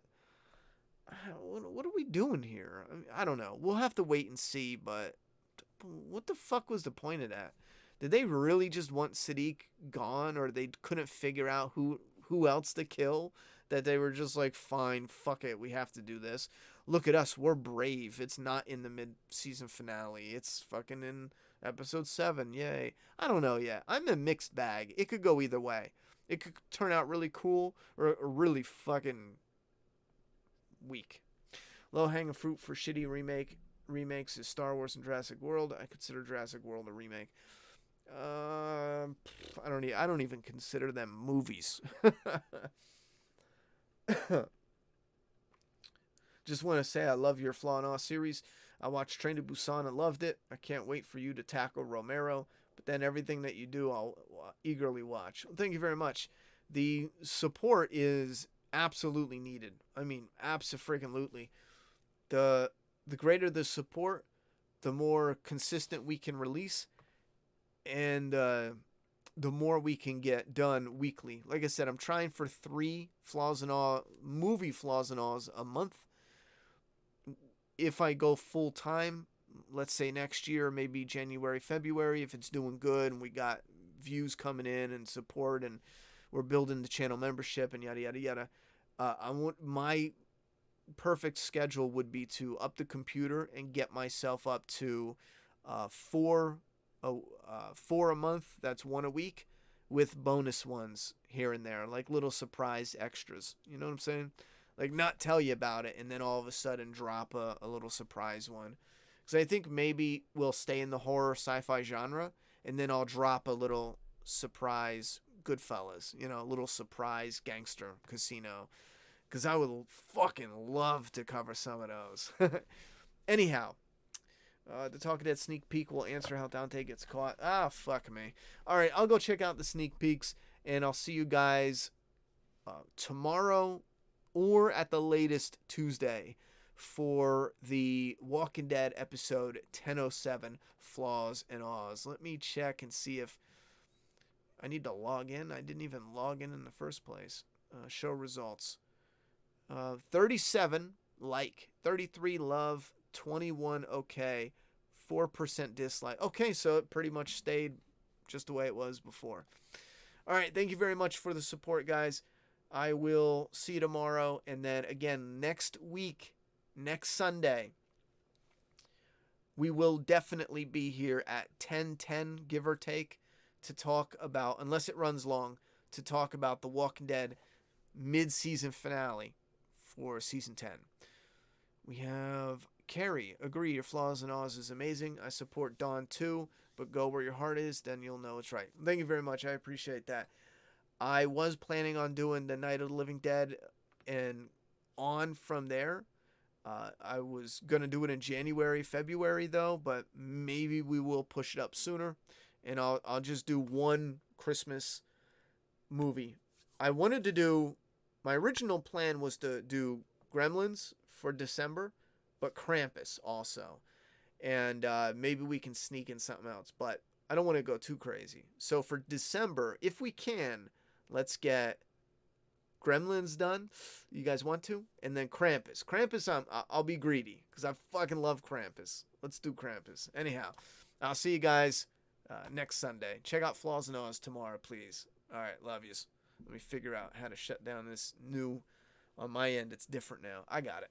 what are we doing here? I don't know. We'll have to wait and see, but what the fuck was the point of that? Did they really just want Sadiq gone, or they couldn't figure out who else to kill? That they were just like, fine, fuck it, we have to do this. Look at us, we're brave. It's not in the mid-season finale. It's fucking in episode 7. Yay. I don't know yet. I'm a mixed bag. It could go either way. It could turn out really cool or really fucking weak. Low hanging fruit for shitty remakes is Star Wars and Jurassic World. I consider Jurassic World a remake. I don't even consider them movies. Just want to say I love your Flaw and Awe series. I watched Train to Busan and loved it. I can't wait for you to tackle Romero. But then everything that you do, I'll eagerly watch. Thank you very much. The support is absolutely needed. I mean, abso-freaking-lutely. The greater the support, the more consistent we can release, and the more we can get done weekly. Like I said, I'm trying for 3 movie flaws and awes a month. If I go full time, let's say next year, maybe January, February, if it's doing good and we got views coming in and support and we're building the channel membership and yada, yada, yada, I want my perfect schedule would be to up the computer and get myself up to 4 a month. That's 1 a week with bonus ones here and there, like little surprise extras. You know what I'm saying? Like, not tell you about it and then all of a sudden drop a little surprise one. Because I think maybe we'll stay in the horror sci-fi genre and then I'll drop a little surprise Goodfellas, a little surprise gangster casino. Because I would fucking love to cover some of those. Anyhow, the Talking Dead sneak peek will answer how Dante gets caught. Ah, fuck me. Alright, I'll go check out the sneak peeks, and I'll see you guys tomorrow or at the latest Tuesday for the Walking Dead episode 1007, Flaws and Awes. Let me check and see if I need to log in. I didn't even log in the first place. Show results. 37 like, 33 love, 21 okay, 4% dislike. Okay, so it pretty much stayed just the way it was before. All right, thank you very much for the support, guys. I will see you tomorrow, and then again next week, next Sunday, we will definitely be here at 10:10, give or take, to talk about, unless it runs long, to talk about the Walking Dead mid-season finale for season 10. We have Carrie. Agree, your Flaws and Awes is amazing. I support Dawn too, but go where your heart is, then you'll know it's right. Thank you very much. I appreciate that. I was planning on doing the Night of the Living Dead and on from there. I was going to do it in January, February though, but maybe we will push it up sooner. And I'll just do one Christmas movie. I wanted to do, my original plan was to do Gremlins for December, but Krampus also. And maybe we can sneak in something else, but I don't want to go too crazy. So for December, if we can, let's get Gremlins done. You guys want to? And then Krampus. Krampus, I'll be greedy because I fucking love Krampus. Let's do Krampus. Anyhow, I'll see you guys next Sunday. Check out Flaws and Awes tomorrow, please. All right, love yous. Let me figure out how to shut down this new, on my end, it's different now. I got it.